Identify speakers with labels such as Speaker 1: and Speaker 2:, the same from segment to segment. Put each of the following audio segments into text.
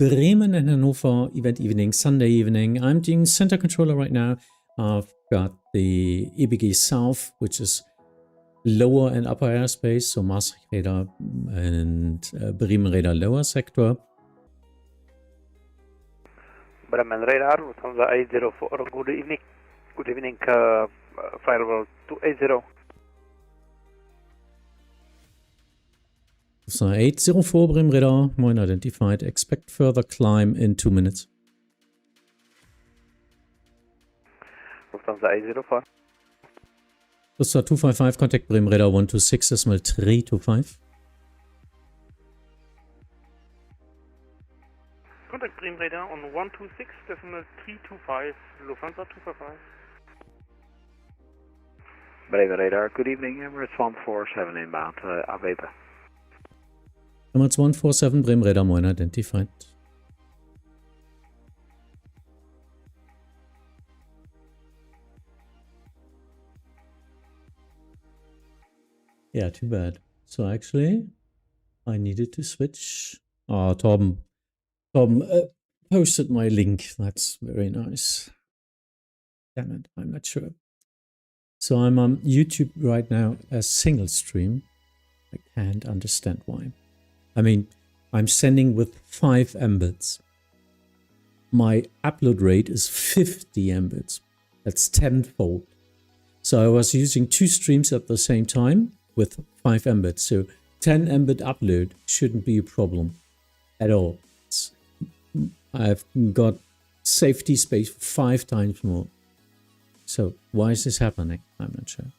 Speaker 1: Bremen and Hanover event evening, Sunday evening. I'm doing center controller right now. I've got the EBG South, which is lower and upper airspace, so Maastricht radar and Bremen radar lower sector.
Speaker 2: Bremen radar, Lufthansa 804, good evening. Good evening, flight level 280.
Speaker 1: So 804 Bremen radar, mine identified. Expect further climb in 2 minutes.
Speaker 2: Lufthansa 804.
Speaker 1: Lufthansa 255, contact Bremen radar 126.325.
Speaker 2: Contact Bremen radar on 126.325, Lufthansa 255.
Speaker 3: Bremen radar, good evening, Emirates 147 inbound, Aveta.
Speaker 1: Emirates 147, Bremen radar, mine identified. Yeah, too bad. So actually, I needed to switch. Oh, Torben posted my link. That's very nice. Damn it, I'm not sure. So I'm on YouTube right now as single stream. I can't understand why. I mean, I'm sending with 5 Mbits. My upload rate is 50 Mbits. That's 10-fold. So I was using 2 streams at the same time with 5 Mbits. So 10 Mbit upload shouldn't be a problem at all. I've got safety space 5 times more. So why is this happening? I'm not sure.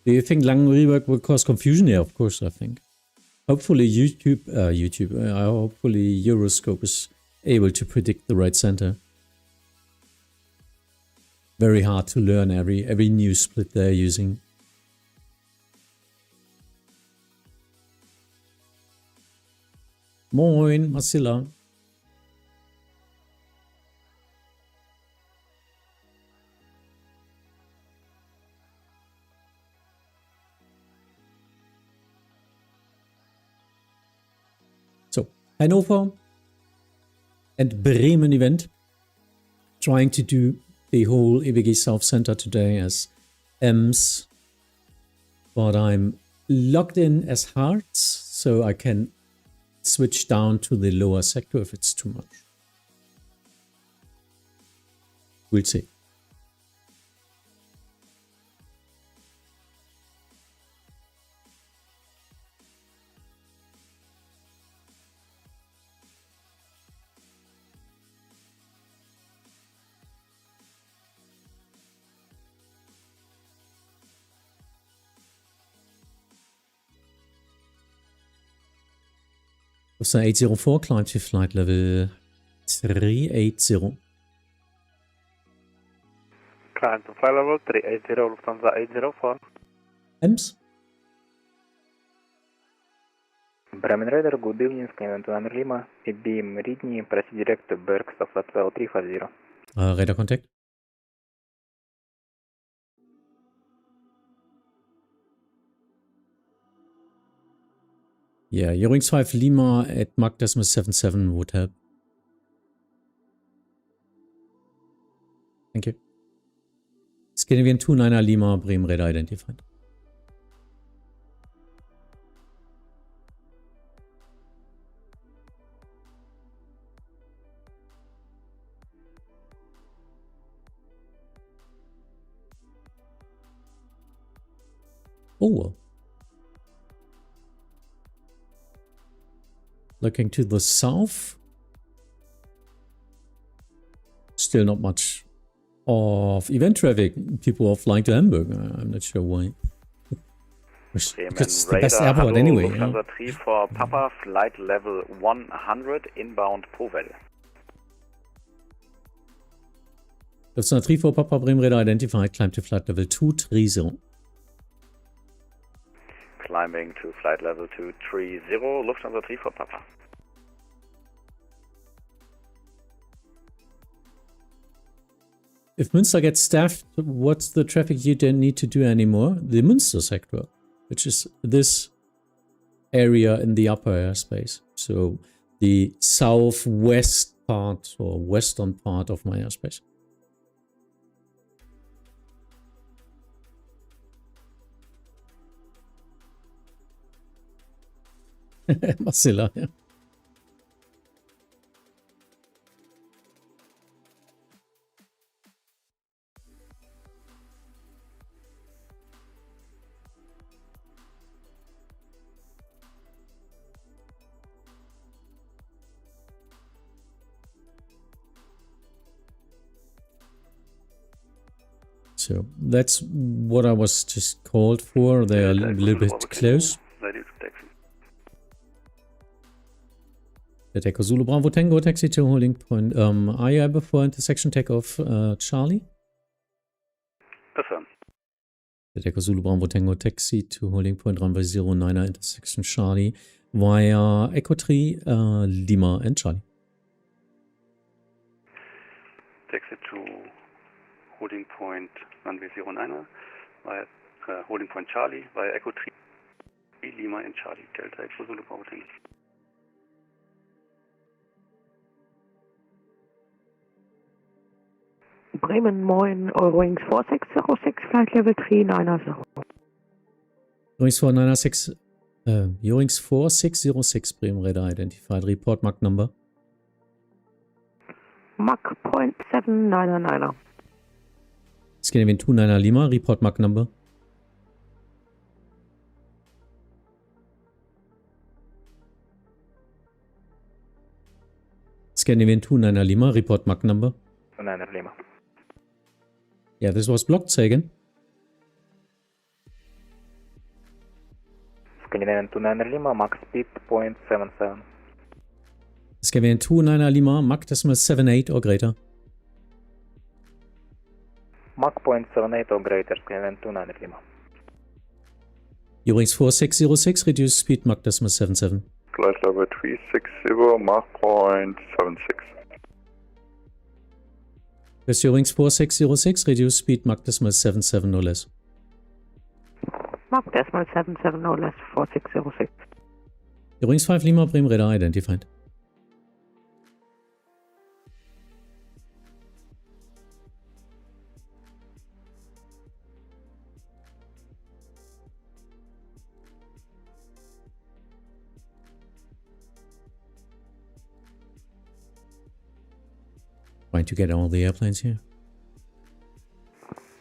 Speaker 1: Do you think long rework will cause confusion? Yeah, of course, I think. Hopefully hopefully Euroscope is able to predict the right center. Very hard to learn every new split they're using. Moin, Marcilla. So, Hanover and Bremen event. Trying to do the whole EBG South Center today as Ems. But I'm logged in as Harz, so I can switch down to the lower sector if it's too much. We'll see. Lufthansa 804, climb to flight level 380.
Speaker 2: Climb to flight level 380, Lufthansa 804.
Speaker 1: Ems?
Speaker 3: Bremen radar, good evening, Skyline 200 Lima, beam Ridney, press direct to Berks of flight level 350.
Speaker 1: Radar contact. Yeah, Eurowings 5 Lima at Mach 77 would help. Thank you. Scandinavian 29er Lima, Bremen radar identified. Oh. Looking to the south. Still not much of event traffic. People are flying to Hamburg. I'm not sure why. It's the best airport anyway.
Speaker 3: Lufthansa 3 for Papa, flight level 100, inbound Powell.
Speaker 1: Lufthansa 3 for Papa, Bremen radar identified. Climb to flight level 230.
Speaker 3: Climbing to flight level 230, Lufthansa 3 for Papa.
Speaker 1: If Münster gets staffed, what's the traffic you don't need to do anymore? The Münster sector, which is this area in the upper airspace. So the southwest part or western part of my airspace. Marcella, yeah. So that's what I was just called for. They're a little bit close. The Echo Zulu Bravo Tango taxi to holding point. Are you able for intersection takeoff, Charlie?
Speaker 2: Affirm.
Speaker 1: The Echo Zulu Bravo Tango taxi to holding point runway 09er intersection Charlie via Echo 3, Lima and Charlie.
Speaker 2: Taxi to holding point runway 09er via holding point Charlie via Echo 3, Lima and Charlie. Delta Echo Zulu Bravo Tango.
Speaker 4: Bremen, moin, Eurowings 4606, flight level 390.
Speaker 1: Eurowings 496, Eurowings 4606, Bremen radar identified. Report Mach number.
Speaker 4: Mach .799.
Speaker 1: Scandinavian 29er Lima, report Mach number. Scandinavian 29er Lima, report Mach number.
Speaker 3: 29er Lima.
Speaker 1: Yeah, this was blocked, say again.
Speaker 3: Scandinavian 29er Lima, Mach speed .77.
Speaker 1: Scandinavian 29er Lima, Mach decimal 78 or greater.
Speaker 3: Mach .78 or greater, Scandinavian 29er Lima.
Speaker 1: Eurowings 4606, reduce speed Mach decimal 77.
Speaker 5: Flight level 360, Mach .76.
Speaker 1: West Eurowings 4606, reduce speed Mach decimal 77 no less.
Speaker 4: Mach decimal 77 no less, 4606.
Speaker 1: Eurowings 5 Lima, Bremen radar identified. Trying to get all the airplanes here.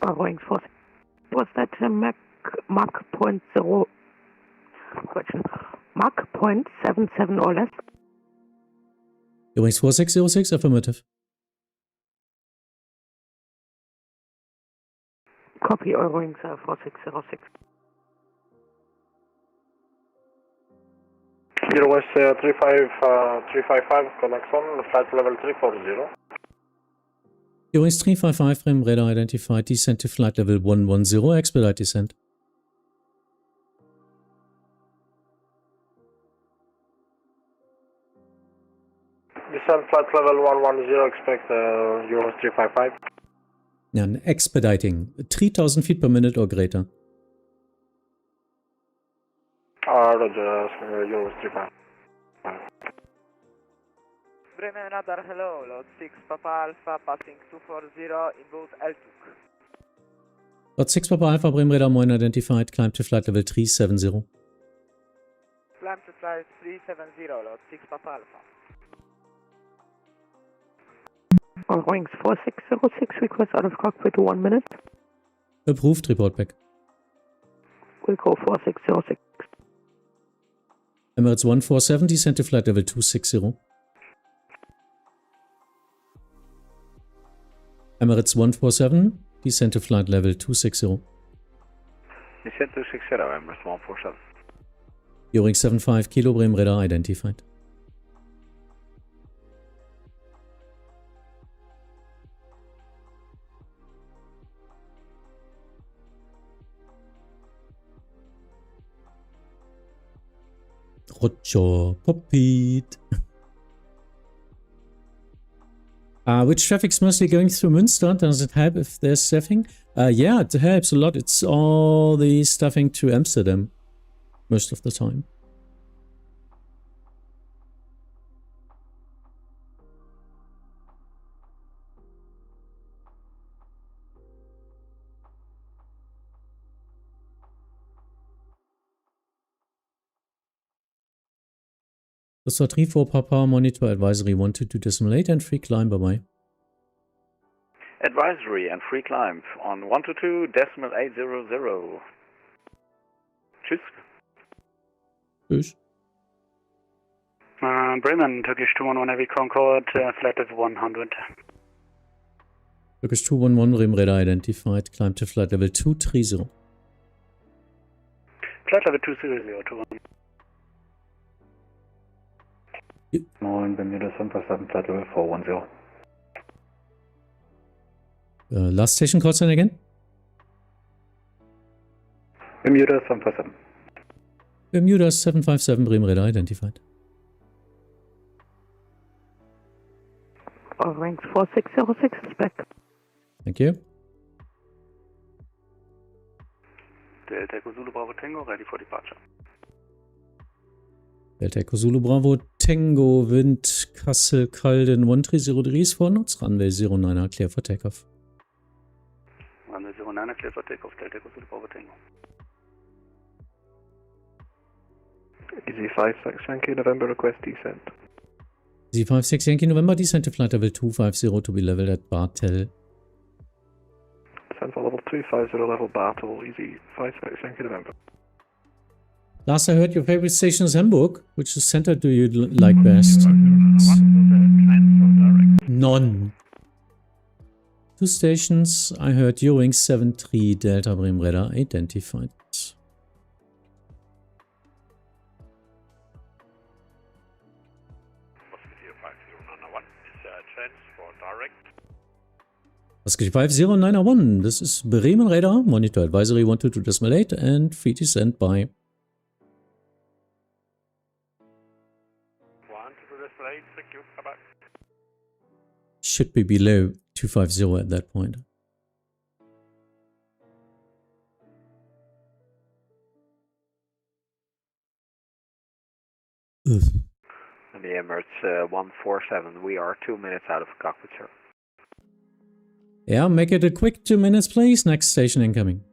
Speaker 4: Eurowings 4. Was that Mach .0? Question. Mach .77 or less?
Speaker 1: Eurowings 4606, affirmative.
Speaker 4: Copy, Eurowings 4606.
Speaker 6: Eurowings 355, connection, flight level 340.
Speaker 1: Eurowings 355, Bremen radar identified, descent to flight level 110, expedite descent.
Speaker 6: Descent flight level 110, expect Eurowings 355.
Speaker 1: Yeah, and expediting, 3000 feet per minute or greater.
Speaker 6: Roger, Eurowings 355.
Speaker 7: Bremen radar, hello, Lot 6 Papa Alpha, passing 240, inbound L2.
Speaker 1: Lot 6 Papa Alpha, Bremen radar, moin identified, climb to flight level 370.
Speaker 7: Climb to flight 370, Lot 6 Papa Alpha.
Speaker 4: Eurowings 4606, request out of cockpit 1 minute.
Speaker 1: Approved, report back.
Speaker 4: We'll go 4606.
Speaker 1: Emirates 147, descent to flight level 260. Emirates 147, descent to flight level 260.
Speaker 2: Descent 260, Emirates 147.
Speaker 1: Eurowings 75 Kilo, Bremen radar identified. Roger, Popit. Which traffic's mostly going through Münster? Does it help if there's stuffing? Yeah, it helps a lot. It's all the stuffing to Amsterdam most of the time. Das war 3-4 Papa, Monitor Advisory 122.8 and free climb, bye-bye.
Speaker 8: Advisory and free climb on 122.800. Tschüss.
Speaker 1: Tschüss.
Speaker 2: Bremen, Turkish 211 Heavy Concord, flight level 100.
Speaker 1: Turkish 211, Bremen radar identified, climb to flight level 230.
Speaker 2: Flight level 230, 21.
Speaker 3: 9, Bermuda 757, flight level 410.
Speaker 1: Last station call sign again?
Speaker 3: Bermuda 757.
Speaker 1: Bermuda 757, Bremen radar identified.
Speaker 4: Wings 4606 is back.
Speaker 1: Thank you.
Speaker 2: Delta Echo Zulu Bravo Tango, ready for departure.
Speaker 1: Delta Echo Zulu Bravo Tango, Wind, Kassel, Calden, 130 degrees for Nutz, runway 09er, clear for takeoff.
Speaker 2: Runway 09er, clear for takeoff, Delta Echo Zulu Bravo Tango.
Speaker 6: Easy 56 Yankee November, request descent.
Speaker 1: Z56 Yankee November, descent to flight level 250 to be leveled at Bartel.
Speaker 6: Descent for level 250, level Bartel, easy 56 Yankee November.
Speaker 1: Last I heard, your favorite station is Hamburg. Which center do you like best? None. 2 stations. I heard Eurowings 73 Delta Bremen radar identified. Husky 50901, this is Bremen radar, monitor advisory 122.8 and free descent by.
Speaker 6: 122.8, thank you, bye-bye.
Speaker 1: Should be below 250 at that point. Ugh.
Speaker 3: And the Emirates 147, we are 2 minutes out of cockpit, sir.
Speaker 1: Yeah, make it a quick 2 minutes, please. Next station incoming.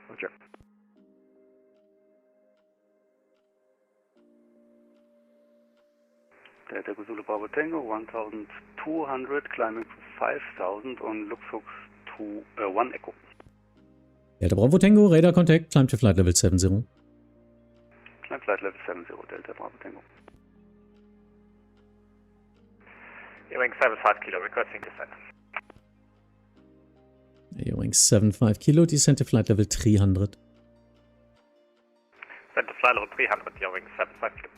Speaker 3: Roger.
Speaker 2: Delta Echo Zulu Bravo Tango, 1200, climbing to 5000 on Luxux to 1 Echo.
Speaker 1: Delta Bravo Tango, radar contact, climb to flight level 70.
Speaker 2: Climb flight level 70, Delta Bravo Tango.
Speaker 3: Ewing 75 kilo, requesting descent.
Speaker 1: Eurowings 75 kilo, descent to flight level 300.
Speaker 3: Descent to flight level 300, Ewing 75 kilo.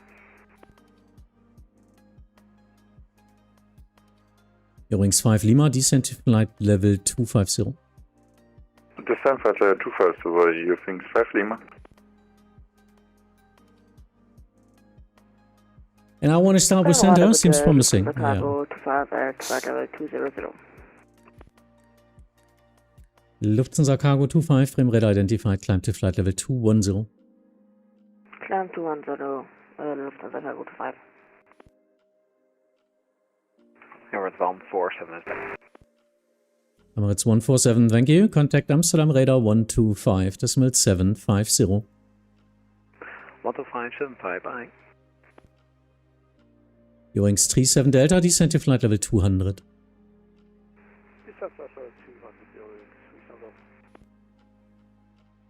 Speaker 1: Eurowings 5 Lima, descent to flight level 250.
Speaker 5: Descent flight level 250 over Eurowings 5 Lima.
Speaker 1: And I want to start with center, seems promising. Yeah.
Speaker 4: Chicago 25 at flight level 200.
Speaker 1: Lufthansa Cargo 25, frame radar identified, climb to flight level 210.
Speaker 4: Climb 210, Lufthansa Cargo 25.
Speaker 3: Emirates 147 is back.
Speaker 1: Emirates 147, thank you. Contact Amsterdam radar 125.750.
Speaker 3: 12575, bye.
Speaker 1: Eurowings 37 Delta, descent to flight level 200.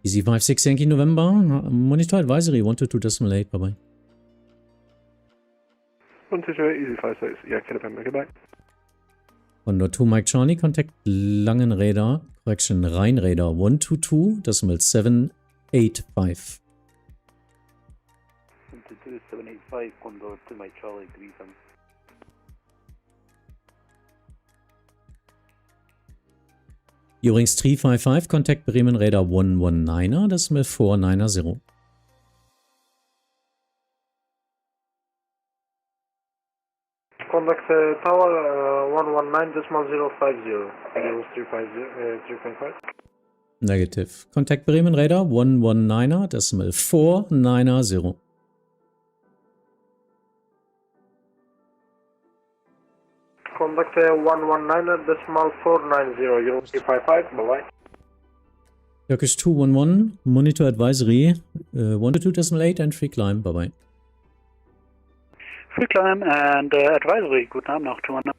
Speaker 1: Easy 56 Yankee November, monitor advisory 122.8, bye-bye.
Speaker 6: 128, easy 56 Yankee November, goodbye.
Speaker 1: 102 Mike Charlie, contact Langenräder, correction, Rheinräder 122.785.
Speaker 2: 122.785, Condor to Mike Charlie, Greenham.
Speaker 1: Eurowings 355, contact Bremen Radar 119er, decimal 490.
Speaker 6: Contact tower 119.050, Eurowings 355.
Speaker 1: Negative. Contact Bremen Radar 119er, decimal 490.
Speaker 6: Contact 119.490, Eurowings 355, bye-bye.
Speaker 1: Turkish 211, monitor advisory 122.8 and free climb, bye-bye.
Speaker 8: Free climb and advisory. Guten Abend noch, 200.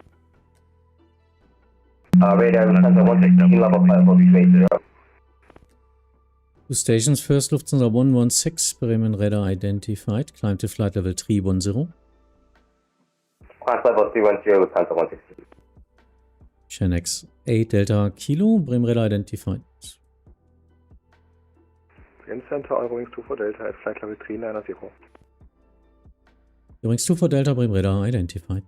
Speaker 3: Radar Lufthansa 160, level 5480.
Speaker 1: Two stations, first Lufthansa 116, Bremen radar identified, climb to flight level 310.
Speaker 3: Class level 310, Lufthansa 160.
Speaker 1: Chenex 8 Delta Kilo, Bremen radar identified.
Speaker 6: Bremen Center, Eurowings 2 for Delta at flight level 390.
Speaker 1: Eurowings 2 for Delta, Bremen radar identified.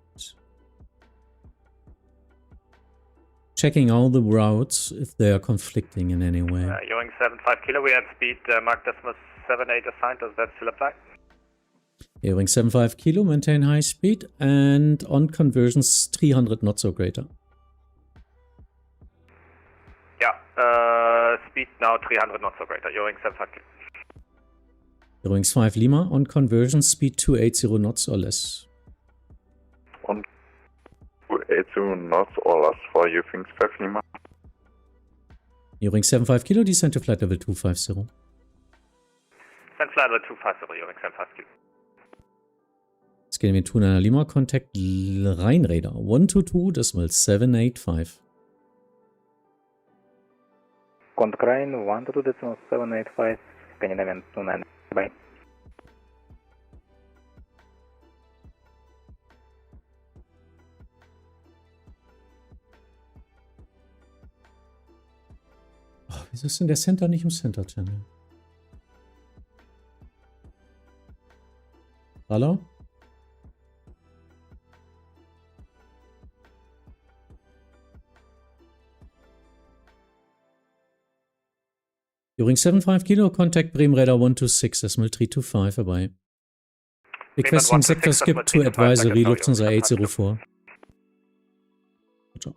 Speaker 1: Checking all the routes if they are conflicting in any way.
Speaker 7: Eurowings 75 Kilo, we had speed Mark Decimal 78 assigned, does that still apply?
Speaker 1: Eurowings 75 Kilo, maintain high speed and on conversions 300 knots or greater.
Speaker 7: Yeah, speed now 300 knots or greater, Eurowings 75 Kilo.
Speaker 1: Eurowings 5 Lima, on conversions speed 280 knots or less.
Speaker 5: On 280 knots or less for Eurowings 5 Lima.
Speaker 1: Eurowings 75 Kilo, descend to flight level 250.
Speaker 7: Send flight level 250, Eurowings 75 Kilo.
Speaker 1: Scaling 29 Lima, contact Rhein radar 122.785.
Speaker 3: Contact Rhein 122.785, Scandinavian 29. Bye.
Speaker 1: Oh, wieso ist denn der Center nicht im Center Channel? Hallo? Eurowings 75 Kilo, contact Bremen radar 126.325 vorbei. Requesting sector skip to advisory, Lufthansa 804. Ciao.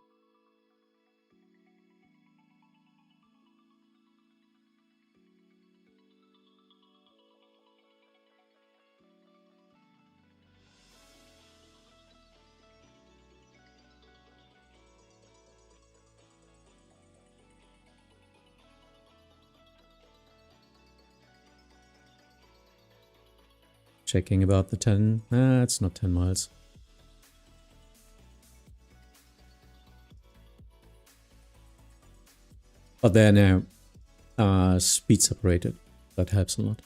Speaker 1: Checking about the 10. It's not 10 miles. But they're now speed separated. That helps a lot.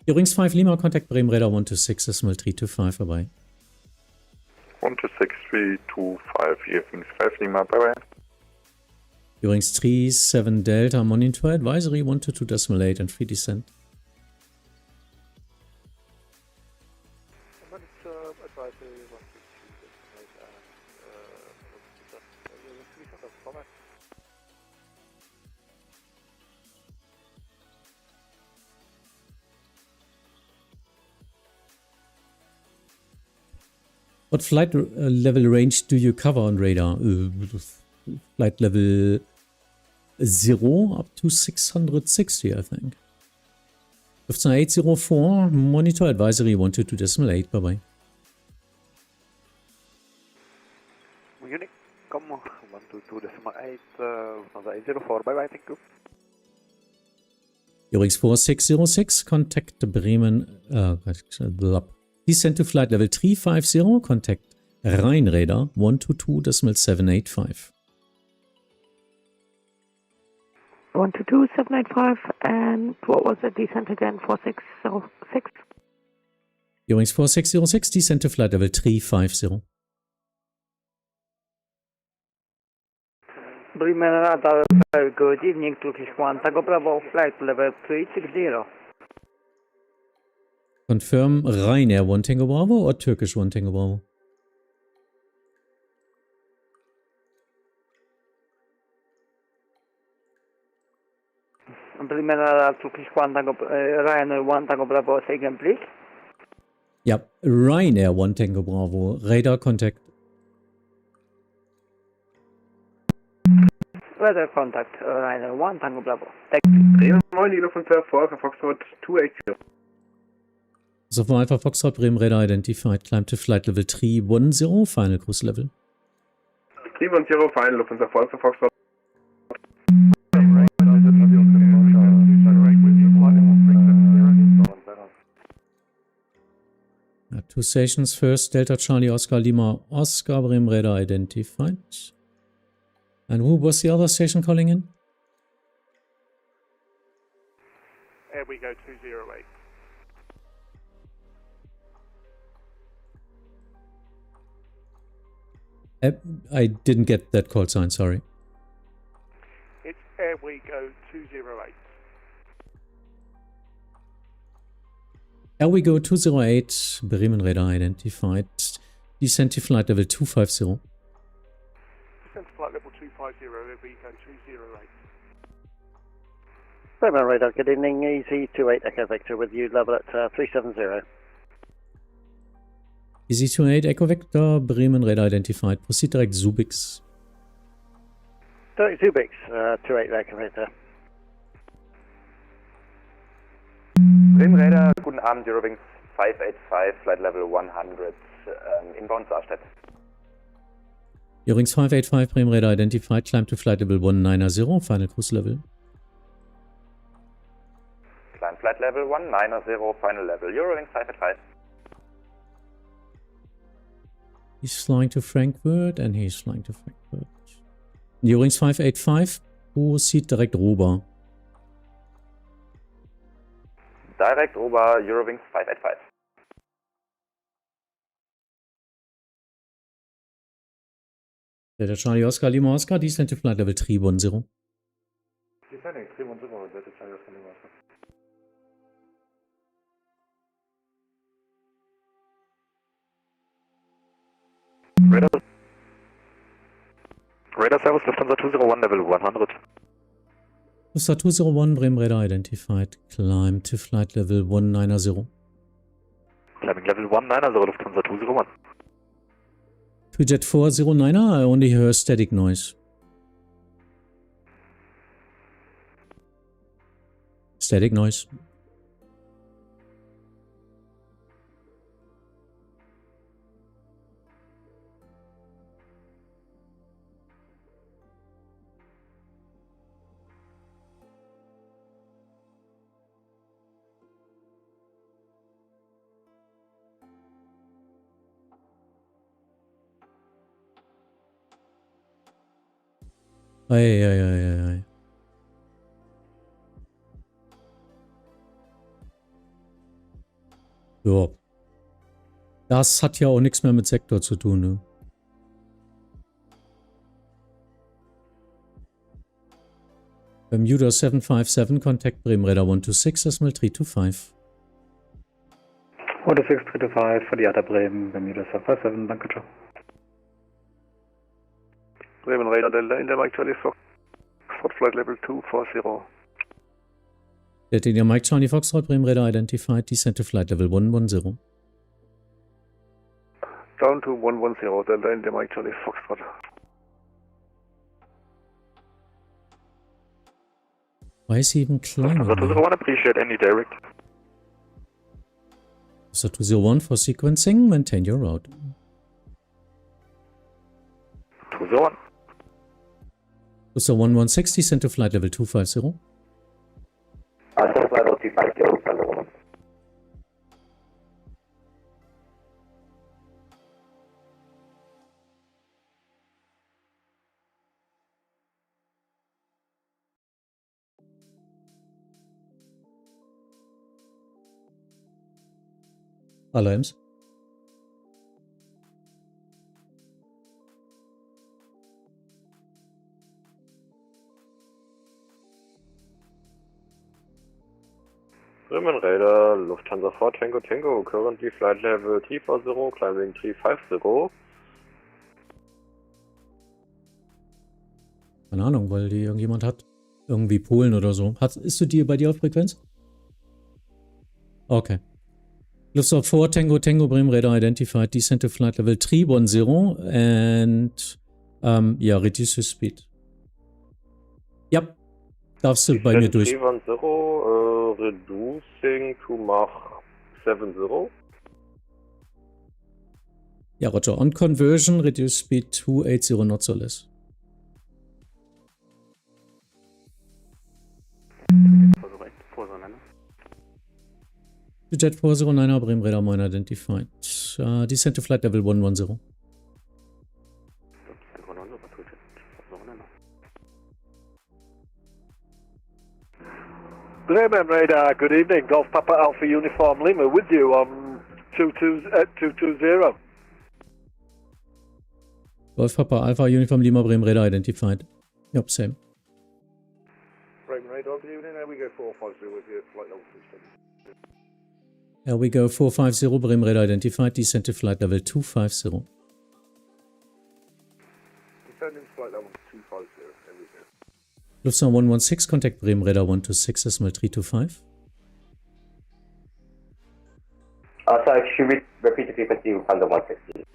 Speaker 1: Eurowings 5 Lima, contact Bremen radar 126.325 vorbei.
Speaker 5: 126.325, Eurowings 5 Lima, bye bye.
Speaker 1: Eurowings 37 Delta, monitor advisory 122.8 and free descent. What flight level range do you cover on radar? Flight level 0 up to 660, I think. Lufthansa 804, monitor advisory 122.8, bye bye.
Speaker 8: Munich, come 122.8, Lufthansa 804, bye bye, thank you.
Speaker 1: Eurowings 4606, contact Bremen, descend to flight level 350, contact Rhein radar 122.785.
Speaker 4: 122.785, and what was the descent again? 4606?
Speaker 1: Eurowings 4606, descend to flight level 350.
Speaker 7: Bremen radar, good evening, Turkish 1, Tango Bravo, flight level 360.
Speaker 1: Confirm Ryanair 1 Tango Bravo or Turkish 1 Tango Bravo?
Speaker 7: Bremen radar, Turkish 1, Tango, Ryanair 1 Tango Bravo, say again please.
Speaker 1: Yep, Ryanair 1 Tango Bravo, radar contact.
Speaker 7: Radar contact, Ryanair 1 Tango Bravo.
Speaker 6: Bremen 9, die Lufthansa 4 for Foxtrot 280.
Speaker 1: So from Alpha Foxtrot, Bremen radar identified, climb to flight level 310, final cruise level.
Speaker 6: 310, final Lufthansa 4 for Foxtrot.
Speaker 1: 2 stations first. Delta Charlie Oscar Lima Oscar Bremen radar identified. And who was the other station calling in?
Speaker 8: Here we go 208.
Speaker 1: I didn't get that call sign, sorry.
Speaker 8: It's Air We Go 208.
Speaker 1: Here we go 208, Bremen radar identified. Descent to flight level 250.
Speaker 8: Descent to flight level 250, Air We Go 208.
Speaker 9: Bremen radar, good evening, EZ28 Echo Victor with you, level at 370.
Speaker 1: EZ28 Echo Vector, Bremen radar identified. Proceed direct Zubix.
Speaker 9: Direct Zubix, 28 Echo Victor.
Speaker 3: Bremen Radar, guten Abend, Eurowings 585, Flight Level 100, inbound Saarstedt.
Speaker 1: Eurowings 585, Bremen radar identified. Climb to flight level 190, final cruise level.
Speaker 3: Climb Flight Level 190, final level, Eurowings 585.
Speaker 1: He's flying to Frankfurt and he's flying to Frankfurt. Eurowings 585, proceed direct Rober.
Speaker 3: Direct Rober, Eurowings 585.
Speaker 1: Delta Charlie Oscar Lima Oscar, descent to flight level 310.
Speaker 6: Descending 310, Delta Charlie Oscar Lima Oscar. Radar Service, Lufthansa 201, level 100.
Speaker 1: Lufthansa 201, Bremen radar identified. Climb to flight level 190.
Speaker 6: Climbing level 190, Lufthansa 201.
Speaker 1: To jet 409er, I only hear static noise. Static noise. Ei. Ja. Das hat ja auch nichts mehr mit Sektor zu tun, ne? Bermuda 757, contact Bremen radar 126, decimal 325.
Speaker 6: 126, 325, for the other Bremen, Bermuda 757, danke, ciao.
Speaker 8: Bremen Radar Delta, India Mike Charlie Foxtrot Flight Level 240.
Speaker 1: Delta India Mike Charlie Foxtrot, Bremen radar identified, descent to flight level 110.
Speaker 8: Down to 110, Delta India Mike Charlie Foxtrot.
Speaker 1: Why is he even climbing?
Speaker 6: Lufthansa 201, appreciate any direct.
Speaker 1: Lufthansa 201 for sequencing, maintain your route.
Speaker 6: 201.
Speaker 1: Lufthansa 116, descent to flight level 250.
Speaker 3: Also Flight Level 250, hello.
Speaker 1: Alarms.
Speaker 6: Bremen Radar, Lufthansa 4 Tango Tango, currently flight level 340, climbing 350.
Speaker 1: Keine Ahnung, weil die irgendjemand hat. Irgendwie Polen oder so. Ist du die bei dir auf Frequenz? Okay. Lufthansa 4 Tango Tango Bremen radar identified, descent to flight level 310 and yeah, reduce your speed. Ja, darfst du bei mir durch.
Speaker 6: 310, reducing to Mach 70.
Speaker 1: Ja, Roger. On conversion, reduce speed 280 knots or less. Jet 409, Bremen Radar mine identified. Descent to flight level 110.
Speaker 8: Bremen Radar, good evening. Golf Papa Alpha Uniform Lima with you on 220.
Speaker 1: Golf Papa Alpha Uniform Lima Bremen Radar identified. Yep, same.
Speaker 8: Bremen Radar, good evening. There we go 450 with you. Flight level 270.
Speaker 1: Here we go 450, Bremen Radar identified. Descent to flight level 250.
Speaker 8: Descending flight level 250. There we go.
Speaker 1: Lufthansa 116, contact Bremen Radar 126, decimal 325.
Speaker 10: Sorry, should we repeat the frequency from the 160?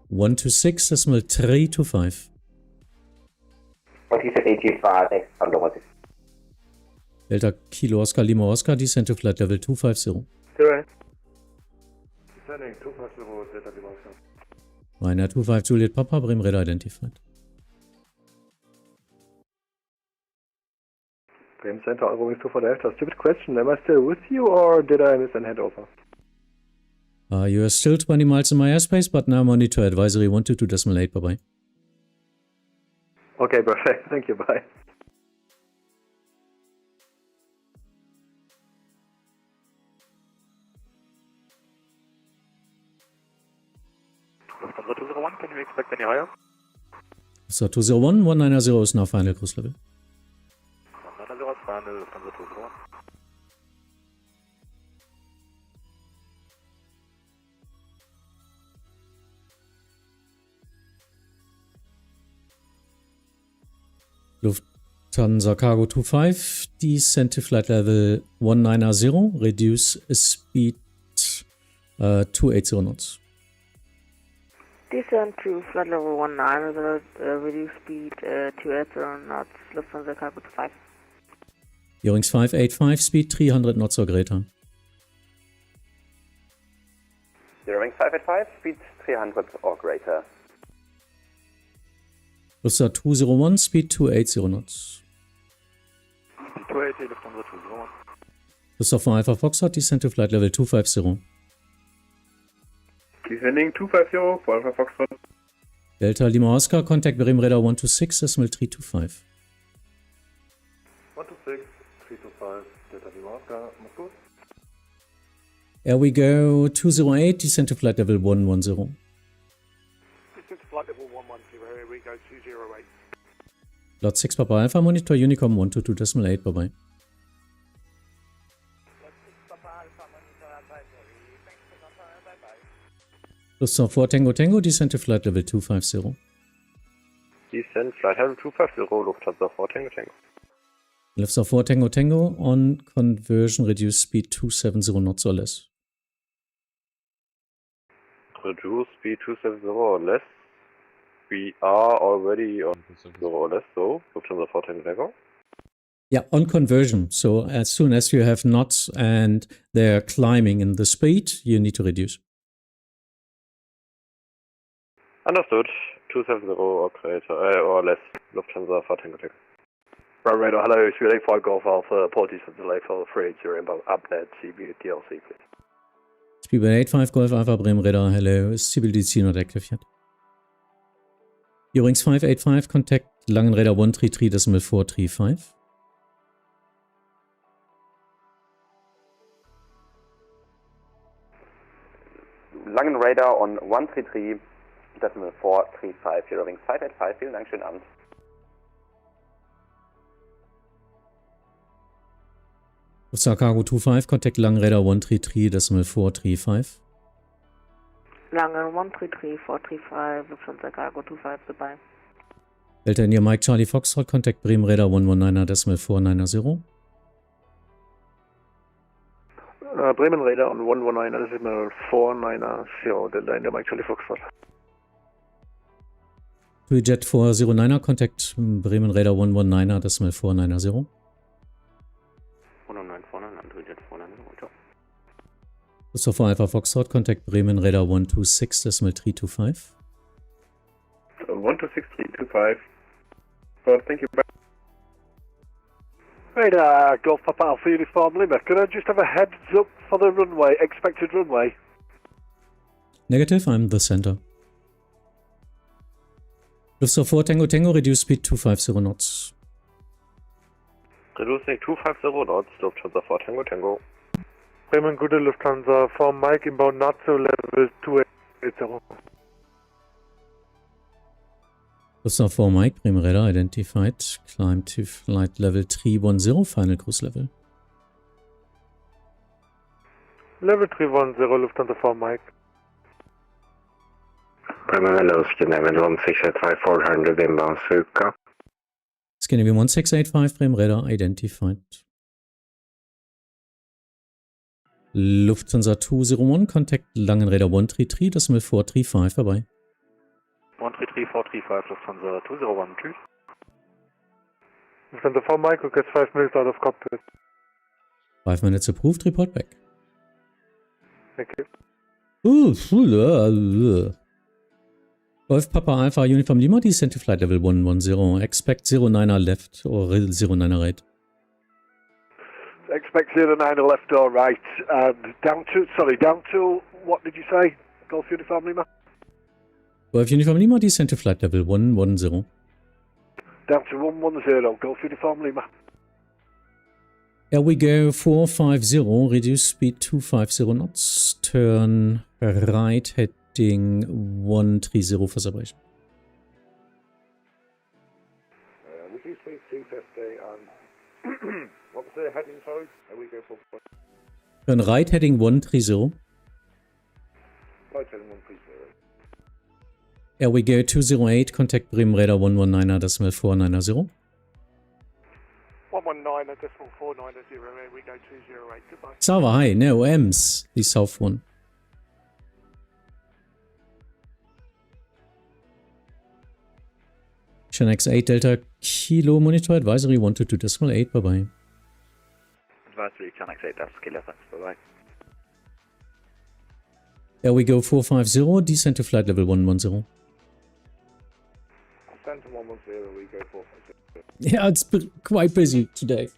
Speaker 1: 126, decimal 325.
Speaker 10: What you said 825, next from the 160.
Speaker 1: Delta Kilo Oscar Lima Oscar, descent to flight level 250.
Speaker 8: Correct. Descending 250, Delta Lima Oscar.
Speaker 1: Ryanair 25 Juliet Papa, Bremen Radar identified.
Speaker 6: Bremen Center, Euro 24 Delta. Stupid question. Am I still with you or did I miss an handover?
Speaker 1: You are still 20 miles in my airspace, but now monitor advisory 122.8. Bye bye.
Speaker 6: Okay, perfect. Thank you. Bye.
Speaker 8: Lufthansa 201, can you expect any higher?
Speaker 1: So 201, 190 is now final cruise level.
Speaker 8: 190 is final, Lufthansa 201.
Speaker 1: Lufthansa Cargo 25, descent to flight level 190, reduce speed 280 knots.
Speaker 4: Descent to flight level 190, reduce speed 280 knots, Lufthansa Cargo 25.
Speaker 1: Eurings 585, speed 300 knots or greater.
Speaker 10: Eurowings 585, speed 300 or greater.
Speaker 1: Lufthansa 201, speed 280 knots.
Speaker 8: Speed 280, Lufthansa 201.
Speaker 1: Lufthansa 4 Alpha Foxtrot, descent to flight level 250.
Speaker 5: Descending 250, for Alpha Foxtrot.
Speaker 1: Delta Lima Oscar, contact Bremen Radar 126, decimal 325.
Speaker 8: 126, 325, Delta Lima Oscar, mach's gut.
Speaker 1: Here we go 208, descent to flight level 110.
Speaker 8: Descent to flight level 110, here we go 208.
Speaker 1: Lot 6 Papa Alpha, monitor Unicom 122.8. Bye bye. Lufthansa 4 Tango Tango, descent to flight level 250.
Speaker 6: Descent flight level 250, Lufthansa 4 Tango Tango.
Speaker 1: Lufthansa 4 Tango Tango, on conversion reduce speed 270 knots or less.
Speaker 6: Reduce speed 270 or less. We are already on 0 or less, so Lufthansa 4 Tango Tango.
Speaker 1: Yeah, on conversion. So as soon as you have knots and they're climbing in the speed, you need to reduce.
Speaker 6: Understood. 270 or greater, or less. Lufthansa 4 Tango Tango.
Speaker 8: Right, radar, hello, it's 385 Golf Alpha. Apologies for the delay for 380 inbound UpNet CB DLC, please.
Speaker 1: Speedbird 85 Golf Alpha Bremen Radar, hello, CBDC not activated. Eurings 585, contact Langen Radar 133, decimal 435.
Speaker 10: Langen Radar on 133, decimal 435, Eurowings 585, vielen Dank, schönen Abend.
Speaker 1: Lufthansa Cargo 25, contact Langen Radar 133, decimal 435.
Speaker 4: Langen 133, 435, Lufthansa Cargo 25, goodbye.
Speaker 1: Delta India Mike Charlie Foxtrot, contact Bremen Radar 119, decimal 490.
Speaker 8: Bremen Radar on 119, decimal 490, Delta India Mike Charlie Foxtrot.
Speaker 1: Jet 409, contact Bremen Radar 119, decimal 490.
Speaker 2: 109, Jet 490, ciao.
Speaker 1: Lufthansa 4 Alpha Foxtrot, contact Bremen Radar 126, decimal 325.
Speaker 5: 126, 325. So, thank you.
Speaker 8: Radar, Golf Papa Alpha Uniform Lima. Could I just have a heads up for the runway, expected runway?
Speaker 1: Negative, I'm the center. Lufthansa 4 Tango Tango, reduce speed 250 knots.
Speaker 6: Reducing 250 knots, Lufthansa 4 Tango Tango.
Speaker 11: Bremen Gute Lufthansa 4 Mike, inbound NATO level 280.
Speaker 1: Lufthansa 4 Mike, Bremen Radar identified. Climb to flight level 310, final cruise level.
Speaker 11: Level 310, Lufthansa 4 Mike.
Speaker 12: Bremen Hello, Scandinavian 1685 400 inbound Suka.
Speaker 1: Scandinavian 1685, Bremen Radar identified. Lufthansa 201, contact Langenräder 133, decimal 435, bye-bye.
Speaker 8: 133, 435, Lufthansa 201, tschüss.
Speaker 11: Lufthansa 4 Mike, who gets 5 minutes out of cockpit.
Speaker 1: 5 minutes approved, report back.
Speaker 11: Thank you.
Speaker 1: Golf Papa Alpha Uniform Lima, descend to flight level 110. Expect 09er left or 09er right.
Speaker 8: Expect 09 left or right, and down to, what did you say? Golf Uniform Lima?
Speaker 1: Golf Uniform Lima, descend to flight level 110.
Speaker 8: Down to 110, Golf Uniform Lima.
Speaker 1: Here we go, 450, reduce speed 250 knots, turn right, heading 130 for separation.
Speaker 6: Reduce speed 250 and... what was the heading, sorry? Here we go for...
Speaker 1: Turn right, heading 130.
Speaker 6: Right heading 130.
Speaker 1: Here we go, 208, contact Bremen Radar 119er, decimal 490.
Speaker 11: 119, decimal 490, and we go 208, goodbye.
Speaker 1: Sava, hi, no, M's, the south one. X8 Delta Kilo Monitor Advisory 122.8, bye-bye.
Speaker 3: Advisory X8 Delta Kilo, thanks, bye-bye.
Speaker 1: There we go, 450, descend to flight level 110.
Speaker 6: Descend to 110, we go 450.
Speaker 1: Yeah, it's quite busy today.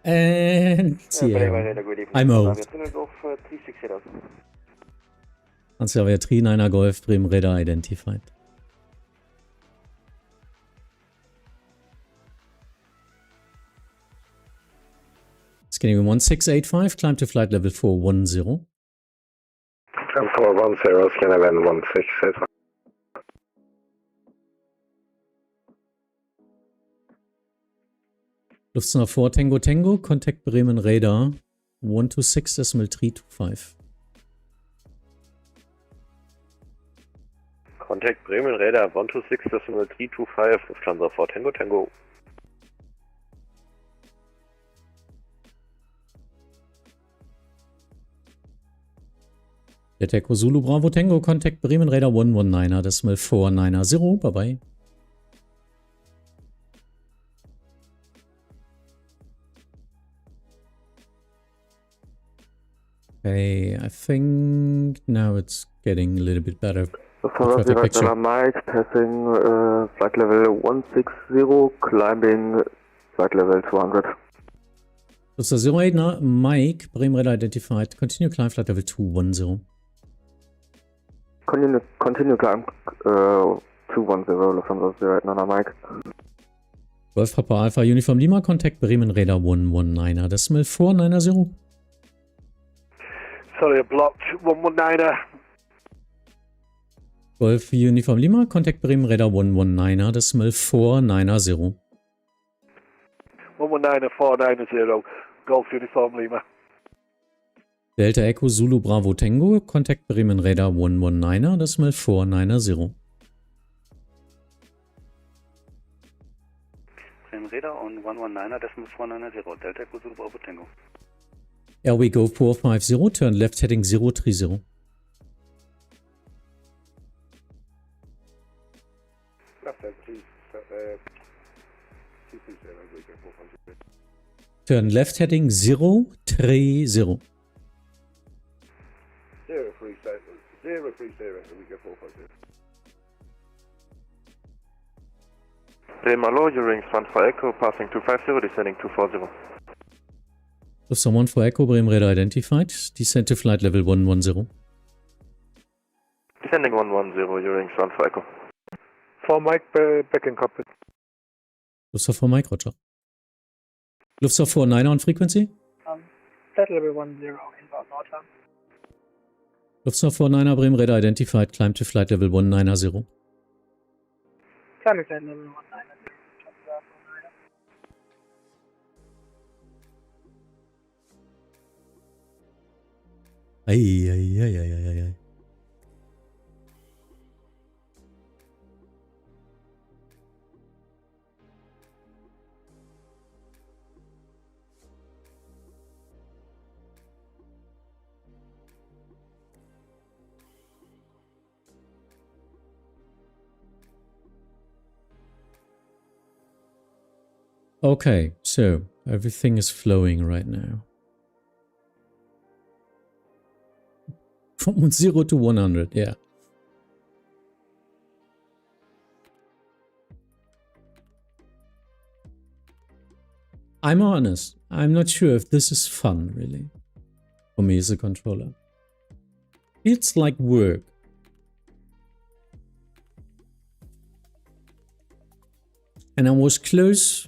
Speaker 1: And yeah, I'm out. Answer 39er Golf, Bremen Radar identified. Scandinavian 1685, climb to flight level 410.
Speaker 12: 410, Scandinavian 1685.
Speaker 1: Lufthansa 4 Tango Tango, contact Bremen Radar 126.325.
Speaker 6: Contact Bremen Radar 126.325, Lufthansa 4 Tango Tango.
Speaker 1: Delta Zulu Bravo Tango, contact Bremen Radar 119er, decimal 490, bye-bye. Okay, I think now it's getting a little bit better.
Speaker 13: Lufthansa Director Mike, passing flight level 160, climbing flight level 200.
Speaker 1: Lufthansa 08 Mike, Bremen Radar identified, continue climb flight level 210.
Speaker 13: Continue climb 210, Lufthansa 08 Mike.
Speaker 1: Golf Papa Alpha Uniform Lima, contact Bremen Radar 119er, decimal 490.
Speaker 8: Sorry, I blocked 119er.
Speaker 1: Golf Uniform Lima, contact Bremen Radar 119er, decimal 490.
Speaker 8: 119er 490, Golf Uniform Lima.
Speaker 1: Delta Echo Zulu Bravo Tango, contact Bremen Radar 119er, decimal 490.
Speaker 2: Bremen Radar on 119er, decimal 490, Delta Echo Zulu Bravo Tango.
Speaker 1: Here we go, 450, turn left heading 030.
Speaker 6: Left head 230, we go 450.
Speaker 1: Turn left heading 030.
Speaker 6: 030, we go 450.
Speaker 13: Bremen Hallo, Eurowings 1 for Echo, passing 250, descending 240.
Speaker 1: Lufthansa 1 for Echo, Bremen radar identified. Descend to flight level 110.
Speaker 13: Descending 110, Eurowings 1 for Echo.
Speaker 11: For Mike, back in cockpit.
Speaker 1: Lufthansa 4 Mike, roger. Lufthansa 4 9 on frequency.
Speaker 14: Flight level 10, inbound northbound.
Speaker 1: Lufthansa 4 9 Bremen radar identified. Climb to flight level 190.
Speaker 14: Climbing flight level 190.
Speaker 1: Ei. Okay, so everything is flowing right now. From 0 to 100, yeah. I'm honest, I'm not sure if this is fun, really, for me as a controller. It's like work. And I was close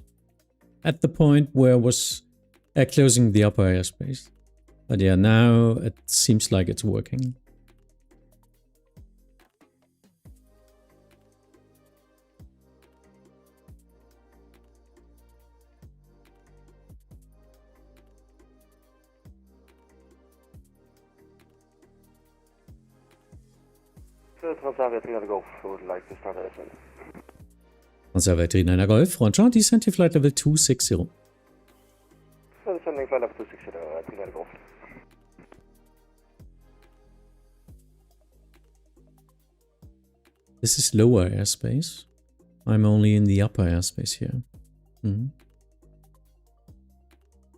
Speaker 1: at the point where I was closing the upper airspace. But yeah, now it seems like it's working.
Speaker 6: Transavia 300 Golf would like to start ascent.
Speaker 1: Transavia 39 Golf, roger, descend to flight level 260.
Speaker 6: Descending flight level 260, 300 Golf.
Speaker 1: This is lower airspace. I'm only in the upper airspace here.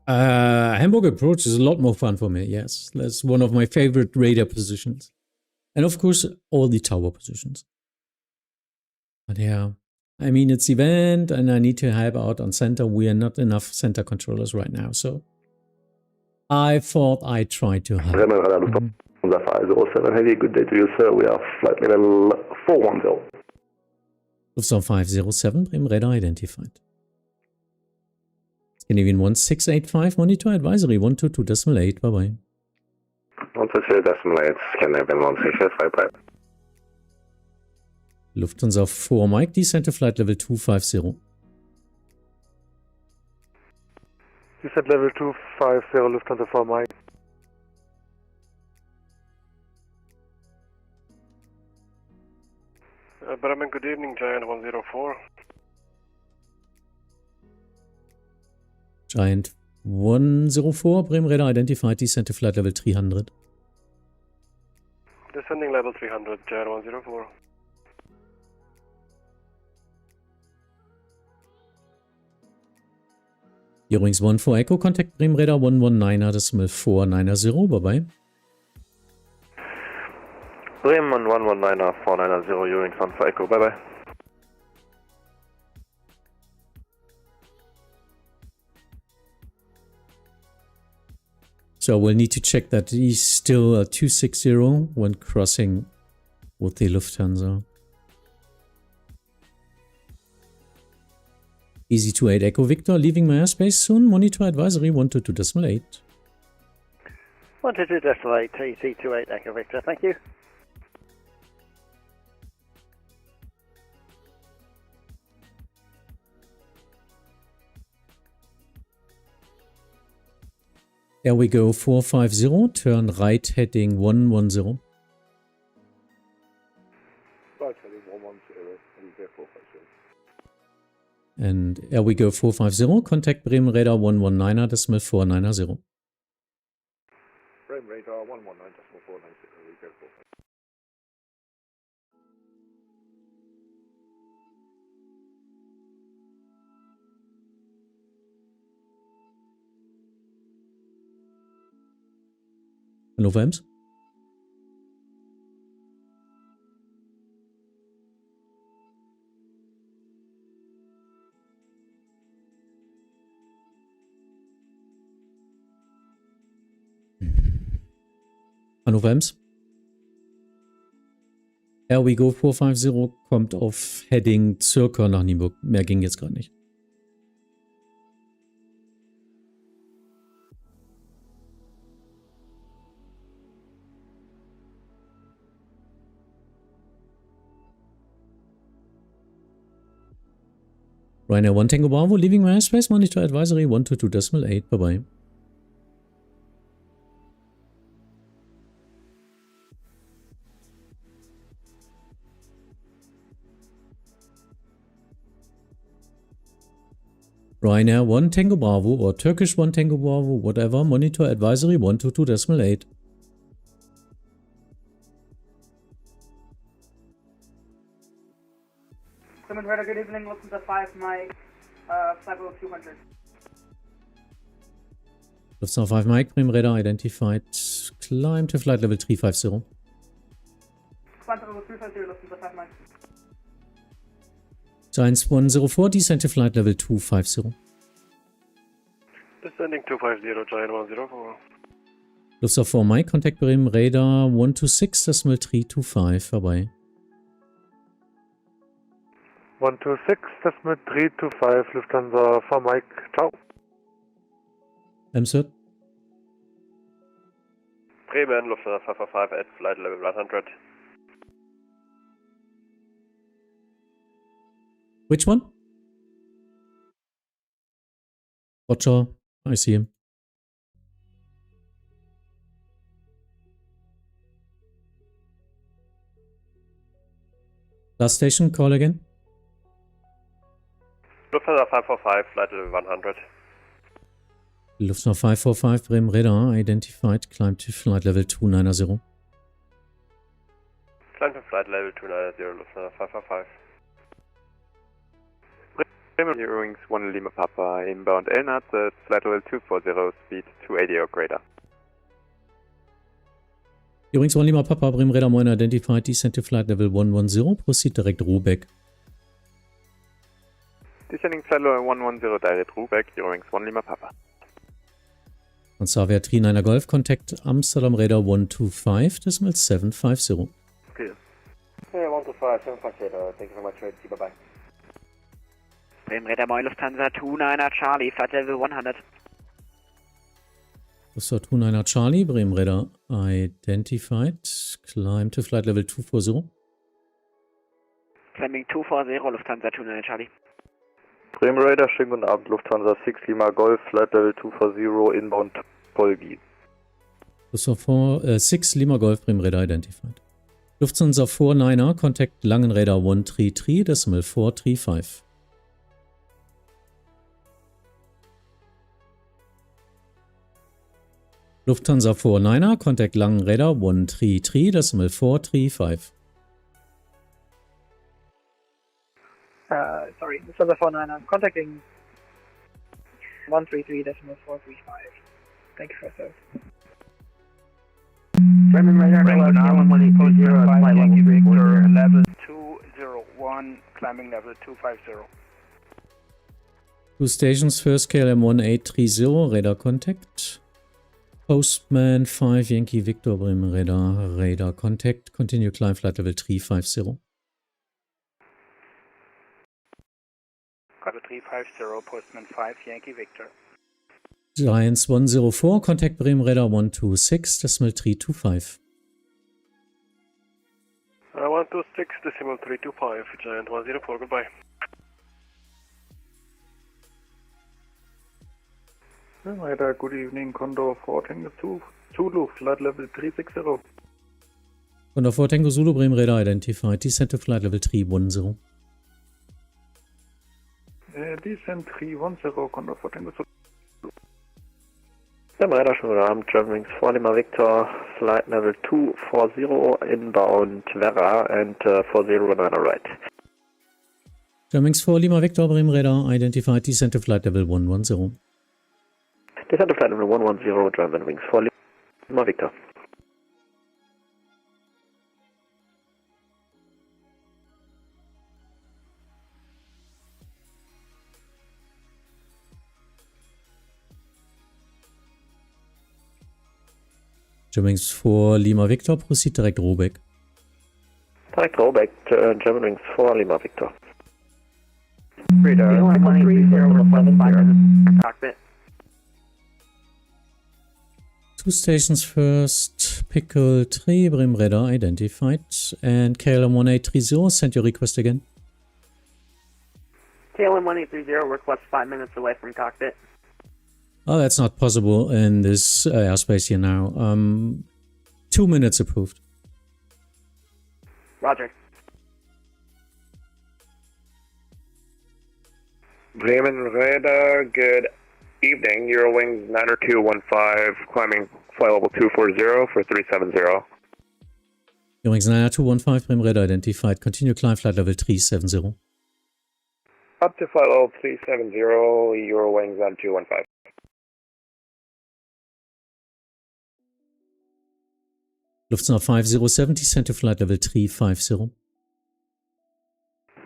Speaker 1: Hamburg approach is a lot more fun for me, yes. That's one of my favorite radar positions. And of course, all the tower positions. But yeah, I mean, it's event and I need to help out on center. We are not enough center controllers right now, so I thought I'd try to help.
Speaker 13: Lufthansa 507, heavy, good day to you, sir. We are flight level 410.
Speaker 1: Lufthansa 507, Bremen radar identified. Scandinavian 1685, monitor advisory 122.8, bye-bye.
Speaker 12: 122.8, Scandinavian 1685, bye.
Speaker 1: Lufthansa 4 Mike, descend to flight level 250.
Speaker 11: Descent level 250, Lufthansa 4 Mike.
Speaker 6: Bremen, good evening, Giant 104.
Speaker 1: Giant 104, Bremen radar identified, descend to flight level 300.
Speaker 6: Descending level 300, Giant 104.
Speaker 1: Eurowings 1 for Echo, contact Bremen radar 119.490, bye-bye.
Speaker 13: Bremen 119.490, Eurowings 1 for Echo, bye-bye.
Speaker 1: So we'll need to check that he's still 260 when crossing with the Lufthansa. Easy 28 Echo Victor, leaving my airspace soon. Monitor advisory 122.8.
Speaker 9: 122.8, TC28 Echo Victor, thank you.
Speaker 1: There we go, 450, turn right heading 110.
Speaker 5: Right heading 110, and there 450.
Speaker 1: And there we go, 450, contact Bremen radar 119.490.
Speaker 5: Bremen radar 119.490, and there 450.
Speaker 1: Hannover Ems? Hannover Ems. Here we go 450 kommt auf Heading circa nach Nienburg. Mehr ging jetzt gerade nicht. Ryanair 1 Tango Bravo, leaving airspace, monitor advisory 122.8, bye-bye. Ryanair 1 Tango Bravo or Turkish 1 Tango Bravo, whatever, monitor advisory 122.8.
Speaker 14: Clement Radar, good evening. Lufthansa 5, Mike, flight level 200.
Speaker 1: Lufthansa 5 Mike, Bremen Radar identified, climb to flight level 350.
Speaker 14: Flight level 350, Lufthansa 5, Mike.
Speaker 1: Giants 104, descend to flight level 250.
Speaker 8: Descending 250, Giant 104.
Speaker 1: Lufthansa 4 Mike, contact Bremen Radar 126.325, vorbei.
Speaker 11: 126.325, Lufthansa 4 Mike, ciao.
Speaker 1: Emsert.
Speaker 6: Bremen, Lufthansa 555 at flight level 100.
Speaker 1: Which one? Roger, I see him. Last station, call again.
Speaker 6: Lufthansa 545, flight level 100.
Speaker 1: Lufthansa 545, Bremen Radar identified, climb to flight level 290.
Speaker 6: Climb to flight level 290, Lufthansa 545.
Speaker 5: Bremen Eurowings 1 Lima Papa, inbound LNAT at flight level 240, speed 280 or greater.
Speaker 1: Eurowings 1 Lima Papa, Bremen Radar Moin identified, descend to flight level 110, proceed direct Rubeck.
Speaker 5: Descending flight level 110, direct Rubeck, Eurowings 1 Lima Papa.
Speaker 1: Transavia 39er Golf, contact Amsterdam Radar 125.750.
Speaker 9: Okay. Hey, 125.750, thank you very much, bye-bye.
Speaker 7: Bremen Radar Moin, Lufthansa 29er Charlie, flight level 100.
Speaker 1: Lufthansa 29er Charlie, Bremen Radar identified, climb to flight level 240.
Speaker 7: Climbing 240, Lufthansa 29er Charlie.
Speaker 8: Bremen Radar, schönen guten Abend, Lufthansa 6 Lima Golf, flight level 240, inbound Polgi.
Speaker 1: Lufthansa 6 Lima Golf, Bremen Radar identified. Lufthansa 49er, contact Langen Radar 133.435. Lufthansa 49er, contact Langen Radar 133.435.
Speaker 14: Sorry, Lufthansa 49, I'm contacting 133.435. Thank you for that.
Speaker 7: Bremen Radar,
Speaker 14: Bremen
Speaker 7: Radar
Speaker 14: 140, Yankee Victor, level 201, climbing level 250.
Speaker 1: Two stations, first KLM 1830, radar contact. Postman 5 Yankee Victor, Bremen Radar, radar contact. Continue climb flight level 350.
Speaker 14: Level 350, Postman 5 Yankee Victor.
Speaker 1: Giants 104, contact Bremen Radar 126.325.
Speaker 8: 126.325, Giant 104, goodbye.
Speaker 11: Radar, good evening, Condor 4 Tango 2, Zulu, flight level 360.
Speaker 1: Condor 4 Tango Zulu, Bremen Radar identified, descend to flight level 310.
Speaker 11: Descent 310, Condor 4 Tango Zulu.
Speaker 12: Bremen Radar, schönen guten Abend, Germanwings 4 Lima Victor, flight level 240, inbound Werra and 409 right.
Speaker 1: Germanwings 4 Lima Victor, Bremen Radar identified, descend to flight level 110.
Speaker 12: Descend to flight level 110, Germanwings 4 Lima Victor.
Speaker 1: Germanwings 4 Lima Victor, proceed direct rollback.
Speaker 12: Direct rollback, Germanwings 4 Lima Victor.
Speaker 3: Radar 130 request 5 minutes cockpit.
Speaker 1: 2 stations first, Pickle 3, Brim radar identified, and KLM 1830, send your request again.
Speaker 3: KLM 1830 request 5 minutes away from cockpit.
Speaker 1: Oh, that's not possible in this airspace here now. 2 minutes approved.
Speaker 3: Roger.
Speaker 6: Bremen radar, good evening. Eurowings 90215, climbing flight level 240 for 370.
Speaker 1: Eurowings 90215, Brim radar identified. Continue climb flight level 370.
Speaker 6: Up to flight level 370, Eurowings 90215.
Speaker 1: Lufthansa 5070, descend to flight level 350.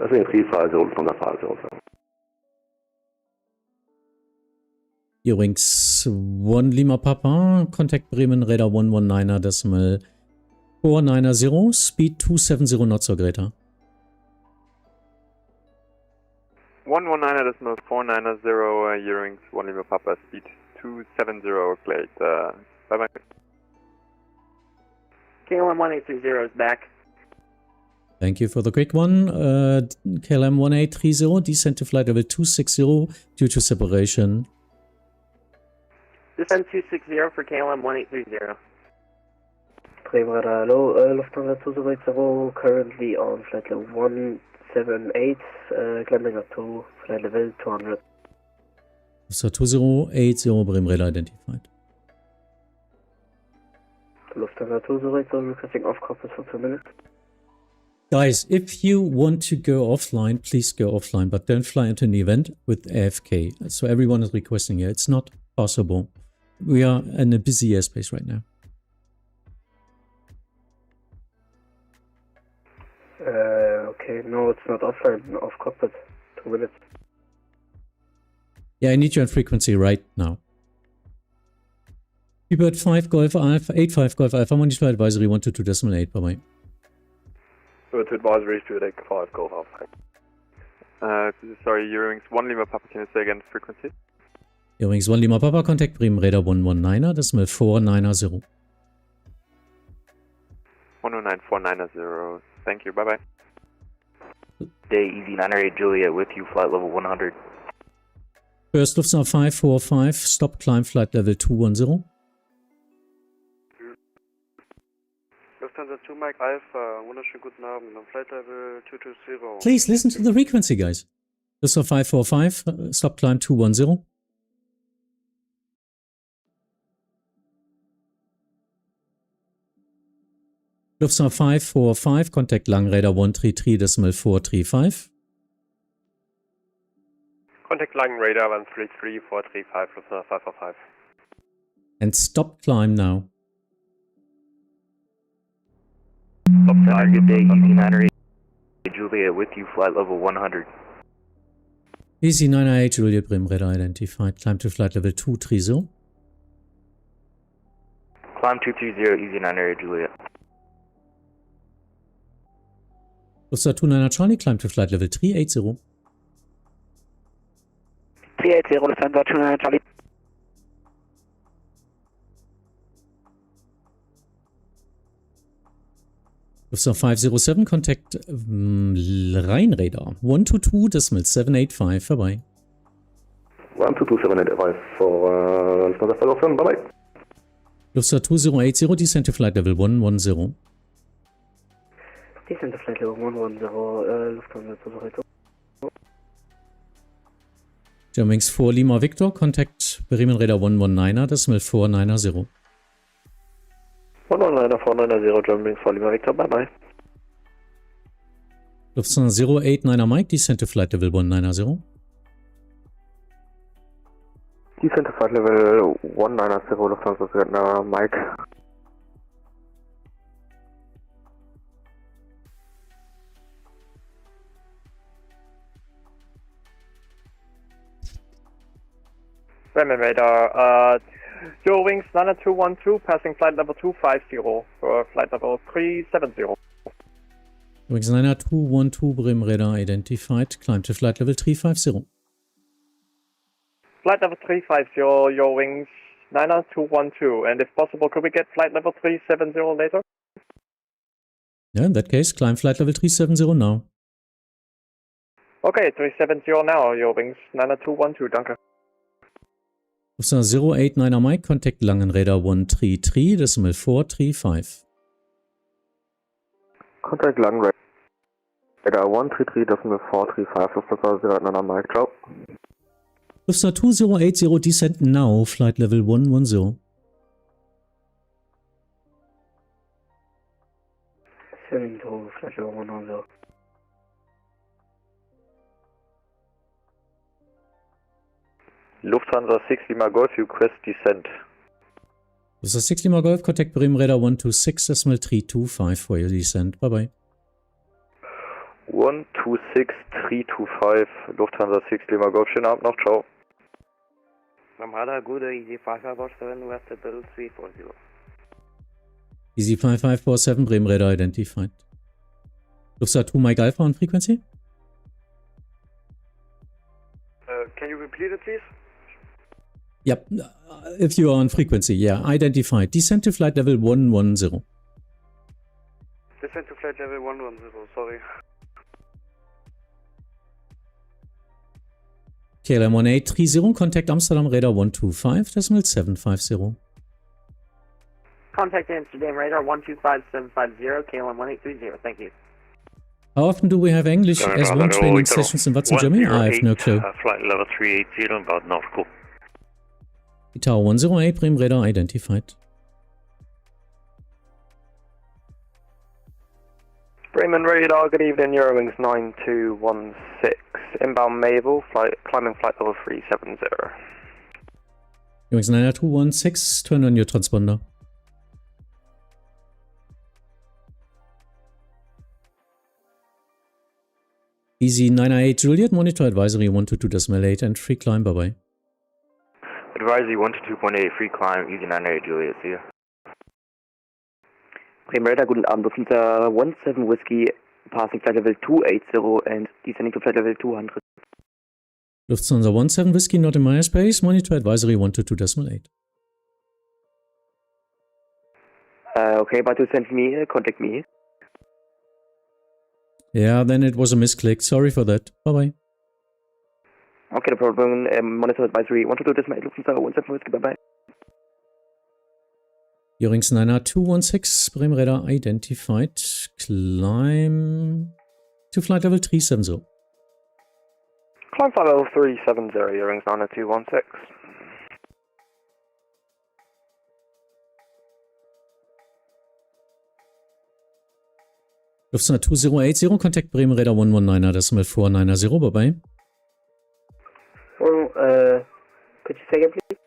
Speaker 13: I think 350, Lufthansa 507.
Speaker 1: Eurowings 1 Lima Papa, contact Bremen radar 119er decimal 490, speed 270 knots or greater.
Speaker 15: 119er decimal 490, Eurowings 1 Lima Papa, speed 270, great. Bye bye.
Speaker 3: KLM 1830 is back.
Speaker 1: Thank you for the quick one. KLM 1830, descend to flight level 260 due to separation.
Speaker 3: Descend 260 for KLM 1830.
Speaker 12: Bremen radar, hello, Lufthansa 280, currently on flight level 178, climbing up to flight level 200.
Speaker 1: So 2080, Bremen radar identified.
Speaker 12: Lufthansa 280, requesting off cockpit for 2 minutes.
Speaker 1: Guys, if you want to go offline, please go offline, but don't fly into an event with AFK. So everyone is requesting it. It's not possible. We are in a busy airspace right now.
Speaker 12: Okay, no, it's not offline, off cockpit. 2 minutes.
Speaker 1: Yeah, I need you on frequency right now. Bird 5 Golf Alpha, 85 Golf Alpha, monitor advisory 122.8, bye bye.
Speaker 8: To advisory, Studio 5 Golf Alpha.
Speaker 15: Sorry, Eurowings 1 Lima Papa, can you say again frequency?
Speaker 1: Eurowings 1 Lima Papa, contact Bremen radar 119er, decimal 490.
Speaker 15: 119490, thank you, bye bye.
Speaker 16: Day Easy 908 Juliet with you, flight level 100.
Speaker 1: First Lufthansa 545, stop climb flight level 210.
Speaker 6: Lufthansa 2 Mike Alpha, wunderschönen guten Abend, on flight level 220.
Speaker 1: Please listen to the frequency, guys. Lufthansa 545, stop climb 210. Lufthansa 545, contact Langradar 133.435.
Speaker 6: Contact Lang Radar 133435, Lufthansa 545.
Speaker 1: And stop climb now.
Speaker 16: Lufthansa, good day, Easy 908 Juliet with you, flight level 100.
Speaker 1: Easy 908 Juliet, Bremen radar identified. Climb to flight level 230.
Speaker 16: Climb 230, Easy 908 Juliet.
Speaker 1: Lufthansa 29 Charlie, climb to flight level 380.
Speaker 9: 380, Lufthansa 29 Charlie.
Speaker 1: Lufthansa 507, contact Rheinradar 122.785, bye-bye.
Speaker 13: 122.785 for Lufthansa 507, bye-bye.
Speaker 1: Lufthansa 2080, descend to flight level 110.
Speaker 12: Descend to flight level 110, Lufthansa 280.
Speaker 1: Germanwings 4 Lima Victor, contact Bremen radar 119er, decimal 490.
Speaker 12: 119er 490, Germanwings 4 Lima Victor, bye bye.
Speaker 1: Lufthansa 089er Mike, descend to flight level 190.
Speaker 13: Descend to flight level 190, Lufthansa Mike.
Speaker 6: Bremen Radar
Speaker 17: Eurowings 90212, passing flight level 250 for flight level 370.
Speaker 1: Übrigens 90212 Bremen Radar identified. Climb to flight level 350.
Speaker 17: Flight level 350, Eurowings 90212, and if possible, could we get flight level 370 later?
Speaker 1: Yeah, in that case, climb flight level 370 now.
Speaker 17: Okay, 370 now, Eurowings 90212, danke.
Speaker 1: Lufthansa 089er Mike, contact Langen Radar 133, decimal 435.
Speaker 13: Contact Langen Radar 133, decimal 435, Lufthansa 089er Mike, ciao.
Speaker 1: Lufthansa 2080, descent now, flight level 110.
Speaker 12: Descending to flight level 110.
Speaker 6: Lufthansa 6 Lima Golf, request descent.
Speaker 1: Lufthansa 6 Lima Golf, contact Bremen Radar 126, decimal 325 for your descent. Bye bye.
Speaker 6: 126 325, Lufthansa 6 Lima Golf, schönen Abend noch, ciao.
Speaker 18: Ramada, good, easy 5547, west bill 340.
Speaker 1: Easy 5547, Bremen Radar identified. Lufthansa 2 Mike Alpha on frequency?
Speaker 18: Can you repeat it, please?
Speaker 1: Yep, if you are on frequency, yeah, identified. Descent to flight level 110.
Speaker 18: Descent to flight level 110, sorry.
Speaker 1: KLM 1830, contact Amsterdam Radar 125, decimal 750.
Speaker 18: Contact Amsterdam Radar 125750, KLM 1830, thank you.
Speaker 1: How often do we have English as one training sessions in Vatsim, Germany? I have no clue.
Speaker 19: Flight level 380, about nautical.
Speaker 1: Tower 108, Bremen Radar identified.
Speaker 17: Bremen Radar, good evening, Eurowings 9216, inbound Mabel, climbing flight level 370.
Speaker 1: Eurowings 9216, turn on your transponder. Easy 998 Juliet, monitor advisory 122.8 and free climb, bye bye.
Speaker 16: Advisory 122.8, free climb, easy 998 Juliet, see ya.
Speaker 18: Bremen Radar, guten Abend, Lufthansa 17 Whiskey, passing flight level 280 and descending to flight level 200.
Speaker 1: Lufthansa 17 Whiskey, not in my space, monitor advisory 122.8.
Speaker 18: Okay, but to send me, contact me.
Speaker 1: Yeah, then it was a misclick, sorry for that, bye bye.
Speaker 18: Okay, no problem, monitor advisory 122.8, Lufthansa 17 Whiskey, bye bye.
Speaker 1: Eurowings 90216, Bremen Radar identified. Climb to flight level 370.
Speaker 17: Climb flight level 370, Eurowings 90216.
Speaker 1: Lufthansa 2080, contact Bremen Radar 119er, decimal 490, bye bye.
Speaker 12: Well, could you say again, please?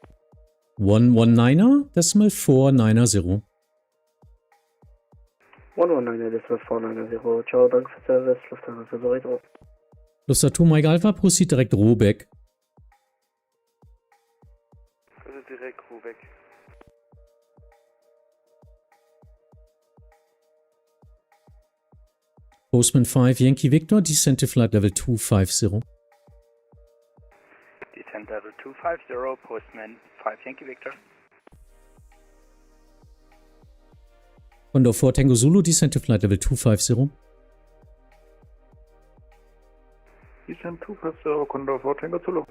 Speaker 1: 119er, decimal 490.
Speaker 12: 119er, decimal 490. Ciao, danke für Service, Lufthansa 2080.
Speaker 1: Lufthansa 2 Mike Alpha, proceed direkt Rohbeck.
Speaker 18: Also direkt Rubeck.
Speaker 1: Postman 5 Yankee Victor, descent to flight level 250.
Speaker 18: Descent level 250, Postman 5 Yankee Victor.
Speaker 1: Condor 4 Tango Zulu, descent to flight level 250.
Speaker 5: Descent 250, Condor 4 Tango Zulu.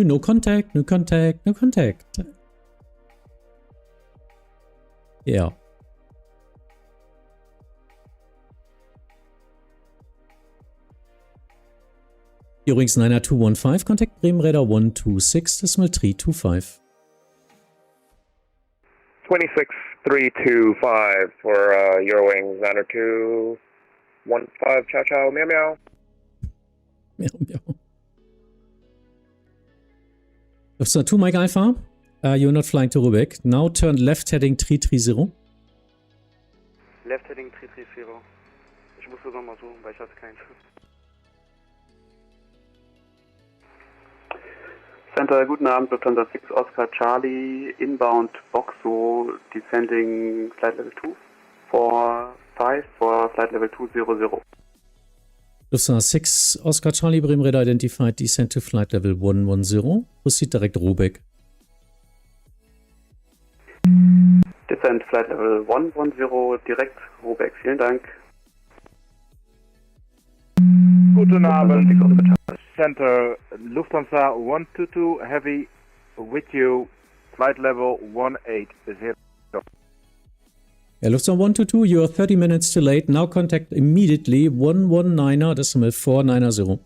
Speaker 1: No contact, no contact, no contact. Yeah. Eurowings 90215, contact Bremen Radar 126, decimal 325.
Speaker 17: 26325 for Eurowings 90215, ciao ciao, meow meow.
Speaker 1: Meow meow. Lufthansa 2 Mike Alpha, you're not flying to Rubeck. Now turn left heading 330.
Speaker 18: Left heading 330.
Speaker 2: musste nochmal suchen, weil ich hatte keins. Center, guten Abend, Lufthansa 6 Oscar Charlie, inbound Boxo, descending flight level 245 for flight level 200.
Speaker 1: Lufthansa 6 Oscar Charlie, Bremen Radar identified, descent to flight level 110. Proceed direkt Rubeck.
Speaker 2: Descent flight level 110, direkt Rubeck, vielen Dank.
Speaker 20: Guten Abend, Center, Lufthansa 122 Heavy with you, flight level 180.
Speaker 1: Yeah, Lufthansa 122, you are 30 minutes too late. Now contact immediately 119.490.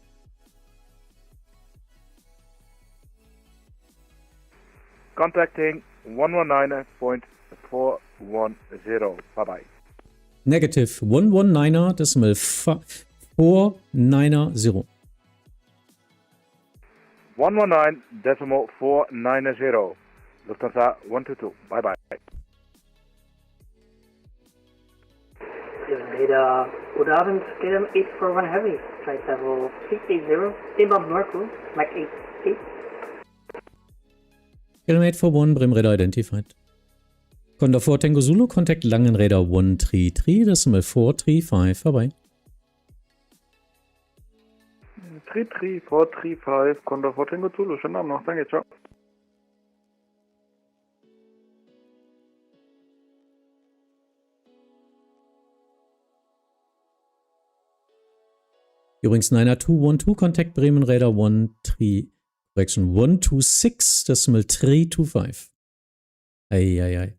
Speaker 20: Contacting 119.410. Bye-bye.
Speaker 1: Negative 119.490.
Speaker 20: 119.490. Lufthansa 122. Bye-bye.
Speaker 21: Radar, good Abend, KLM 841 Heavy, flight level 380, inbound Norco, Mach 88.
Speaker 1: KLM 841, Bremen Radar identified. Condor 4 Tango Zulu, contact Langen Radar 133, decimal 435, bye-bye.
Speaker 5: 33435, Condor 4 Tango Zulu, schönen Abend noch, danke, ciao.
Speaker 1: Übrigens 90212, contact Bremen Radar 126, decimal 325. Ei.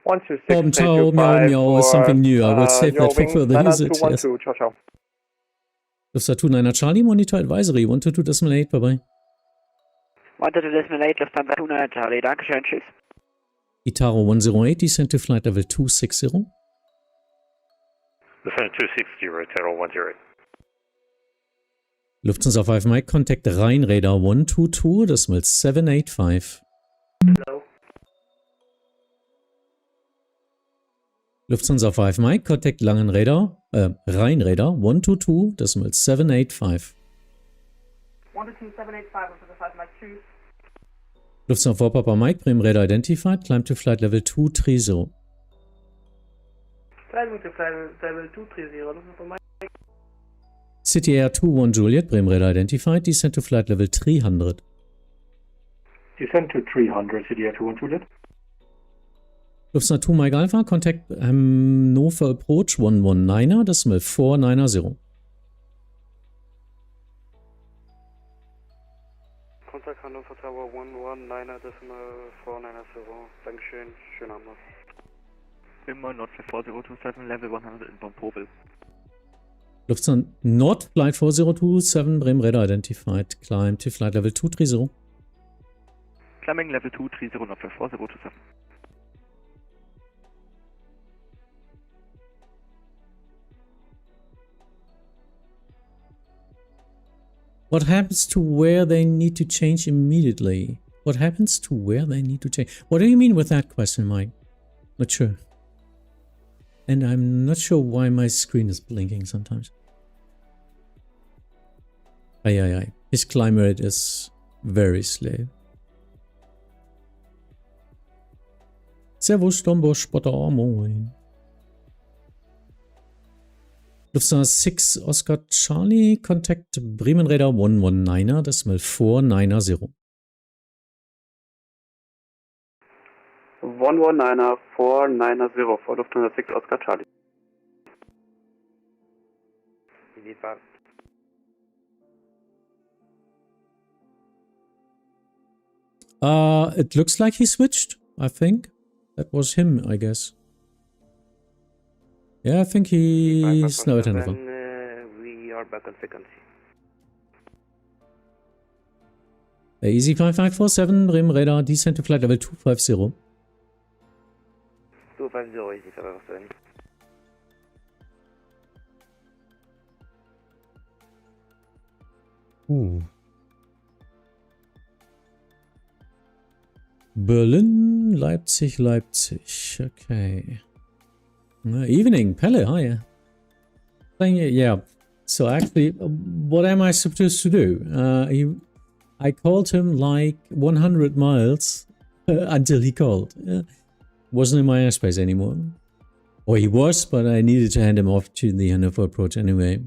Speaker 17: 126,
Speaker 1: Bob, ciao, meow, meow, is something new. I will save that for further usage. Yes.
Speaker 17: Ciao, ciao.
Speaker 1: Lufthansa 29 Charlie, monitor advisory, 122.8, bye-bye.
Speaker 7: 122.8, Lufthansa 29 Charlie, Dankeschön, tschüss.
Speaker 1: Itaro 108, descent to flight level 260.
Speaker 19: Lufthansa 260, Itaro 108.
Speaker 1: Lufthansa 5 Mike, contact Rhein Radar 122, decimal 785.
Speaker 21: Hello.
Speaker 1: Lufthansa 5 Mike, contact Langen Radar, Rhein Radar 122, decimal 785.
Speaker 14: 12785 for the 5 Mike 2.
Speaker 1: Lufthansa 4 Papa Mike, Bremen Radar identified, climb to flight level 230.
Speaker 14: Climbing to flight level 230, Lufthansa Mike.
Speaker 1: City Air 21 Juliet, Bremen Radar identified, descent to flight level 300.
Speaker 22: Descent to 300, City Air 21 Juliet.
Speaker 1: Lufthansa 2 Mike Alpha, contact Hannover Approach 119er, decimal 490.
Speaker 2: Contact Hannover Tower 119er, decimal 490. Dankeschön, schönen Abend noch.
Speaker 16: Immer Nord 4027, Level 100 in Popel.
Speaker 1: Lufthansa Nord Flight 4027, Bremen Radar identified, climb to flight level 230.
Speaker 16: Climbing Level 230, Nord 4027.
Speaker 1: What happens to where they need to change immediately? What happens to where they need to change? What do you mean with that question, Mike? Not sure. And I'm not sure why my screen is blinking sometimes. Aye. His climb rate is very slow. Servus, Stombo, Spotter, moin. Lufthansa 6 Oscar Charlie, contact Bremen Radar 119er, decimal 490.
Speaker 2: 119er 490 for Lufthansa 6 Oscar Charlie.
Speaker 1: It looks like he switched, I think. That was him, I guess. Yeah, I think he's now at Hannover.
Speaker 16: We are back on frequency.
Speaker 1: Easy 5547, Bremen Radar, descent to flight level 250.
Speaker 16: 250, Easy 5547.
Speaker 1: Berlin, Leipzig. Okay. Evening, Pelle, hi. Yeah. So actually, what am I supposed to do? I called him like 100 miles until he called. Wasn't in my airspace anymore. Or he was, but I needed to hand him off to the Hannover approach anyway.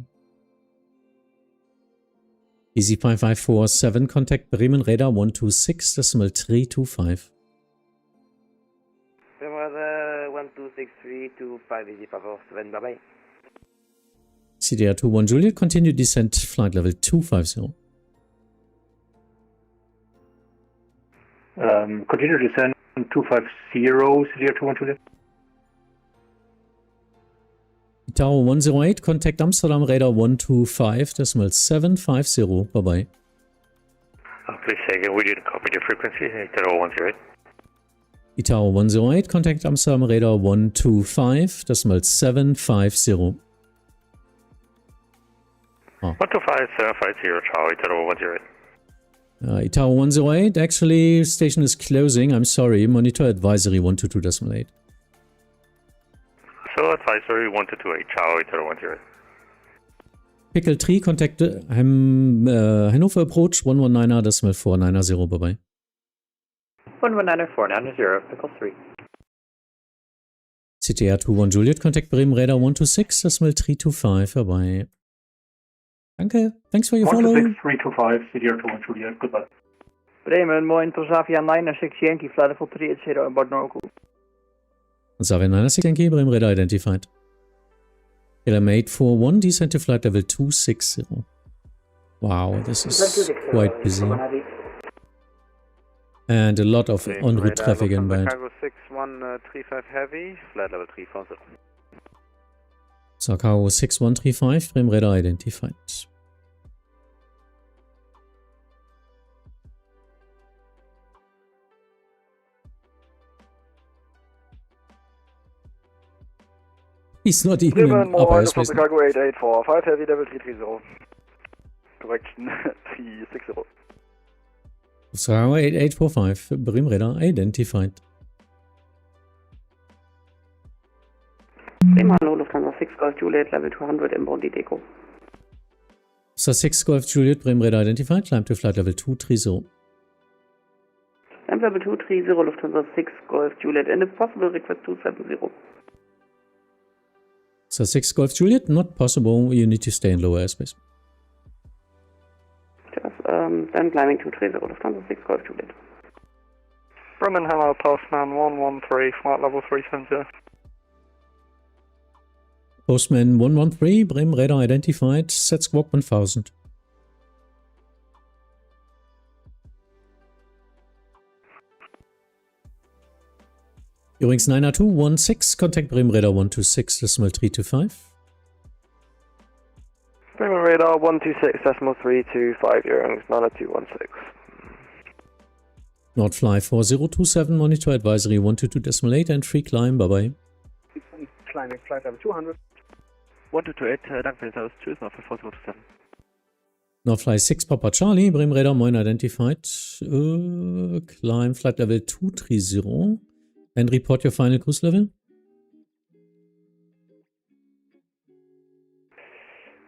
Speaker 1: Easy 5547, contact Bremen radar 126.325.
Speaker 18: Bremen 126.325, easy 547, bye bye.
Speaker 1: CDR 21 Juliet, continue descent flight level 250.
Speaker 22: Continue descent 250, CDR 21 Juliet.
Speaker 1: Tower 108, contact Amsterdam radar 125.750, bye bye.
Speaker 19: Please say again, we didn't copy your frequency, Tower 108.
Speaker 1: Tower 108, contact Amsterdam radar 125.750. Oh.
Speaker 19: 125.750, Charlie, Tower 108.
Speaker 1: Tower 108, actually, station is closing. I'm sorry. Monitor advisory 122.8.
Speaker 19: So advisory 1228, Charlie, Tower 108.
Speaker 1: Pickle 3, contact Hannover approach 119.490, bye bye.
Speaker 3: 119.490, Pickle 3.
Speaker 1: CTR 21 Juliet, contact Bremen radar 126.325, bye bye. Danke. Thanks for your follow.
Speaker 22: 126.325, CDR 21 Juliet, goodbye.
Speaker 7: Bremen, Moin, Transavia 96 Yankee, flight level 380 about Norco.
Speaker 1: Transavia 96 Yankee, Bremen radar identified. LM 841, descent to flight level 260. Wow, this is quite busy. And a lot of en route traffic inbound.
Speaker 6: Cargo 6135 heavy, flight level 340.
Speaker 1: So Cargo 6135, Bremen radar identified. He's not even in upper airspace.
Speaker 8: Cargo 8845, heavy level 330. Correction 360.
Speaker 1: So 8845, Bremen radar identified.
Speaker 18: Bremen, hello, Lufthansa 6 Golf Juliet, level 200, inbound EDDW.
Speaker 1: So 6 Golf Juliet, Bremen radar identified, climb to flight level 230.
Speaker 18: Climb level 230, Lufthansa 6 Golf Juliet, and if possible, request 270.
Speaker 1: So 6 Golf Juliet, not possible, you need to stay in lower airspace.
Speaker 18: Then climbing 230, Lufthansa 6 Golf Juliet.
Speaker 17: Bremen, hello, Postman 113, flight level 370.
Speaker 1: Postman 113, Bremen radar identified, set squawk 1000. Übrigens 90216, contact Bremen radar 126.325.
Speaker 17: Bremen radar 126.325, Eurings 90216.
Speaker 1: Nord fly 4027, monitor advisory 122.8 and free climb, bye bye.
Speaker 8: Climbing flight level 200.
Speaker 3: 1228, danke für den Service, tschüss, Nord 4027.
Speaker 1: Nord fly 6 Papa Charlie, Bremen radar moin identified. Climb flight level 230 and report your final cruise level.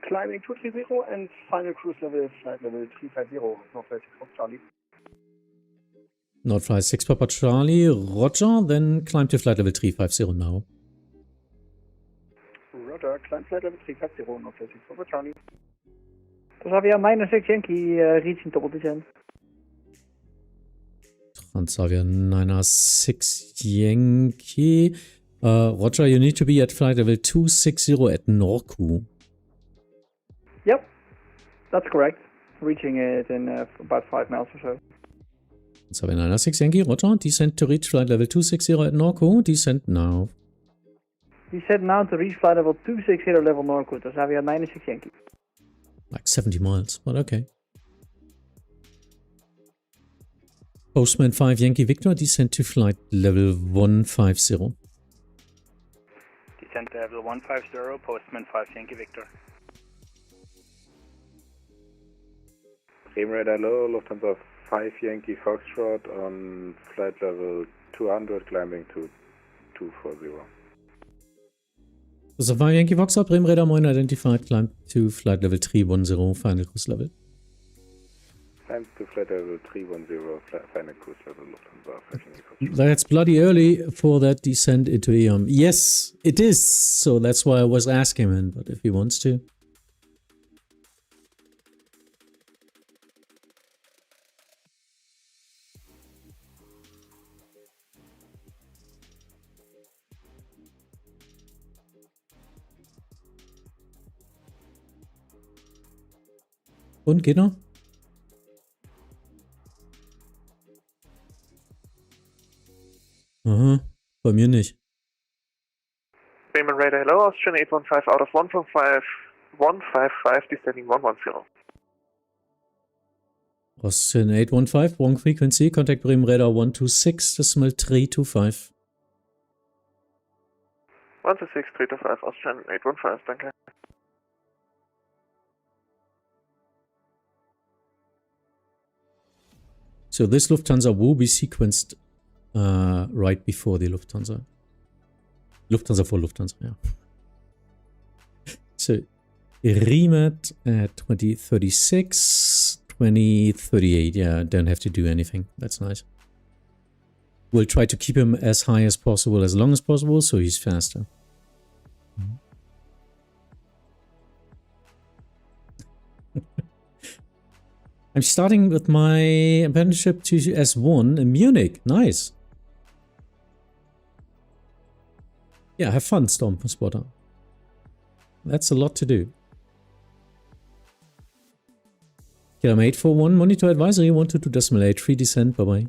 Speaker 8: Climbing 230 and final cruise level, flight level 350, Nordfly 6 Papa Charlie.
Speaker 1: Nordfly 6 Papa Charlie, roger, then climb to flight level 350 now.
Speaker 8: Roger, climb flight level 350, Nordfly 6 Papa Charlie.
Speaker 7: Transavia 96 Yankee, reaching double descent.
Speaker 1: Transavia 96 Yankee. Roger, you need to be at flight level 260 at Norku.
Speaker 7: Yep, that's correct. Reaching it in about 5 miles or so.
Speaker 1: Transavia 96 Yankee, roger. Descent to reach flight level 260 at Norku. Descent now.
Speaker 7: Descent now to reach flight level 260 level Norku. Transavia 96 Yankee.
Speaker 1: Like 70 miles, but okay. Postman 5 Yankee Victor, descent to flight level 150.
Speaker 4: Descent to level 150, Postman 5 Yankee Victor.
Speaker 5: Bremen radar low, Lufthansa 5 Yankee Foxtrot on flight level 200, climbing to 240.
Speaker 1: So 5 Yankee Foxtrot, Bremen Radar Moin identified, climb to flight level 310, final cruise level.
Speaker 20: Climb to flight level 310, final cruise level, Lufthansa.
Speaker 1: That's bloody early for that descent into EOM. Yes, it is. So that's why I was asking him, but if he wants to. Und, geht noch? Aha, bei mir nicht.
Speaker 6: Bremen Radar, hello, Austrian 815 out of 155, descending 110.
Speaker 1: Austrian 815, wrong frequency, contact Bremen Radar 126.325.
Speaker 6: 126.325, Austrian 815, danke.
Speaker 1: So this Lufthansa will be sequenced right before the Lufthansa. Lufthansa for Lufthansa, yeah. So Riemann at 2036, 2038, yeah, don't have to do anything. That's nice. We'll try to keep him as high as possible, as long as possible, so he's faster. I'm starting with my apprenticeship to S1 in Munich. Nice. Yeah, have fun, Storm Spotter. That's a lot to do. Kilometer 841, monitor advisory, 122.8, free descent, bye-bye.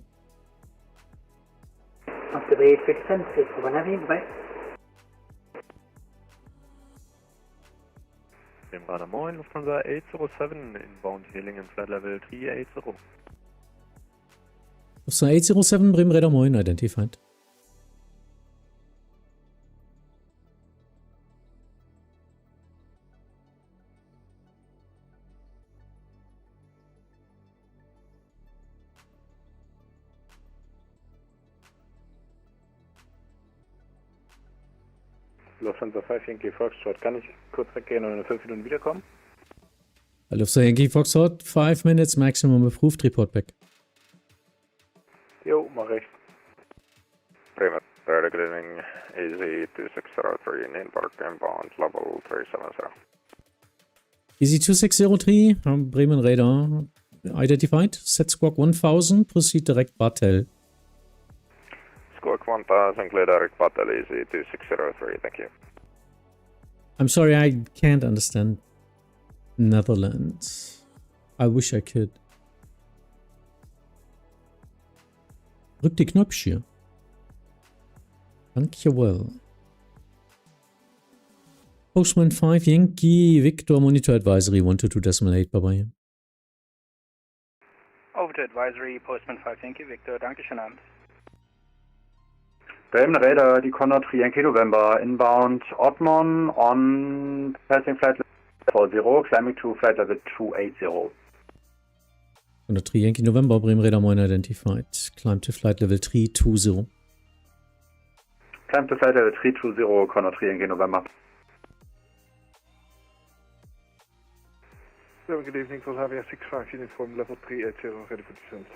Speaker 21: After the 8 descent, 6 heavy, bye.
Speaker 15: Radar Moin, Lufthansa 807, inbound hailing in flight level 380.
Speaker 1: Lufthansa 807, Bremen Radar Moin, identified.
Speaker 20: Lufthansa 5 Yankee Foxtrot, kann ich kurz weggehen und in 5 Minuten wiederkommen?
Speaker 1: Lufthansa Yankee Foxtrot, 5 minutes maximum approved, report back.
Speaker 20: Jo, mach ich.
Speaker 6: Bremen Radar, good evening, Easy 2603 in Park inbound level 370.
Speaker 1: Easy 2603, Bremen Radar, identified, set squawk 1000, proceed direct Batel.
Speaker 6: Squawk 1000, clear direct Batel, Easy 2603, thank you.
Speaker 1: I'm sorry, I can't understand Netherlands. I wish I could. Drück die Knöpfchen. Dankjewel. Postman 5 Yankee Victor Monitor Advisory 122.8, bye-bye.
Speaker 4: Over to advisory, Postman 5 Yankee Victor, dankeschön Abend.
Speaker 20: Bremen Radar, die Condor 3 Yankee November, inbound Otmon on passing flight level 40, climbing to flight level 280.
Speaker 1: Condor 3 Yankee November, Bremen Radar Moin identified. Climb to flight level 320.
Speaker 20: Climb to flight level 320, Condor 3 Yankee November.
Speaker 10: Good evening, Valhavia 65 uniform level 380, ready for descent.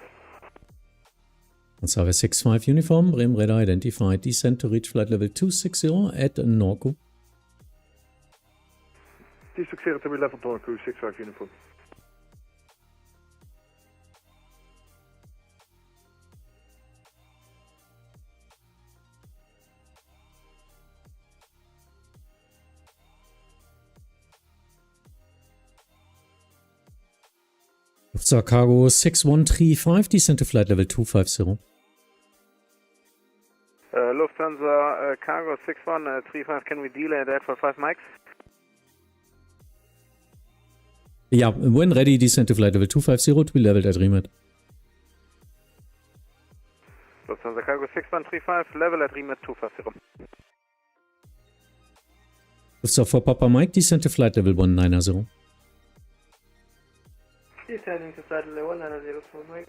Speaker 1: Valhavia 65 uniform, Bremen Radar identified. Descent to reach flight level 260 at Norco.
Speaker 10: D60 to be level Norco, 65 uniform.
Speaker 1: Lufthansa Cargo 6135, descent to flight level 250.
Speaker 4: Lufthansa Cargo 6135, can we delay that for 5 mics?
Speaker 1: Yeah, when ready, descent to flight level 250 to be leveled at Riemann.
Speaker 4: Lufthansa Cargo 6135, level at Riemann 250.
Speaker 1: Lufthansa for Papa Mike, descent to flight level 190.
Speaker 21: Descending to flight level 190 for Mike.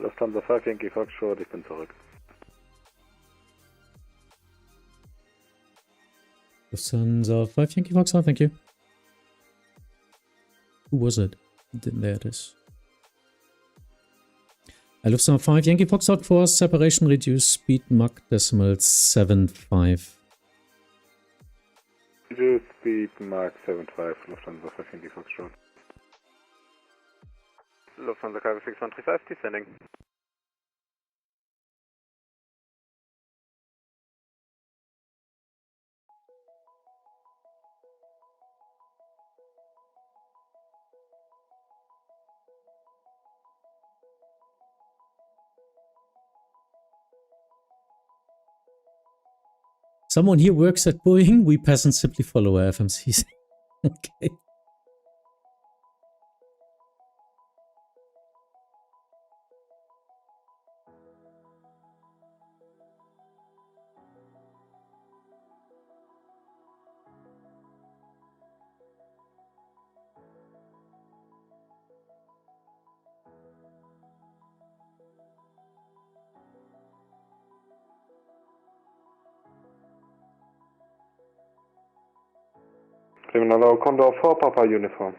Speaker 8: Lufthansa 5 Yankee Foxtrot, ich bin zurück.
Speaker 1: Lufthansa 5 Yankee Foxtrot, thank you. Who was it? There it is. Lufthansa 5 Yankee Foxtrot for separation, reduce speed Mach decimal 75.
Speaker 10: Reduce speed Mach 75, Lufthansa 5 Yankee Foxtrot.
Speaker 4: Lufthansa Cargo 6135, descending.
Speaker 1: Someone here works at Boeing. We peasants simply follow our FMCs. Okay.
Speaker 8: Criminal Condor 4 Papa Uniform.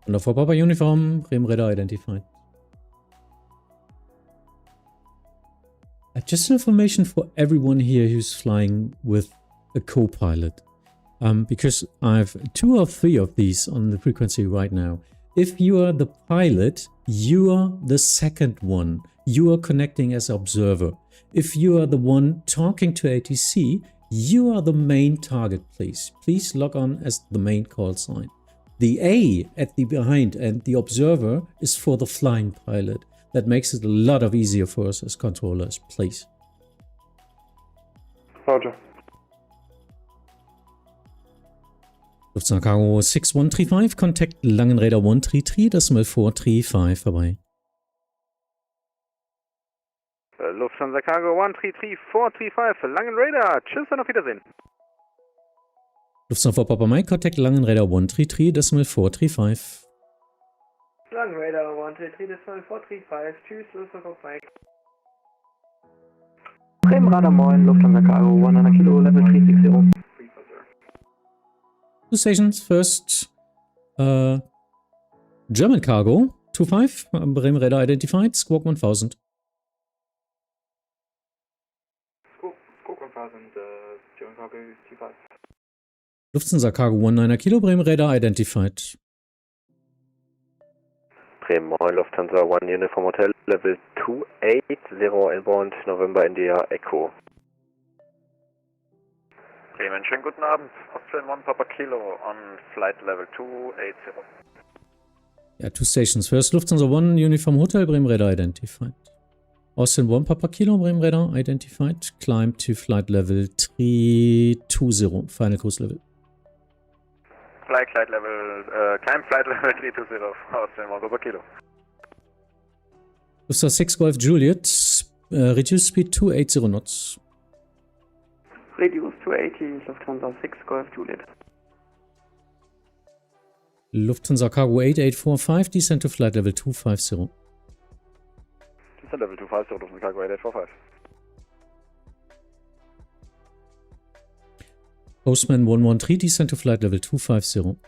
Speaker 1: Condor 4 Papa Uniform, Bremen Radar identified. Just information for everyone here who's flying with a co-pilot. Because I have 2 or 3 of these on the frequency right now. If you are the pilot, you are the second one. You are connecting as observer. If you are the one talking to ATC, you are the main target, please. Please log on as the main call sign. The A at the behind and the observer is for the flying pilot. That makes it a lot of easier for us as controllers, please.
Speaker 8: Roger.
Speaker 1: Lufthansa Cargo 6135, contact Langenräder 133, decimal 435 vorbei.
Speaker 4: Lufthansa Cargo 133435, Langenräder, tschüss und auf Wiedersehen.
Speaker 1: Lufthansa 4 Papa Mike, contact Langenräder 133, decimal 435.
Speaker 21: Langenräder 133, decimal 435, tschüss, Lufthansa 4 Mike.
Speaker 18: Bremen Radar moin, Lufthansa Cargo 100 Kilo, Level 360.
Speaker 1: 2 stations, first German Cargo 25, Bremen Radar identified, Squawk 1000.
Speaker 3: Squawk 1000, German Cargo 25.
Speaker 1: Lufthansa Cargo 19 Kilo, Bremen Radar identified.
Speaker 6: Bremen moin, Lufthansa 1 Uniform Hotel, Level 280 inbound, November India Echo.
Speaker 5: Bremen, schönen guten Abend. Austrian 1 Papa Kilo on flight level 280.
Speaker 1: Yeah, 2 stations. First, Lufthansa 1 Uniform Hotel, Bremen Radar identified. Austrian 1 Papa Kilo, Bremen Radar identified. Climb to flight level 320, final cruise level.
Speaker 5: Climb flight level 320, Austrian 1 Papa Kilo.
Speaker 1: Lufthansa 6 Golf Juliet, reduce speed 280 knots.
Speaker 18: Reduce 280, Lufthansa 6 Golf Juliet.
Speaker 1: Lufthansa Cargo 8845, descend to flight level 250.
Speaker 8: Descent level 250, Lufthansa Cargo 8845.
Speaker 1: Postman 113, descend to flight level 250.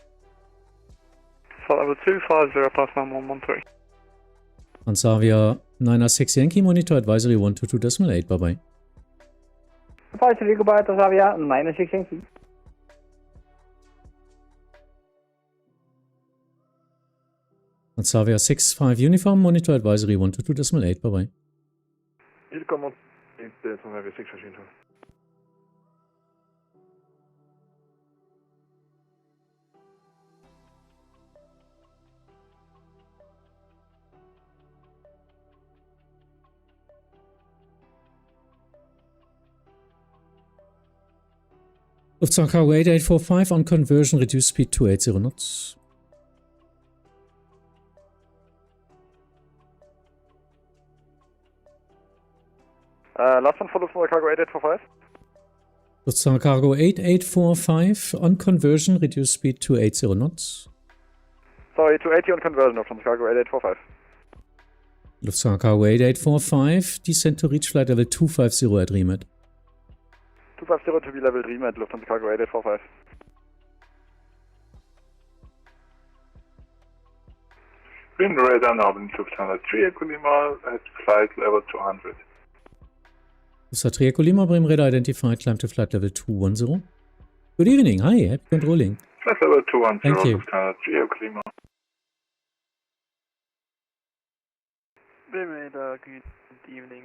Speaker 10: Flight level 250, Postman 113.
Speaker 1: Transavia 906 Yankee, monitor advisory 122.8, bye bye.
Speaker 7: Advisory goodbye, Transavia 906 Yankee.
Speaker 1: Transavia 65 Uniform, monitor advisory 122.8, bye bye.
Speaker 10: Il commande Transavia 65 Uniform.
Speaker 1: Lufthansa Cargo 8845, on conversion, reduce speed 280 knots.
Speaker 8: Last one for Lufthansa Cargo 8845.
Speaker 1: Lufthansa Cargo 8845, on conversion, reduce speed 280 knots.
Speaker 8: Sorry, 280 on conversion, Lufthansa Cargo 8845.
Speaker 1: Lufthansa Cargo 8845, descend to reach flight level 250 at Remit.
Speaker 4: 250 to be level Remit, Lufthansa Cargo 8845.
Speaker 5: Green radar now in Lufthansa 3 Echo Lima at flight level 200.
Speaker 1: Lufthansa 3 Echo Lima, Bremen radar identified, climb to flight level 210. Good evening, hi, happy controlling.
Speaker 5: Flight level 210,
Speaker 1: Thank you.
Speaker 5: Lufthansa 3 Echo Lima.
Speaker 15: Bremen radar, good evening,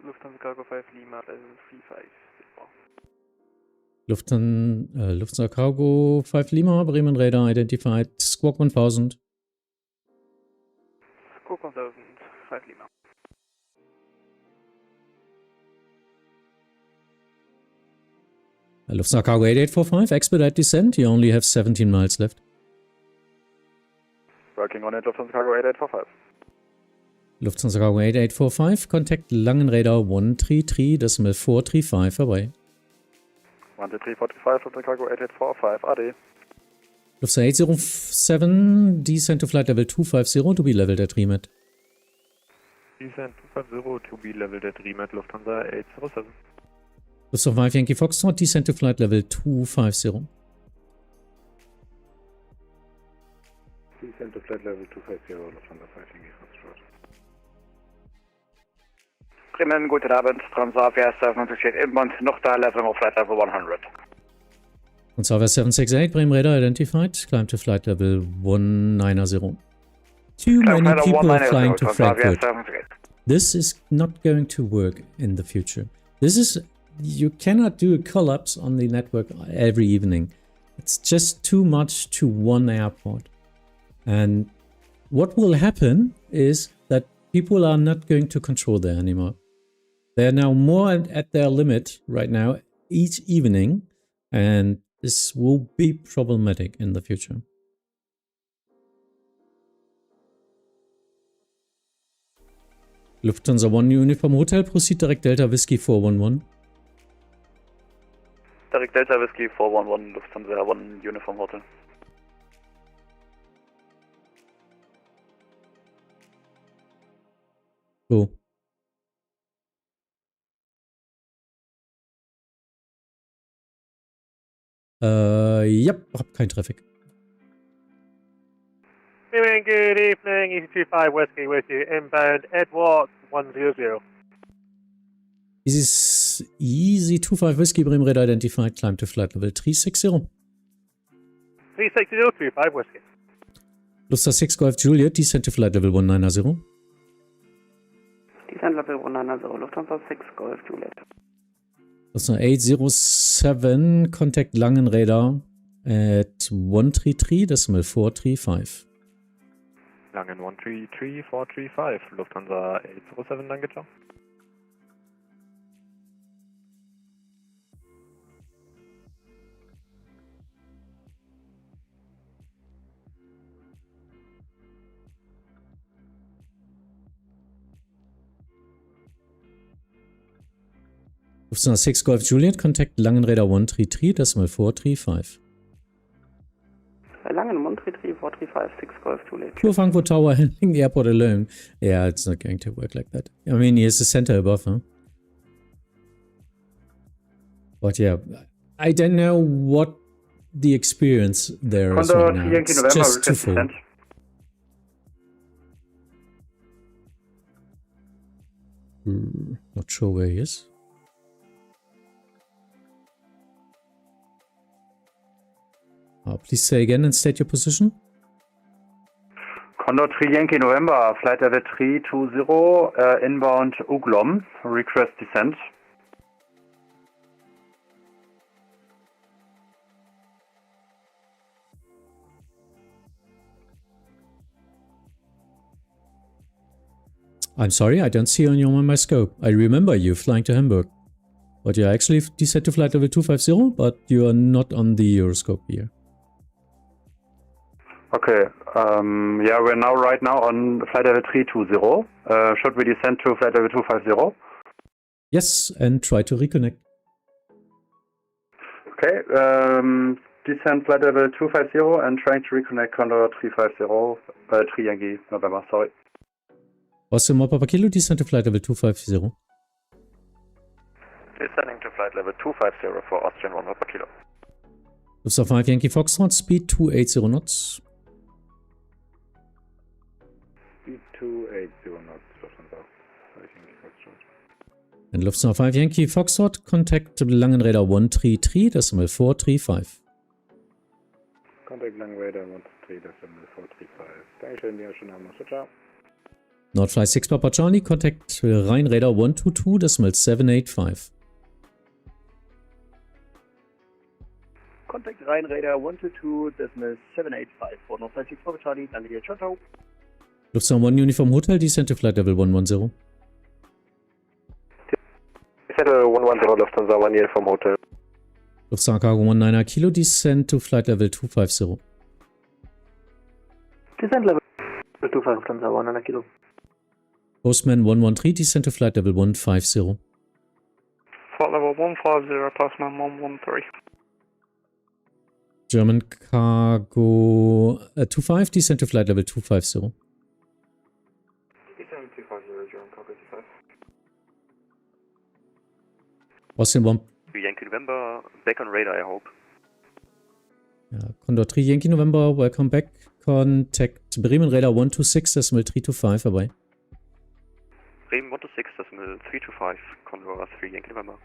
Speaker 15: Lufthansa Cargo 5 Lima, level 350.
Speaker 1: Lufthansa Cargo 5 Lima, Bremen radar identified, Squawk 1000.
Speaker 15: Squawk 1000, 5 Lima.
Speaker 1: Lufthansa Cargo 8845, expedite descent, you only have 17 miles left.
Speaker 4: Working on it, Lufthansa Cargo 8845.
Speaker 1: Lufthansa Cargo 8845, contact Langenräder 133.435 away.
Speaker 4: 13345, Lufthansa Cargo 8845, AD.
Speaker 1: Lufthansa 807, descend to flight level 250 to be leveled at Remit.
Speaker 15: Descent 250 to be leveled at Remit, Lufthansa 807.
Speaker 1: Lufthansa 5 Yankee Foxtrot, descend to flight level 250.
Speaker 10: Descend to flight level 250, Lufthansa 5 Yankee Foxtrot.
Speaker 7: Bremen, guten Abend. Transavia 768 inbound, noch da, leveling of flight level 100.
Speaker 1: Transavia 768, Bremen radar identified, climb to flight level 190. Too many people are flying to Frankfurt. This is not going to work in the future. This is, you cannot do a collapse on the network every evening. It's just too much to one airport. And what will happen is that people are not going to control there anymore. They're now more at their limit right now each evening, and this will be problematic in the future. Lufthansa 1 Uniform Hotel, proceed direct Delta Whiskey 411.
Speaker 4: Direct Delta Whiskey 411, Lufthansa 1 Uniform Hotel.
Speaker 1: So. Yep, hab kein Traffic.
Speaker 9: Good evening, EC25 Whiskey with you, inbound Edward 100.
Speaker 1: This is EZ25 Whiskey, Bremen radar identified, climb to flight level 360.
Speaker 9: 360, 25 Whiskey.
Speaker 1: Lufthansa 6 Golf Juliet, descend to flight level 190.
Speaker 7: Descent level 190, Lufthansa 6 Golf Juliet.
Speaker 1: Lufthansa 807, contact Langenräder at 133.435.
Speaker 15: Langen 133.435, Lufthansa 807, danke, ciao.
Speaker 1: Lufthansa 6 Golf Juliet, contact Langenräder 133.435.
Speaker 7: Langen 133.435, 6 Golf Juliet.
Speaker 1: Pure Frankfurt Tower, handling the airport alone. Yeah, it's not going to work like that. I mean, here's the center above, huh? But yeah, I don't know what the experience there is right now. It's just too full. Not sure where he is. Please say again and state your position.
Speaker 20: Condor 3 Yankee November, flight level 320, inbound Uglom, request descent.
Speaker 1: I'm sorry, I don't see you on my scope. I remember you flying to Hamburg. But you're actually descent to flight level 250, but you are not on the Euroscope here.
Speaker 20: Okay, yeah, we're now right now on flight level 320. Should we descend to flight level 250?
Speaker 1: Yes, and try to reconnect.
Speaker 20: Okay, descend flight level 250 and trying to reconnect Condor 350, 3 Yankee November, sorry.
Speaker 1: Austrian 1 Papa Kilo, descend to flight level 250.
Speaker 4: Descending to flight level 250 for Austrian 1 Papa Kilo.
Speaker 1: Lufthansa 5 Yankee Foxtrot, speed 280 knots.
Speaker 10: Speed 280 knots, Lufthansa 5 Yankee Foxtrot.
Speaker 1: And Lufthansa 5 Yankee Foxtrot, contact Langen Radar 133, decimal 435.
Speaker 10: Contact Langen Radar 133, decimal 435. Dankeschön, die schon haben. Ciao.
Speaker 1: Nordfly 6 Papa Charlie, contact Rhein Radar 122, decimal 785.
Speaker 11: Contact Rhein Radar 122, decimal 785 for Nordfly 6 Papa Charlie. Danke dir, ciao, ciao.
Speaker 1: Lufthansa 1 Uniform Hotel, descend to flight level 110.
Speaker 8: Descend to 110, Lufthansa 1 Uniform Hotel.
Speaker 1: Lufthansa Cargo 19 Kilo, descend to flight level 250.
Speaker 11: Descend level 25, Lufthansa 100 Kilo.
Speaker 1: Postman 113, descend to flight level 150.
Speaker 13: Flight level 150, Postman 113.
Speaker 1: German Cargo 25, descend to flight level 250.
Speaker 15: Descend 250, German Cargo 25.
Speaker 1: Austrian 1.
Speaker 2: Yankee November, back on radar, I hope.
Speaker 1: Condor 3 Yankee November, welcome back. Contact Bremen Radar 126, decimal 325 vorbei.
Speaker 2: Bremen 126, decimal 325, Condor 3 Yankee November.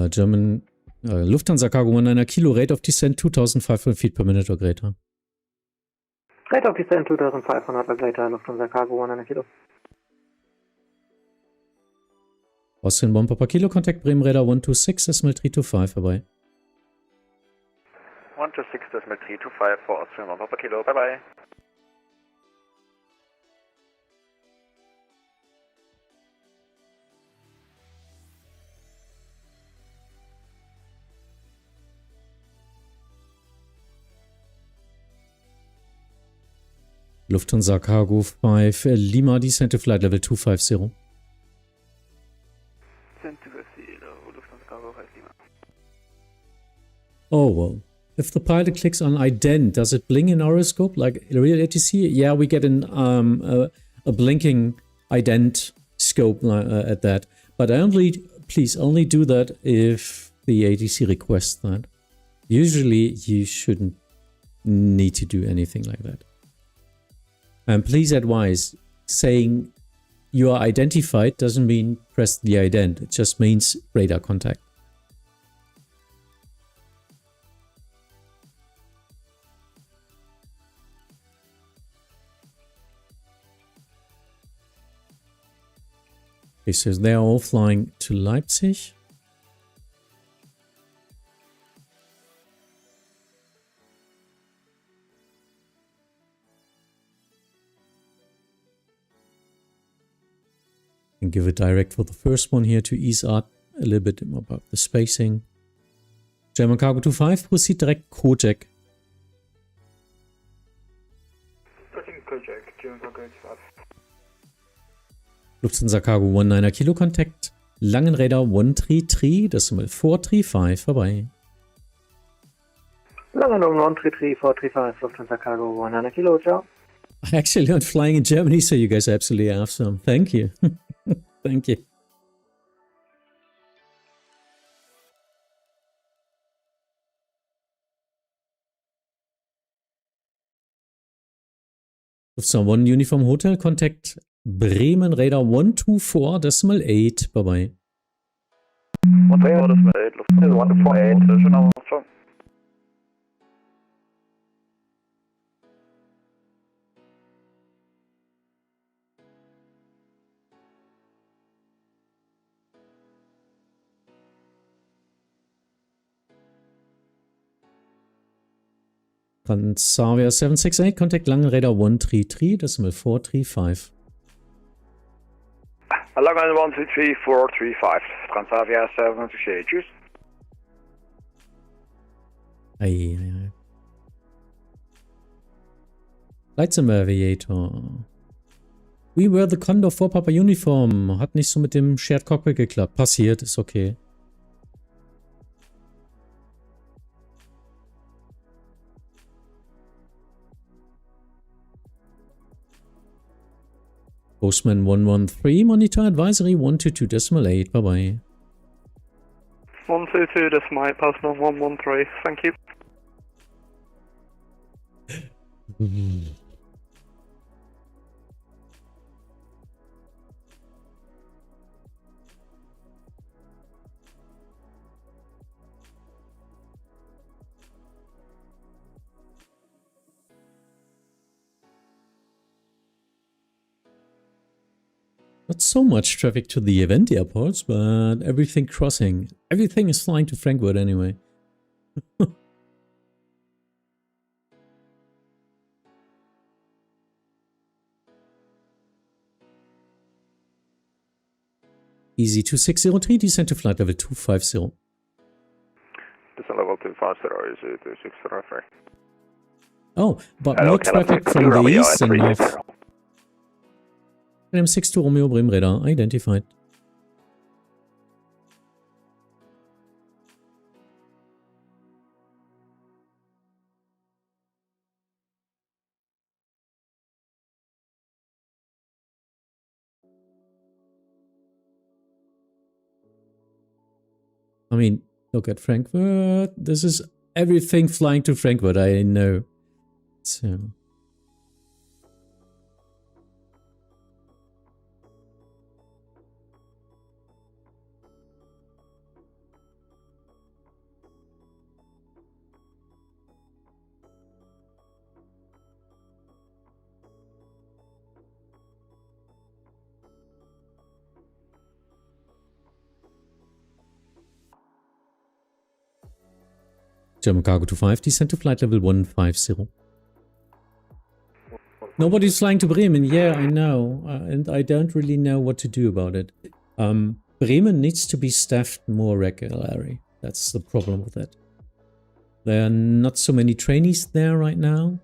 Speaker 1: German Lufthansa Cargo 19 Kilo, rate of descent 2,500 feet per minute or greater.
Speaker 11: Rate of descent 2,500 or greater, Lufthansa Cargo 19 Kilo.
Speaker 1: Austrian 1 Papa Kilo, contact Bremen Radar 126, decimal 325 vorbei.
Speaker 4: 126, decimal 325 for Austrian 1 Papa Kilo, bye bye.
Speaker 1: Lufthansa Cargo 5 Lima, descend to flight level 250.
Speaker 15: Descend to Lufthansa Cargo 5 Lima.
Speaker 1: Oh, well. If the pilot clicks on ident, does it blink in horoscope like real ATC? Yeah, we get a blinking ident scope at that. But please only do that if the ATC requests that. Usually, you shouldn't need to do anything like that. And please advise, saying you are identified doesn't mean press the ident. It just means radar contact. Okay, so they are all flying to Leipzig. And give it direct for the first one here to ease up a little bit about the spacing. German Cargo 25, proceed direct Kojak.
Speaker 15: Proceed Kojak, German Cargo 25.
Speaker 1: Lufthansa Cargo 19 Kilo, contact Langen Radar 133, decimal 435 vorbei.
Speaker 11: Langen 133, 435, Lufthansa Cargo 19 Kilo, ciao.
Speaker 1: I actually learned flying in Germany, so you guys are absolutely awesome. Thank you. Thank you. Lufthansa 1 Uniform Hotel, contact Bremen Radar 124, decimal 8. Bye-bye.
Speaker 4: 124, decimal 8, Lufthansa 148, schon am Anfang.
Speaker 1: Transavia 768, contact Langen Radar 133, decimal 435.
Speaker 4: Langen 123, 435, Transavia 768, tschüss.
Speaker 1: Ei. Vatsim Aviator. We were the Condor 4 Papa Uniform. Hat nicht so mit dem Shared Cockpit geklappt. Passiert, ist okay. Postman 113, Monitor Advisory 122.8. Bye-bye.
Speaker 13: 122.8, Postman 113. Thank you.
Speaker 1: Not so much traffic to the event airports, but everything crossing. Everything is flying to Frankfurt anyway. Easy 2603, descent to flight level 250.
Speaker 4: Descent level 250, easy 2603.
Speaker 1: Oh, but no traffic from the east and north. M62 Romeo Bremen radar identified. I mean, look at Frankfurt. This is everything flying to Frankfurt, I know. So... German Cargo 25, descent to flight level 150. Nobody's flying to Bremen. Yeah, I know. And I don't really know what to do about it. Bremen needs to be staffed more regularly. That's the problem with it. There are not so many trainees there right now,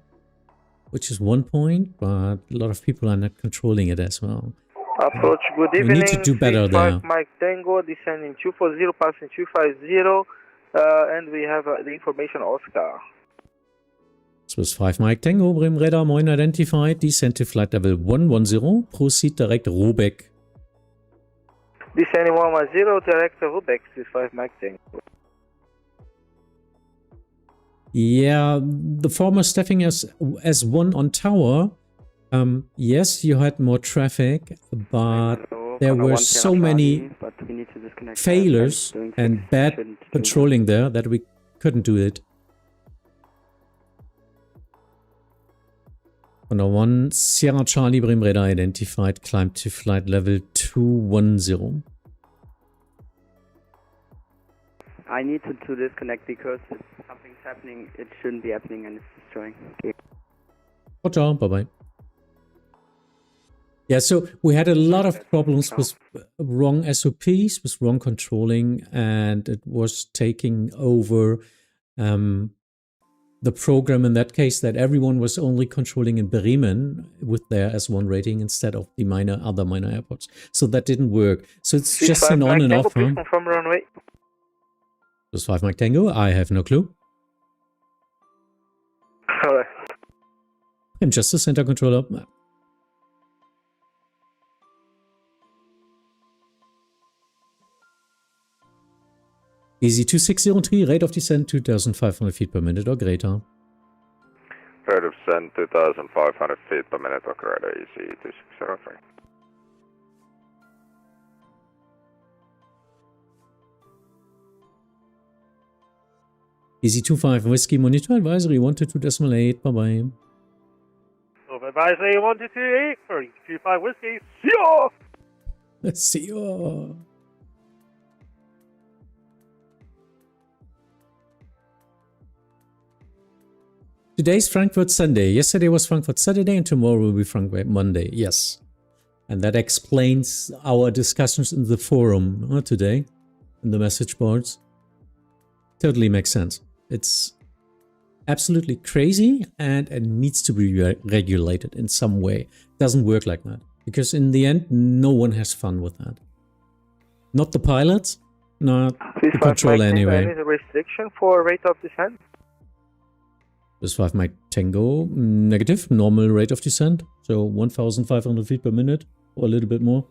Speaker 1: which is one point, but a lot of people are not controlling it as well.
Speaker 17: Approach, good evening.
Speaker 1: We need to do better there.
Speaker 17: Mike Tango, descending 240, passing 250. And we have the information Oscar.
Speaker 1: Swiss 5 Mike Tango, Bremen Radar, Moin identified, descent to flight level 110, proceed direct Robeck.
Speaker 17: Descending 110, direct Robeck, Swiss 5 Mike Tango.
Speaker 1: Yeah, the former staffing as one on tower, yes, you had more traffic, but there were so many failures and bad controlling there that we couldn't do it. On a 1 Sierra Charlie Bremen radar identified, climb to flight level 210.
Speaker 12: I need to disconnect because if something's happening, it shouldn't be happening and it's destroying. Okay.
Speaker 1: Roger, bye-bye. Yeah, so we had a lot of problems with wrong SOPs, with wrong controlling, and it was taking over the program in that case that everyone was only controlling in Bremen with their S1 rating instead of the other minor airports. So that didn't work. So it's just an on and off.
Speaker 17: From runway.
Speaker 1: Plus 5 Mike Tango, I have no clue. I'm just a center controller. Easy 2603, rate of descent 2,500 feet per minute or greater.
Speaker 4: Rate of descent 2,500 feet per minute or greater, easy 2603.
Speaker 1: Easy 25 Whiskey Monitor Advisory 122.8, bye bye.
Speaker 9: Advisory 122.8 for 25 Whiskey. See ya!
Speaker 1: See ya! Today's Frankfurt Sunday. Yesterday was Frankfurt Saturday and tomorrow will be Frankfurt Monday. Yes. And that explains our discussions in the forum today, in the message boards. Totally makes sense. It's absolutely crazy and it needs to be regulated in some way. It doesn't work like that. Because in the end, no one has fun with that. Not the pilots, not the controller anyway.
Speaker 17: Any restriction for rate of descent?
Speaker 1: This 5 Mike Tango, negative, normal rate of descent. So 1,500 feet per minute, or a little bit more.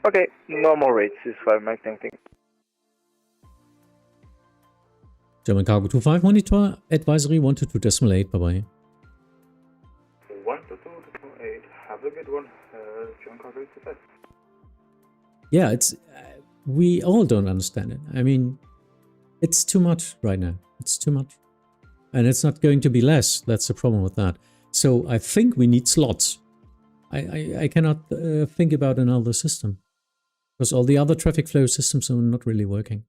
Speaker 17: Okay, normal rate, this 5 Mike Tango.
Speaker 1: German Cargo 25 monitor, advisory 122.8, bye-bye.
Speaker 10: 122.8, have a good one. German Cargo 25.
Speaker 1: Yeah, it's we all don't understand it. I mean, it's too much right now. It's too much. And it's not going to be less. That's the problem with that. So I think we need slots. I cannot think about another system. Because all the other traffic flow systems are not really working.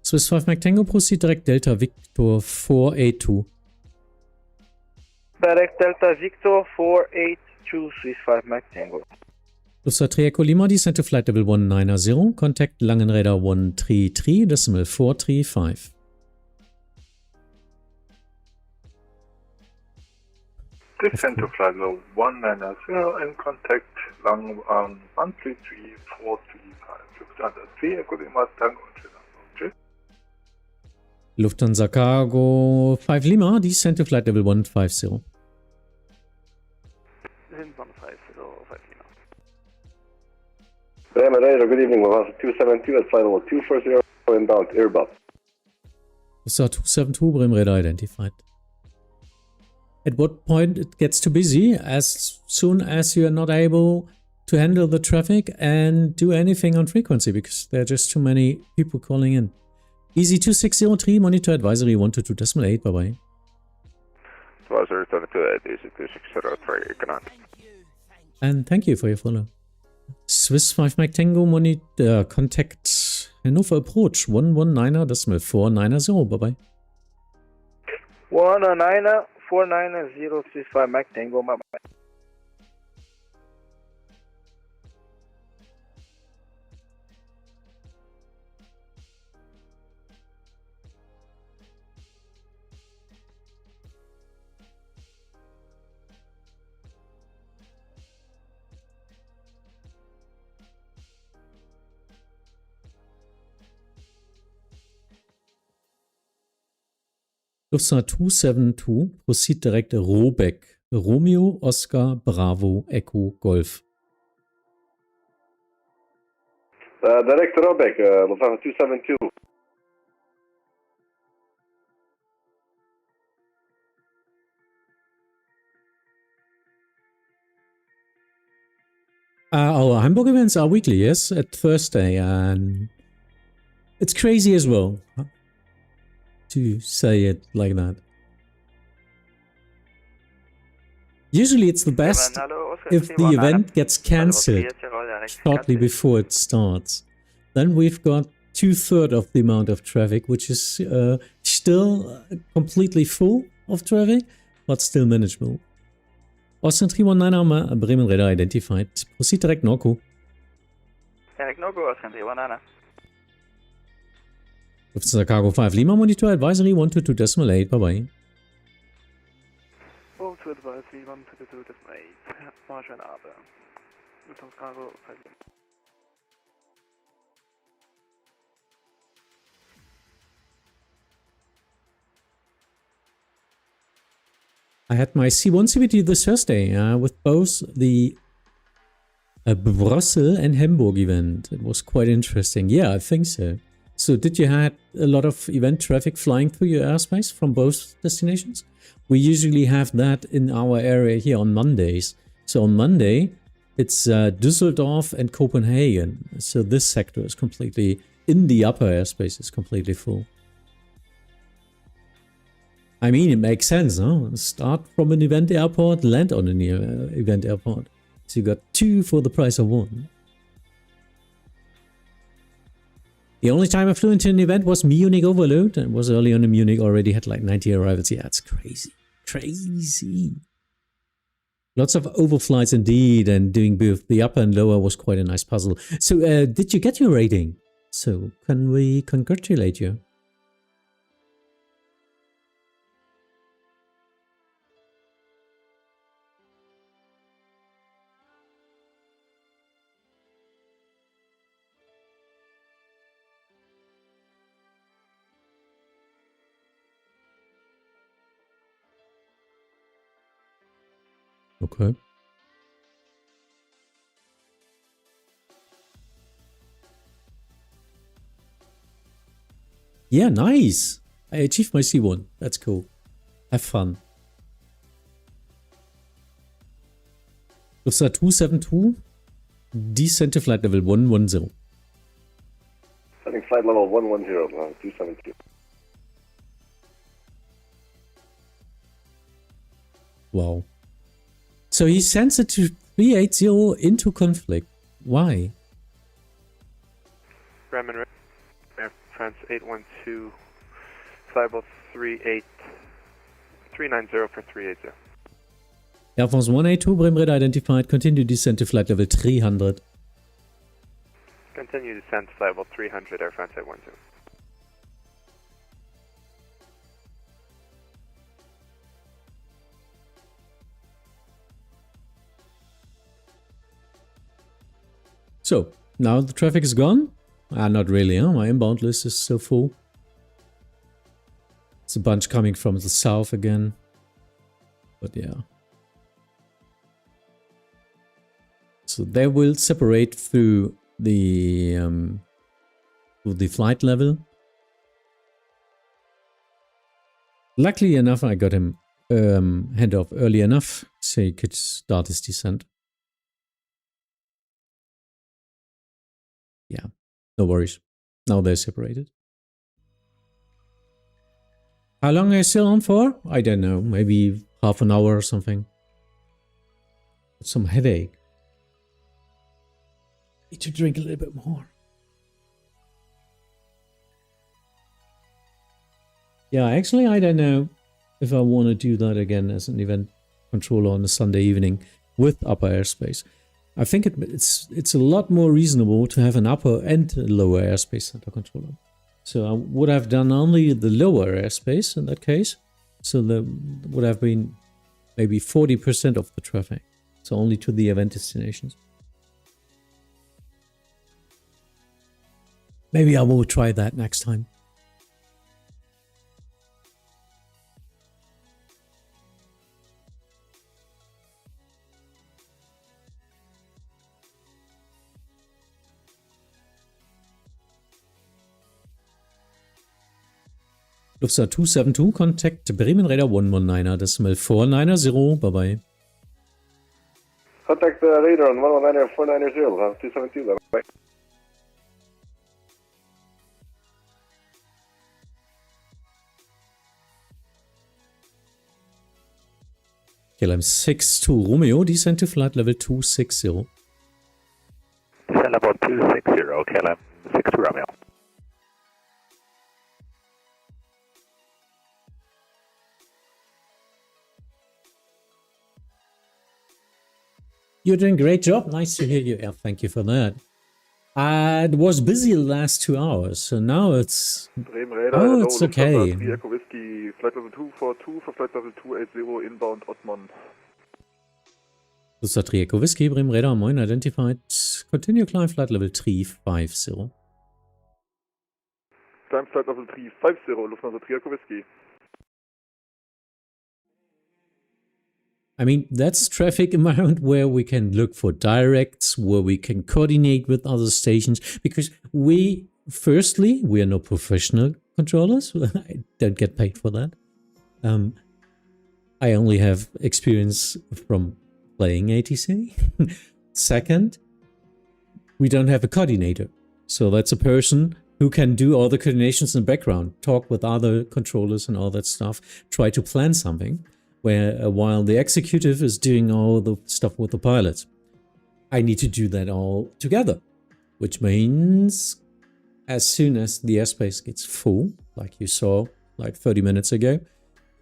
Speaker 1: Swiss 5 Mike Tango, proceed direct Delta Victor 482.
Speaker 17: Direct Delta Victor 482, Swiss 5 Mike Tango.
Speaker 1: Lufthansa Echo Lima, descent to flight level 190, contact Langenräder 133.435.
Speaker 5: Descent to flight level 190 and contact Lang 133.435. Lufthansa 3 Echo Lima, Tango.
Speaker 1: Lufthansa Cargo 5 Lima, descent to flight level 150.
Speaker 13: Descent 150, 5 Lima.
Speaker 8: Bremen Radar, good evening, Lufthansa 272 at flight level 240, inbound Airbus.
Speaker 1: Lufthansa 272, Bremen Radar identified. At what point it gets too busy? As soon as you are not able to handle the traffic and do anything on frequency, because there are just too many people calling in. Easy 2603, monitor advisory 122.8, bye-bye.
Speaker 15: Advisory 228, Easy 2603, good night.
Speaker 1: And thank you for your follow. Swiss 5 Mike Tango, monitor, contact Hannover approach 119.490, bye-bye.
Speaker 17: 119.490, Swiss 5 Mike Tango, bye-bye.
Speaker 1: Lufthansa 272, proceed direct Robeck, Romeo, Oscar, Bravo, Echo, Golf.
Speaker 8: Direct Robeck, Lufthansa 272.
Speaker 1: Our Hamburg events are weekly, yes, at Thursday, and it's crazy as well to say it like that. Usually it's the best if the event gets cancelled shortly before it starts. Then we've got 2/3 of the amount of traffic, which is still completely full of traffic, but still manageable. Austin 319, Bremen Radar identified. Proceed direct Norco.
Speaker 13: Direct Norco, Austin 319.
Speaker 1: Lufthansa Cargo 5 Lima, monitor advisory 122.8, bye-bye.
Speaker 13: Oh, to advisory 122.8. War schönen Abend. Lufthansa Cargo 5 Lima.
Speaker 1: I had my C1 CBT this Thursday with both the Brussels and Hamburg event. It was quite interesting. Yeah, I think so. So did you have a lot of event traffic flying through your airspace from both destinations? We usually have that in our area here on Mondays. So on Monday, it's Düsseldorf and Copenhagen. So this sector is completely, in the upper airspace, is completely full. I mean, it makes sense, no? Start from an event airport, land on an event airport. So you got 2 for the price of 1. The only time I flew into an event was Munich Overload, and was early on in Munich, already had like 90 arrivals. Yeah, it's crazy. Crazy. Lots of overflights indeed, and doing both the upper and lower was quite a nice puzzle. So, did you get your rating? So, can we congratulate you? Okay. Yeah, nice. I achieved my C1. That's cool. Have fun. Lufthansa 272, descent to flight level 110.
Speaker 8: Setting flight level 110, 272.
Speaker 1: Wow. So he sends it to 380 into conflict. Why?
Speaker 4: Bremen, Air France 812, flyable 390 for 380.
Speaker 1: Air France 182, Bremen radar identified. Continue descent to flight level 300.
Speaker 4: Continue descent, flyable 300, Air France 812.
Speaker 1: So, now the traffic is gone? Not really, huh? My inbound list is so full. It's a bunch coming from the south again. But yeah. So they will separate through the flight level. Luckily enough, I got him handoff early enough so he could start his descent. Yeah, no worries. Now they're separated. How long are you still on for? I don't know. Maybe half an hour or something. Some headache. Need to drink a little bit more. Yeah, actually, I don't know if I want to do that again as an event controller on a Sunday evening with upper airspace. I think it's a lot more reasonable to have an upper and a lower airspace center controller. So I would have done only the lower airspace in that case. So there would have been maybe 40% of the traffic. So only to the event destinations. Maybe I will try that next time. Lufthansa 272, contact Bremen Radar 119er, decimal 490, bye-bye.
Speaker 8: Contact radar on 119er 490, 272, bye-bye.
Speaker 1: KLM 62 Romeo, descent to flight level 260.
Speaker 19: Descent level 260, KLM 62 Romeo.
Speaker 1: You're doing a great job. Nice to hear you. Yeah, thank you for that. It was busy the last 2 hours, so now it's... Oh, it's okay.
Speaker 5: 3 Echo Whiskey, flight level 242 for flight level 280, inbound Ottman.
Speaker 1: Lufthansa 3 Echo Whiskey, Bremen Radar, moin, identified. Continue climb flight level 350.
Speaker 5: Climb flight level 350, Lufthansa 3 Echo Whiskey.
Speaker 1: I mean, that's traffic environment where we can look for directs, where we can coordinate with other stations, because firstly, we are not professional controllers. I don't get paid for that. I only have experience from playing ATC. Second, we don't have a coordinator. So that's a person who can do all the coordinations in the background, talk with other controllers and all that stuff, try to plan something. While the executive is doing all the stuff with the pilots. I need to do that all together, which means as soon as the airspace gets full, like you saw like 30 minutes ago,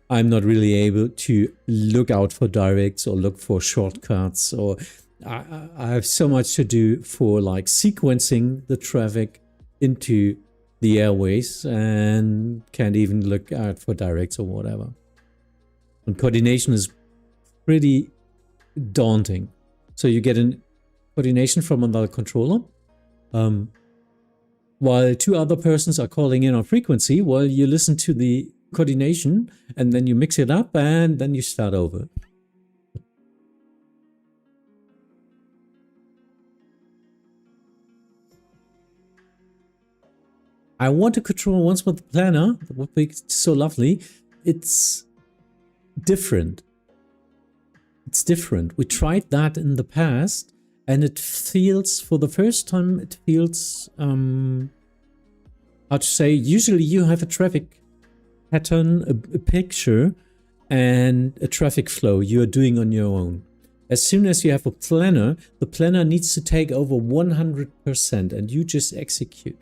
Speaker 1: I'm not really able to look out for directs or look for shortcuts, or I have so much to do for like sequencing the traffic into the airways and can't even look out for directs or whatever. And coordination is pretty daunting. So you get a coordination from another controller, while two other persons are calling in on frequency, while you listen to the coordination and then you mix it up and then you start over. I want to control once with the planner. That would be so lovely. It's different. It's different. We tried that in the past and it feels, for the first time, it feels, how to say, usually you have a traffic pattern, a picture, and a traffic flow you are doing on your own. As soon as you have a planner, the planner needs to take over 100% and you just execute.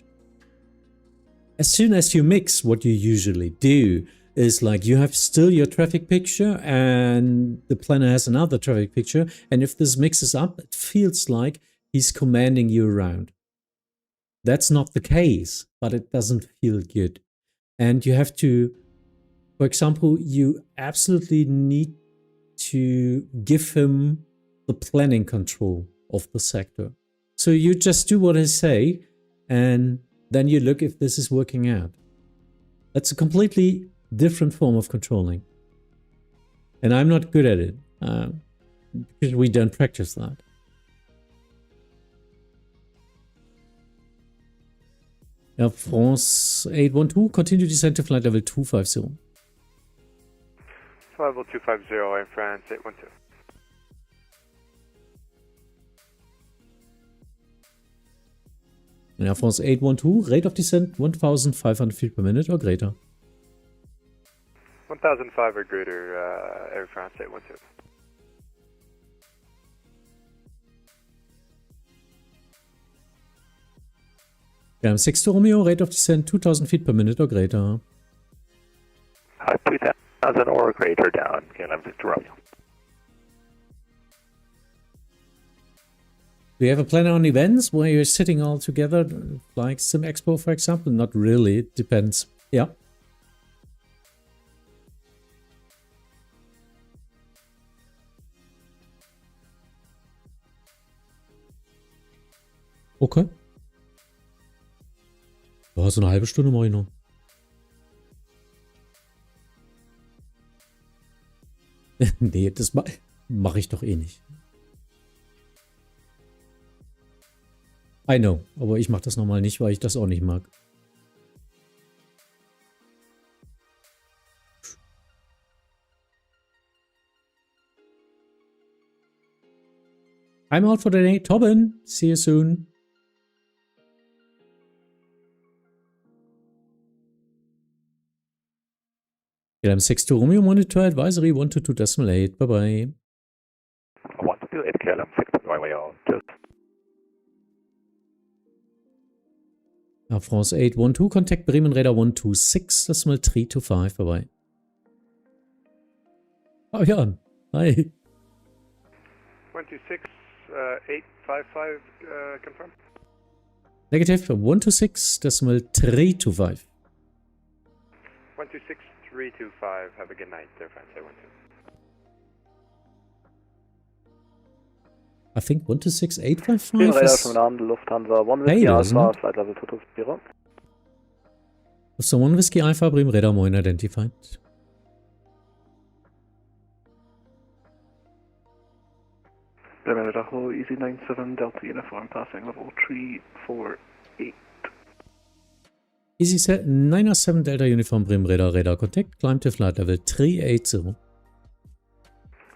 Speaker 1: As soon as you mix, what you usually do is like you have still your traffic picture and the planner has another traffic picture, and if this mixes up, it feels like he's commanding you around. That's not the case, but it doesn't feel good. And you have to, for example, you absolutely need to give him the planning control of the sector. So you just do what I say and then you look if this is working out. That's a completely different form of controlling. And I'm not good at it because we don't practice that. Air France 812, continue descent to flight level 250.
Speaker 15: Level 250, Air France 812.
Speaker 1: Air France 812, rate of descent 1,500 feet per minute or greater.
Speaker 15: 1,005 or greater, Air France 812.
Speaker 1: Gram 6 to Romeo, rate of descent 2,000 feet per minute or greater.
Speaker 8: 2,000 or greater down, KLM 6 to Romeo.
Speaker 1: Do you have a planner on events where you're sitting all together, like Sim Expo, for example? Not really, it depends. Yeah. Okay. Ja, so eine halbe Stunde mache ich noch. Nee, das mache ich doch eh nicht. I know, aber ich mache das nochmal nicht, weil ich das auch nicht mag. I'm out for the day. Tobin, see you soon. KLM 6 to Romeo, monitor advisory 122.8. Bye bye.
Speaker 8: 128 KLM 6 to Romeo. Just.
Speaker 1: Air France 812, contact Bremen Radar 126.325. Bye bye. Oh ja, hi.
Speaker 15: 126.855, confirm.
Speaker 1: Negative 126.325.
Speaker 15: 126.325, have a good night, Air France 812.
Speaker 1: I think 126.855
Speaker 3: Radar
Speaker 1: is...
Speaker 3: from Land, Lufthansa 1 Whiskey Alpha, flight level 220.
Speaker 1: So 1 Whiskey Alpha, Bremen Radar Moin identified.
Speaker 10: Bremen Radar Hello, Easy 97 Delta Uniform, passing level 348.
Speaker 1: Easy 907 Delta Uniform Bremen Radar contact, climb to flight level 380.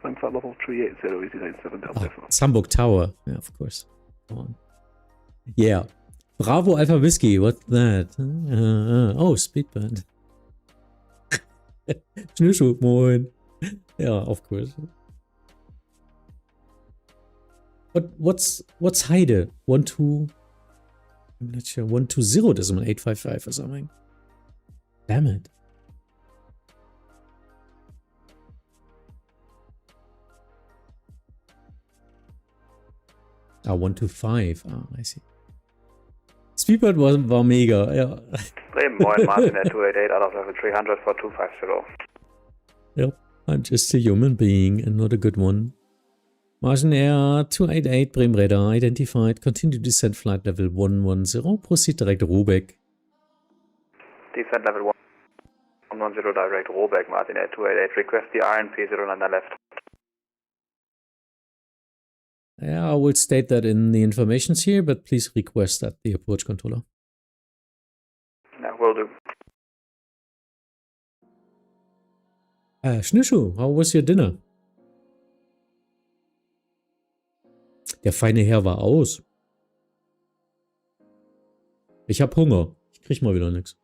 Speaker 10: Climb flight level 380, Easy 97 Delta.
Speaker 1: Oh, it's Hamburg Tower, yeah, of course. Come on. Yeah. Bravo Alpha Whiskey, what's that? Oh, Speedband. Schnürschuh, moin. Yeah, of course. What's Heide? 12... I'm not sure. 120.855 or something. Damn it. Ah, 125. Ah, I see. Speedbird war mega, ja.
Speaker 3: Bremen, moin, Martin at 288 out of level 300 for 250.
Speaker 1: Yep, I'm just a human being and not a good one. Margin Air 288, Bremen Radar identified. Continue descent flight level 110. Proceed direct Robeck.
Speaker 3: Descent level 110 direct Robeck, Martin at 288. Request the RNP 09 left.
Speaker 1: Yeah, I will state that in the informations here, but please request at the approach controller.
Speaker 3: Yeah, will do.
Speaker 1: Schnürschuh, how was your dinner? Der feine Herr war aus. Ich hab Hunger. Ich krieg mal wieder nichts.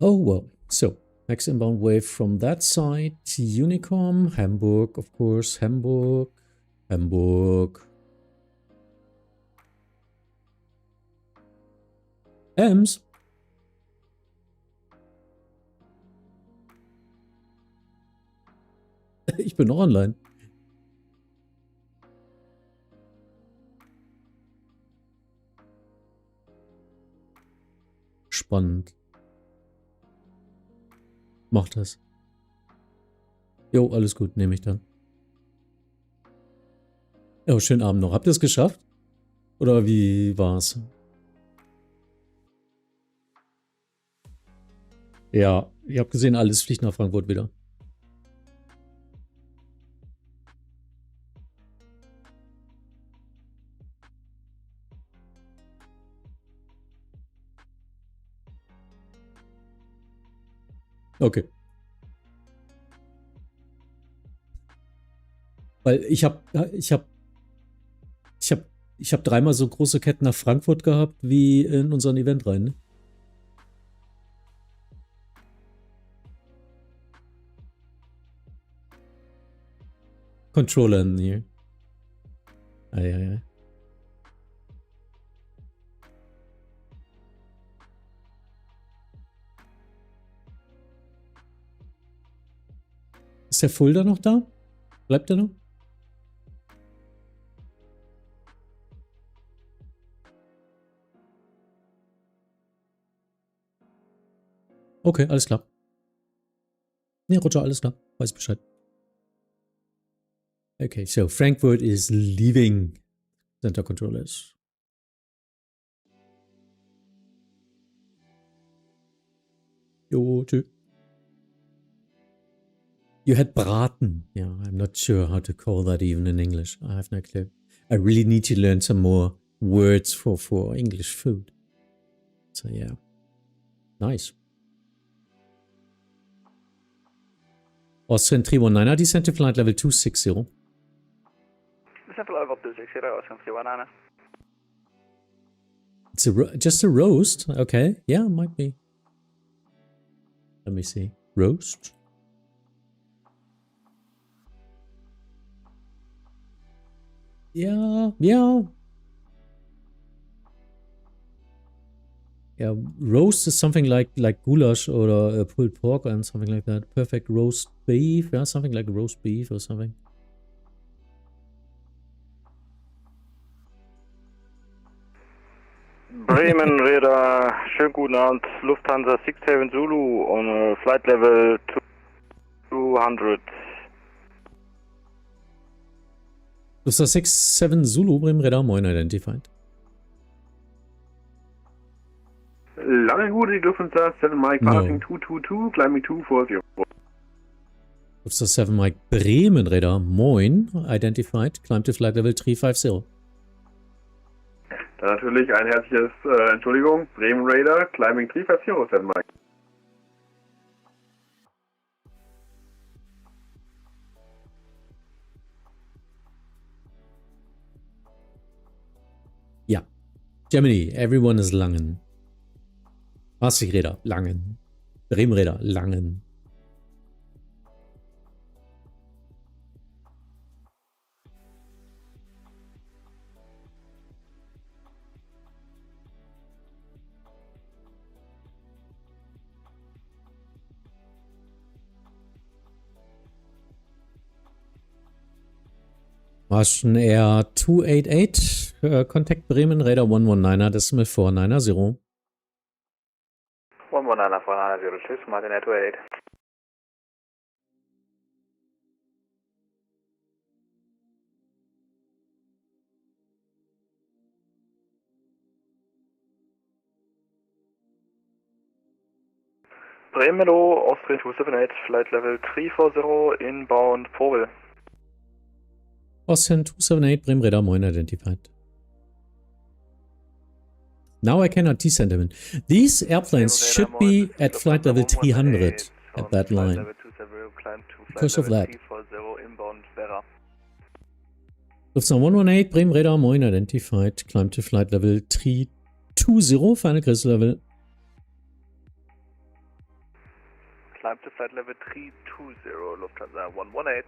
Speaker 1: Oh well, so next inbound wave from that side, Unicom, Hamburg, of course, Hamburg. Ems. Ich bin noch online. Spannend. Mach das. Jo, alles gut, nehme ich dann. Ja, schönen Abend noch. Habt ihr es geschafft? Oder wie war's? Ja, ich habe gesehen, alles fliegt nach Frankfurt wieder. Okay. Weil ich hab dreimal so große Ketten nach Frankfurt gehabt wie in unseren Event rein. Ne? Controller in hier. Ei. Ist der Fulda noch da? Bleibt er noch? Okay, alles klar. Nee, Roger, alles klar. Weiß Bescheid. Okay, so Frankfurt is leaving center controllers. Jo, tschüss. You had braten. Yeah, I'm not sure how to call that even in English. I have no clue. I really need to learn some more words for English food. So yeah. Nice. Austrian 319er descent to flight level 260.
Speaker 3: Descent to level 260, Austrian 319er.
Speaker 1: It's just a roast. Okay, yeah, might be. Let me see. Roast. Yeah. Yeah, roast is something like goulash or pulled pork and something like that. Perfect roast beef. Yeah, something like roast beef or something.
Speaker 6: Bremen Radar, schönen guten Abend. Lufthansa 67 Zulu on flight level 200.
Speaker 1: Lufthansa 67 Zulu, Bremen Radar, moin, identified.
Speaker 4: Lange Gute, Lufthansa 7 Mike, passing 222, climbing 240.
Speaker 1: Lufthansa 7 Mike, Bremen Radar, moin, identified, climb to flight level 350.
Speaker 4: Dann natürlich ein herzliches, Entschuldigung, Bremen Radar, climbing 350, 7 Mike.
Speaker 1: Ja, Germany, everyone is Langen. Maastricht-Räder, Langen. Bremen-Räder, Langen. Martian Air 288, Contact Bremen, Radar 119er, decimal 490.
Speaker 3: 119 490, tschüss, Martin Air 288.
Speaker 17: Bremelo, Austrian 278, flight level 340, inbound, Pobel.
Speaker 1: Austrian 278, Bremen Radar, Moin identified. Now I cannot descend him. These airplanes should be at flight level 300 at that line. Because of that. Lufthansa 118, Bremen Radar, Moin identified. Climb to flight level 320, final crystal level.
Speaker 4: Climb to flight level 320, Lufthansa 118.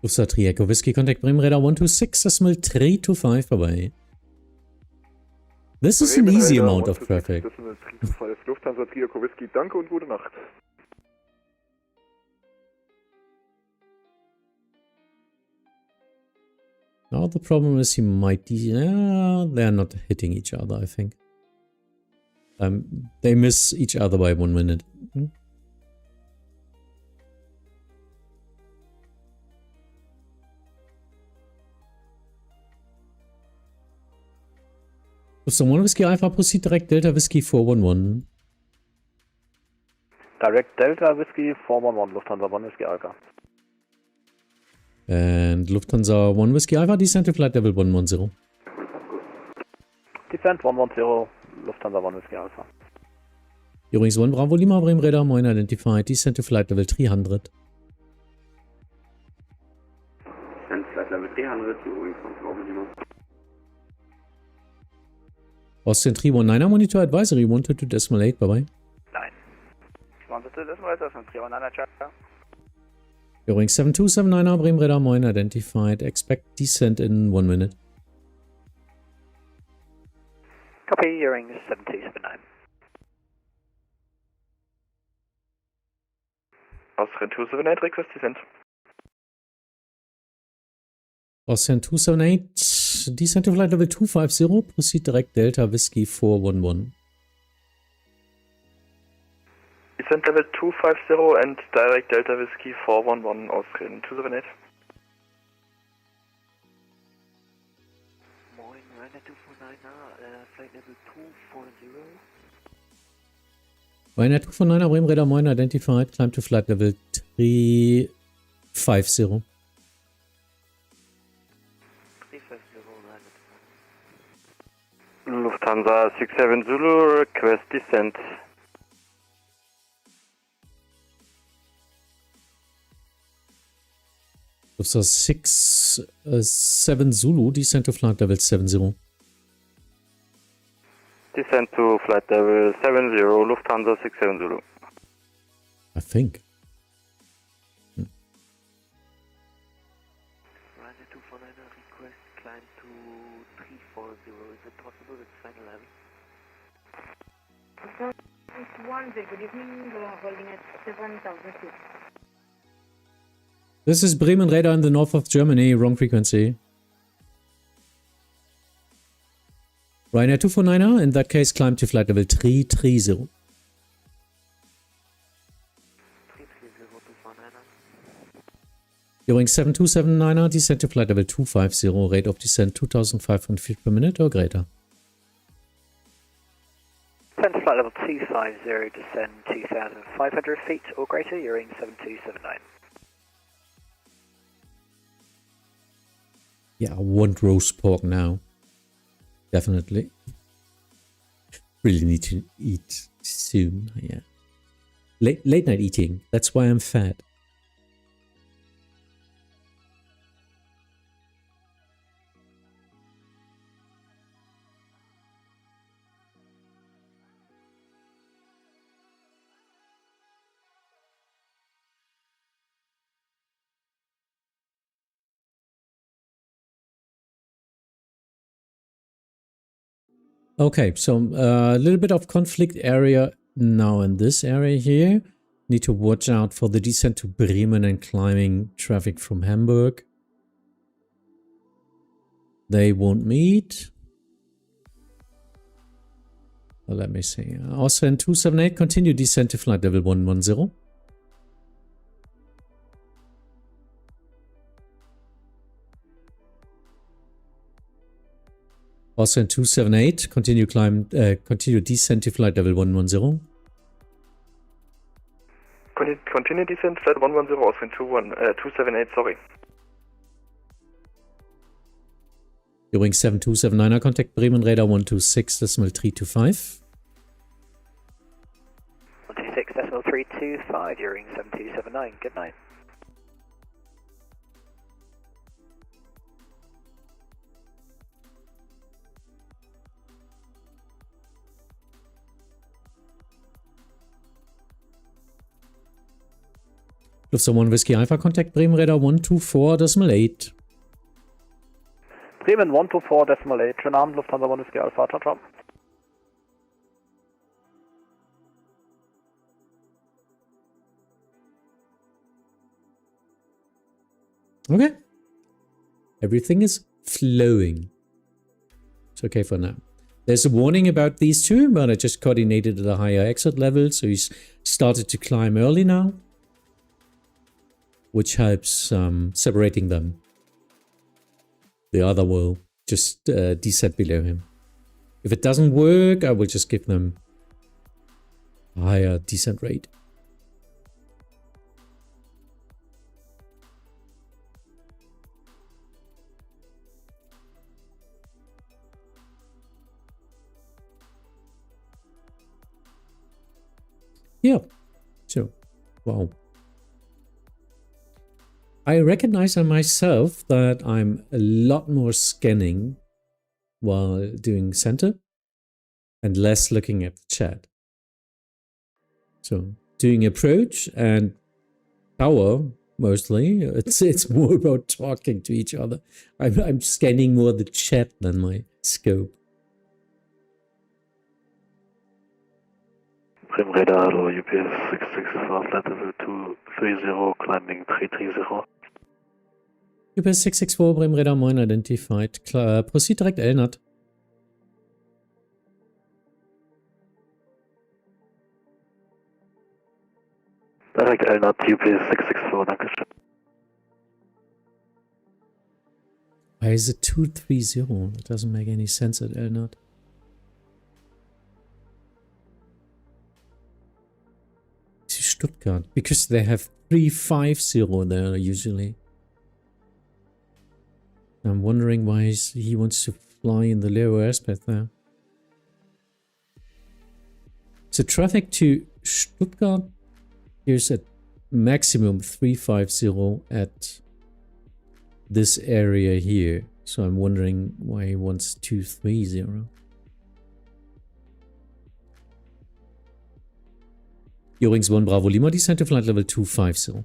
Speaker 1: Lufthansa 3 Echo Whiskey, contact Bremen Radar 126, decimal 325, bye-bye. This is an easy amount of traffic.
Speaker 5: Lufthansa 3 Echo Whiskey, danke und gute Nacht.
Speaker 1: Now the problem is he might... they're not hitting each other, I think. They miss each other by 1 minute. Lufthansa 1 Whiskey Alpha, proceed direct Delta Whiskey 411.
Speaker 8: Direct Delta Whiskey 411, Lufthansa 1 Whiskey Alpha.
Speaker 1: And Lufthansa 1 Whiskey Alpha, descent to flight level 110.
Speaker 8: Descent 110, Lufthansa 1 Whiskey Alpha.
Speaker 1: Übrigens 1 Bravo Lima, Bremen Radar, Moin identified, descent to flight level 300.
Speaker 6: Descent flight level 300, übrigens 1 Bravo Lima.
Speaker 1: Austrian 319er, monitor advisory, 122.8, bye-bye.
Speaker 3: 9. 122.8, that's 319er, Charlie.
Speaker 1: Übrigens 7279er, Bremen Radar, Moin identified, expect descent in 1 minute.
Speaker 3: Copy, Earring 7279.
Speaker 17: Austrian 278, request descent.
Speaker 1: Austrian 278, descent to flight level 250, proceed direct Delta Whiskey 411.
Speaker 17: Descent level 250 and direct Delta Whiskey 411, Austrian 278.
Speaker 13: Moin, Ryanair 249er, flight level 240.
Speaker 1: Ryanair 249er, Bremen Radar, Moin identified, climb to flight level 350.
Speaker 6: Lufthansa 67 Zulu, request descent.
Speaker 1: Lufthansa 67 Zulu, descent to flight level 70.
Speaker 6: Descent to flight level 70, Lufthansa 67 Zulu.
Speaker 1: I think.
Speaker 13: Ryanair 249er, request climb to 340. Is it possible with final level?
Speaker 21: Good evening, holding at 7,000 feet.
Speaker 1: This is Bremen Radar in the north of Germany, wrong frequency. Ryanair 249er, in that case, climb to flight level 330.
Speaker 13: 330,
Speaker 1: Übrigens 7279er, descent to flight level 250, rate of descent 2500 feet per minute or greater.
Speaker 3: Descent to flight level 250, descend 2,500 feet or greater, Earring 7279.
Speaker 1: Yeah, I want roast pork now. Definitely. Really need to eat soon, yeah. Late night eating, that's why I'm fat. Okay, so a little bit of conflict area now in this area here. need to watch out for the descent to Bremen and climbing traffic from Hamburg. They won't meet. Well, let me see. Austrian 278, continue descent to flight level 110. Austrian 278, continue descent to flight level 110.
Speaker 17: Continue descent, flight 110, Austrian 278, sorry.
Speaker 1: During 7279er, contact Bremen radar 126.325.
Speaker 3: 126.325 during 7279, good night.
Speaker 1: Lufthansa 1 Whiskey Alpha, contact Bremen radar 124.8.
Speaker 10: Bremen 124.8. Schönen Abend, Lufthansa 1 Whiskey Alpha. Ciao, ciao.
Speaker 1: Okay. Everything is flowing. It's okay for now. There's a warning about these two, but I just coordinated at a higher exit level, so he's started to climb early now, which helps separating them. The other will just descend below him. If it doesn't work, I will just give them a higher descent rate. Yeah, so, wow. I recognize on myself that I'm a lot more scanning while doing center and less looking at the chat. So doing approach and power mostly, it's more about talking to each other. I'm scanning more the chat than my scope.
Speaker 8: Bremen radar, UPS 664, flight level 230, climbing 330.
Speaker 1: UPS 664, Bremen radar, moin, identified. Proceed direct Elnat.
Speaker 8: Direct Elnat, UPS 664, dankeschön.
Speaker 1: Why is it 230? It doesn't make any sense at Elnat. To Stuttgart, because they have 350 there usually. I'm wondering why he wants to fly in the lower airspace there. So traffic to Stuttgart, here's at maximum 350 at this area here. So I'm wondering why he wants 230. Eurings 1 Bravo Lima, descent to flight level 250.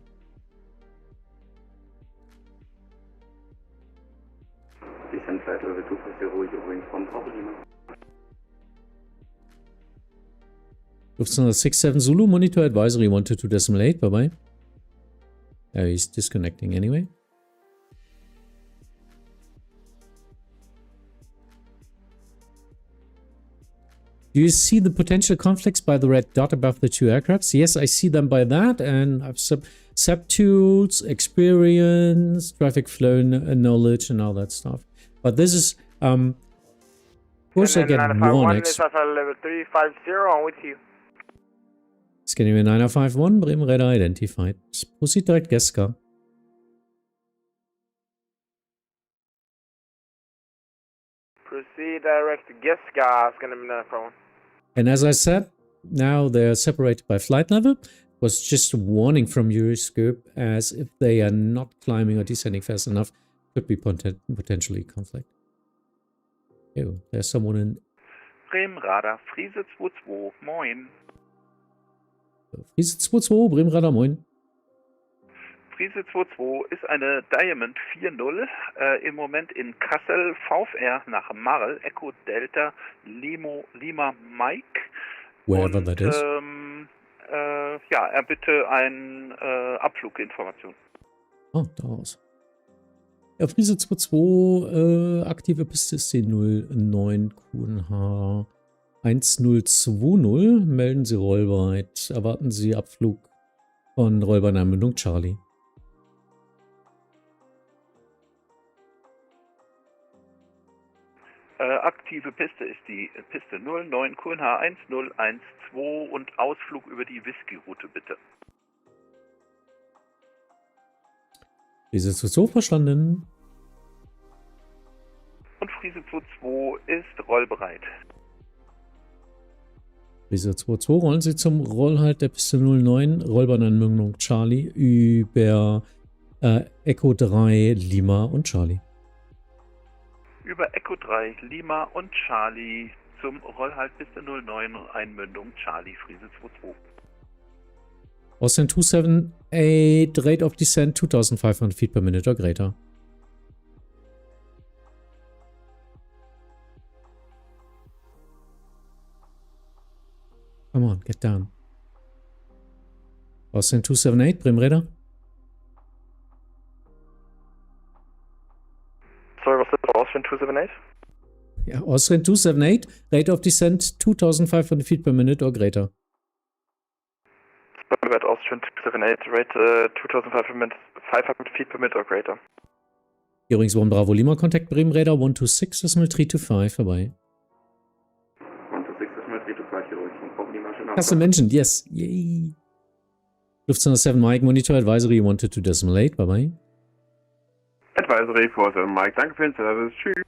Speaker 2: Descent flight level 250, Eurings 1 Bravo Lima.
Speaker 1: Lufthansa 67 Zulu, monitor advisory 122.8, bye bye. Oh, he's disconnecting anyway. Do you see the potential conflicts by the red dot above the two aircrafts? Yes, I see them by that, and I've sub tools, experience, traffic flow knowledge, and all that stuff. But this is, of course, I get one extra.
Speaker 4: Level 350, I'm with you.
Speaker 1: Scandinavia 9051, Bremen radar identified. Proceed direct Geska.
Speaker 4: Proceed direct Geska, Scandinavia 951.
Speaker 1: And as I said, now they're separated by flight level. It was just a warning from Euroscope, as if they are not climbing or descending fast enough, could be potentially conflict. Oh, there's someone in...
Speaker 14: Bremen Radar, Friese 22, moin.
Speaker 1: Friese 22, Bremen Radar, moin.
Speaker 14: Friese 22 ist eine Diamond 4.0, im Moment in Kassel, VfR nach Marl, Echo Delta, Lima Mike.
Speaker 1: Wherever
Speaker 14: und,
Speaker 1: that is.
Speaker 14: Ja, er bitte eine Abfluginformation.
Speaker 1: Oh, daraus. Ja, Friese 22, aktive Piste ist die 09 QNH 1020. Melden Sie rollbereit. Erwarten Sie Abflug von Rollbahnanbindung Charlie.
Speaker 14: Aktive Piste ist die Piste 09 QNH 1012 und Ausflug über die Whisky-Route bitte.
Speaker 1: Friese 22 verstanden.
Speaker 14: Und Friese 22 ist rollbereit.
Speaker 1: Friese 22 rollen Sie zum Rollhalt der Piste 09, Rollbahnanbindung Charlie über Echo 3, Lima und Charlie.
Speaker 14: Über Echo 3, Lima und Charlie zum Rollhalt Piste 09, Einmündung Charlie, Friese 22.
Speaker 1: Austin 278, Rate of Descent 2500 feet per minute or greater. Come on, get down. Austin 278, Bremräder.
Speaker 17: Sorry, what's that? Austrian 278?
Speaker 1: Ja, Austrian 278, Rate of Descent 2500 feet per minute or greater.
Speaker 17: About Austrian 278, rate 2500 feet per minute or greater.
Speaker 1: Übrigens, One Bravo Lima, Contact Bremräder 126.325 vorbei.
Speaker 5: 126.325, übrigens.
Speaker 1: Custom mentioned, yes. Yay. Lufthansa 7 Mike, Monitor Advisory 122.8, bye bye.
Speaker 4: Advisory 47 Mike, danke für den Service. Tschüss.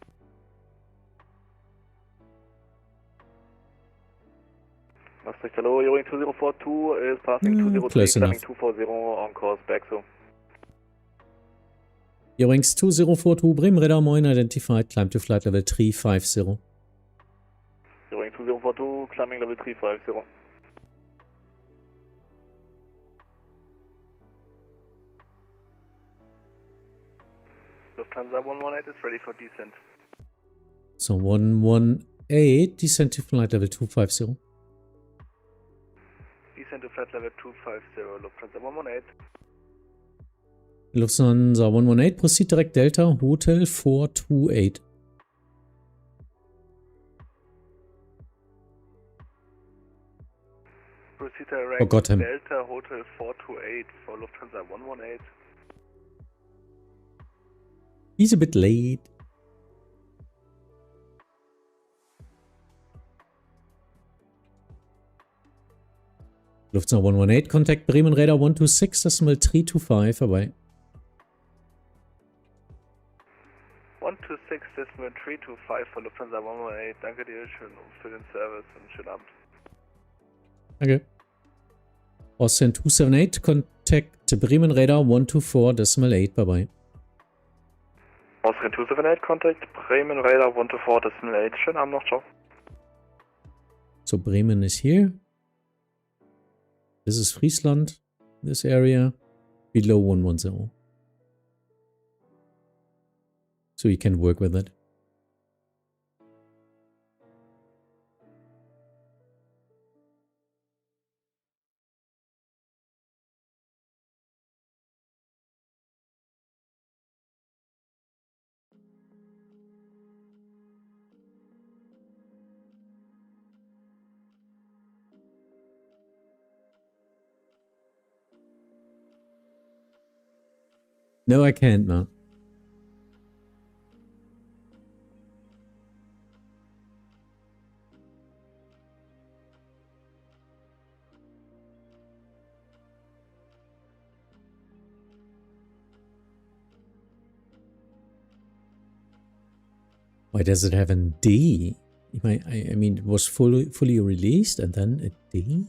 Speaker 8: Maastricht, hello, Earring 2042 is passing 203,
Speaker 1: close
Speaker 8: climbing
Speaker 1: enough.
Speaker 8: 240 on course back, so.
Speaker 1: Übrigens 2042, Bremräder, moin, identified, climb to flight level 350.
Speaker 8: Earring 2042, climbing level 350. Lufthansa 118 is ready for descent.
Speaker 1: So 118, descent to flight level 250.
Speaker 8: Descent to flight level 250, Lufthansa 118.
Speaker 1: Lufthansa 118, proceed direct Delta, Hotel 428.
Speaker 8: Proceed direct
Speaker 1: Oh Gott,
Speaker 8: Delta Hotel 428 for Lufthansa 118.
Speaker 1: He's a bit late. Lufthansa 118, contact Bremenräder 126.325 vorbei.
Speaker 8: 126.325 for Lufthansa 118. Danke dir schön für den Service und schönen Abend.
Speaker 1: Danke. Austrian 278, contact Bremenräder 124.8, bye bye.
Speaker 17: Austrian 278, contact Bremen Radar 124.8. Schönen Abend noch, ciao.
Speaker 1: So Bremen is here. This is Friesland, this area, below 110. So you can work with it. No, I can't, man. Why does it have a D? I mean, it was fully released and then a D?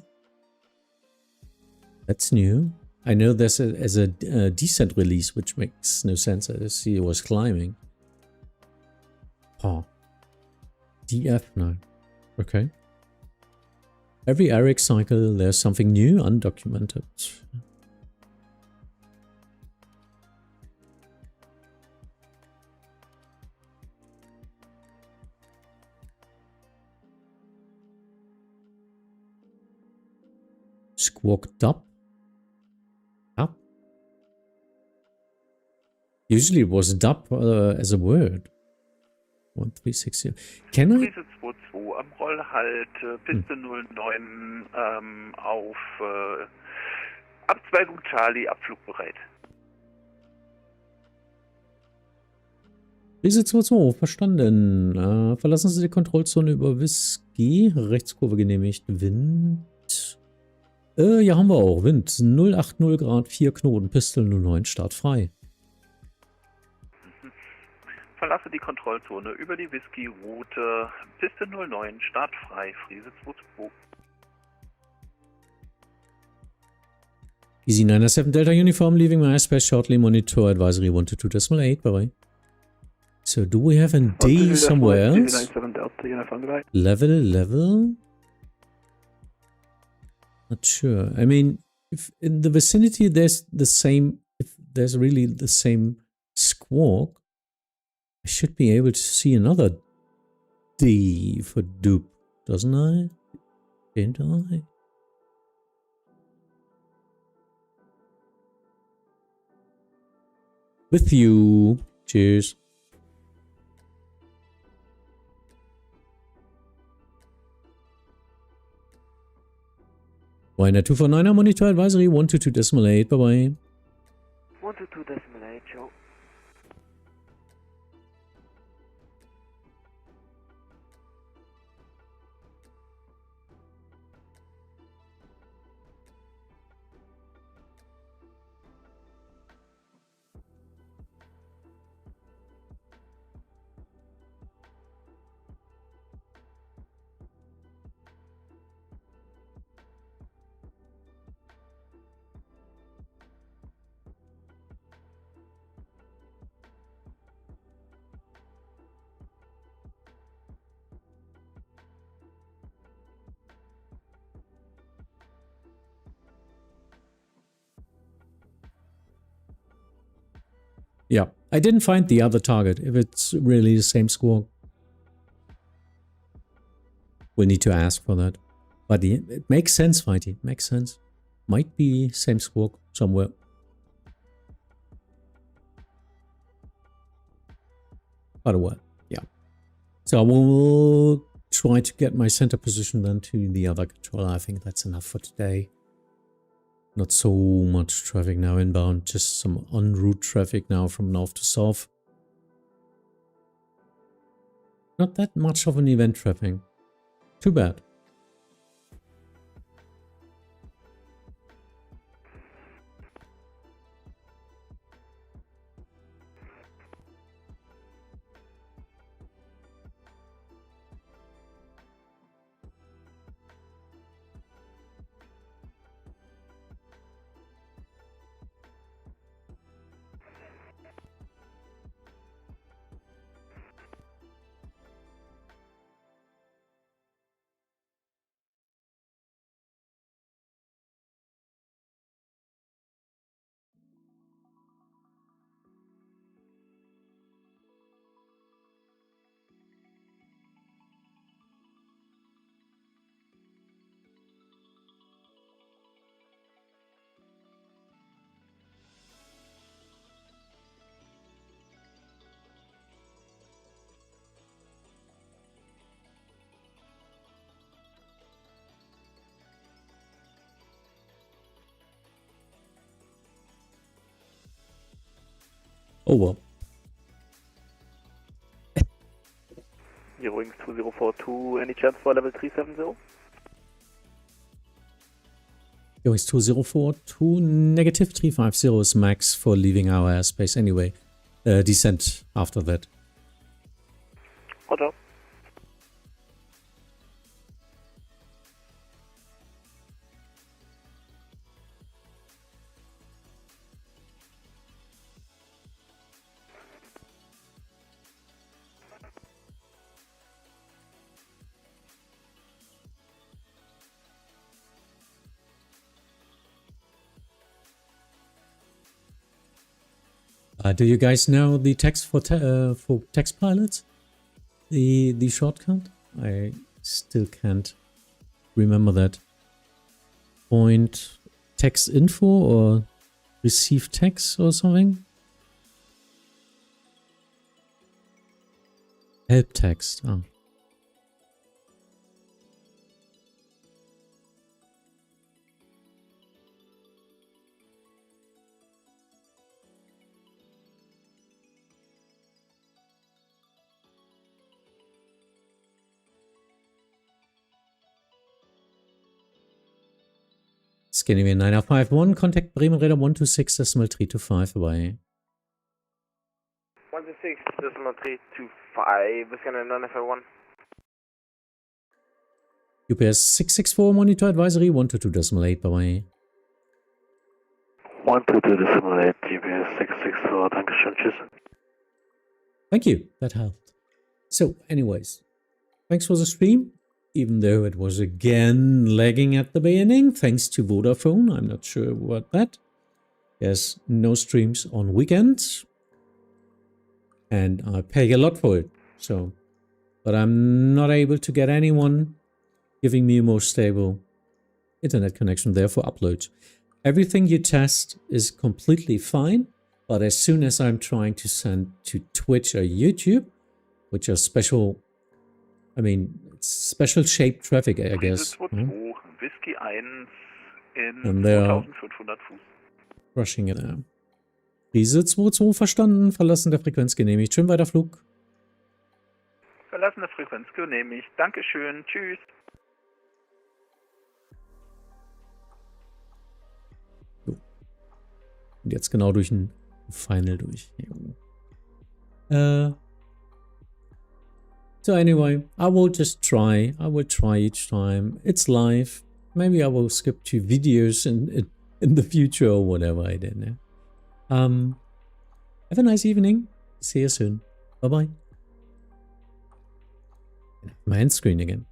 Speaker 1: That's new. I know there's a decent release, which makes no sense. I see it was climbing. Oh. DF now. Okay. Every Eric cycle, there's something new, undocumented. Squawk dub. Dub? Usually it was dub as a word. 1360. Can I?
Speaker 14: Friese 22 am Rollhalt, Piste 09 auf Abzweigung Charlie, abflugbereit.
Speaker 1: Riese 22, verstanden. Verlassen Sie die Kontrollzone über Whisky. Rechtskurve genehmigt. Wind. Ja, haben wir auch. Wind. 080 Grad, 4 Knoten, Pistol 09, Start frei.
Speaker 14: Verlasse die Kontrollzone über die Whisky-Route. Piste 09, Start frei, Friese 22.
Speaker 1: Easy 907 Delta Uniform, leaving my airspace shortly. Monitor advisory 122.8. Bye-bye. So, do we have a D somewhere else? Level? Not sure. I mean, if in the vicinity there's the same, if there's really the same squawk, I should be able to see another D for dupe, doesn't I? Didn't I? With you. Cheers. Winer 249er, Monitor Advisory 122.8. Bye-bye.
Speaker 12: 122.8, ciao.
Speaker 1: Yeah, I didn't find the other target. If it's really the same squawk, we need to ask for that. But it makes sense, Mighty. It makes sense. Might be same squawk somewhere. But well, yeah. So I will try to get my center position then to the other controller. I think that's enough for today. Not so much traffic now inbound, just some en route traffic now from north to south. Not that much of an event traffic. Too bad. Oh well.
Speaker 8: Eurowings 2042, any chance for level 370?
Speaker 1: Eurowings 2042, negative 350 is max for leaving our airspace anyway. Descent after that.
Speaker 8: Roger.
Speaker 1: Do you guys know the text for text pilots? The shortcut? I still can't remember that. point text info or receive text or something. Help text. Oh. Scandinavian 9051, contact Bremen Radar 126.325 away.
Speaker 4: 126.325, Scandinavian 9051.
Speaker 1: UPS 664, monitor advisory 122.8 away.
Speaker 8: 122.8, UPS 664, Dankeschön, tschüss.
Speaker 1: Thank you, that helped. So, anyways, thanks for the stream. Even though it was again lagging at the beginning, thanks to Vodafone. I'm not sure about that. There's no streams on weekends. And I pay a lot for it. So, but I'm not able to get anyone giving me a more stable internet connection there for uploads. Everything you test is completely fine. But as soon as I'm trying to send to Twitch or YouTube, which are special, I mean, special shaped traffic, I guess.
Speaker 14: Whisky 1 in
Speaker 1: And they're
Speaker 14: 2500 Fuß.
Speaker 1: rushing it out. Riese 22 verstanden, Verlassen der Frequenz genehmigt. Schön weiter Flug.
Speaker 14: Verlassene Frequenz genehmigt. Dankeschön. Tschüss.
Speaker 1: So. Und jetzt genau durch ein Final durch. So anyway, I will just try. I will try each time. It's live. Maybe I will skip 2 videos in the future or whatever. I don't know. Have a nice evening. See you soon. Bye bye. My end screen again.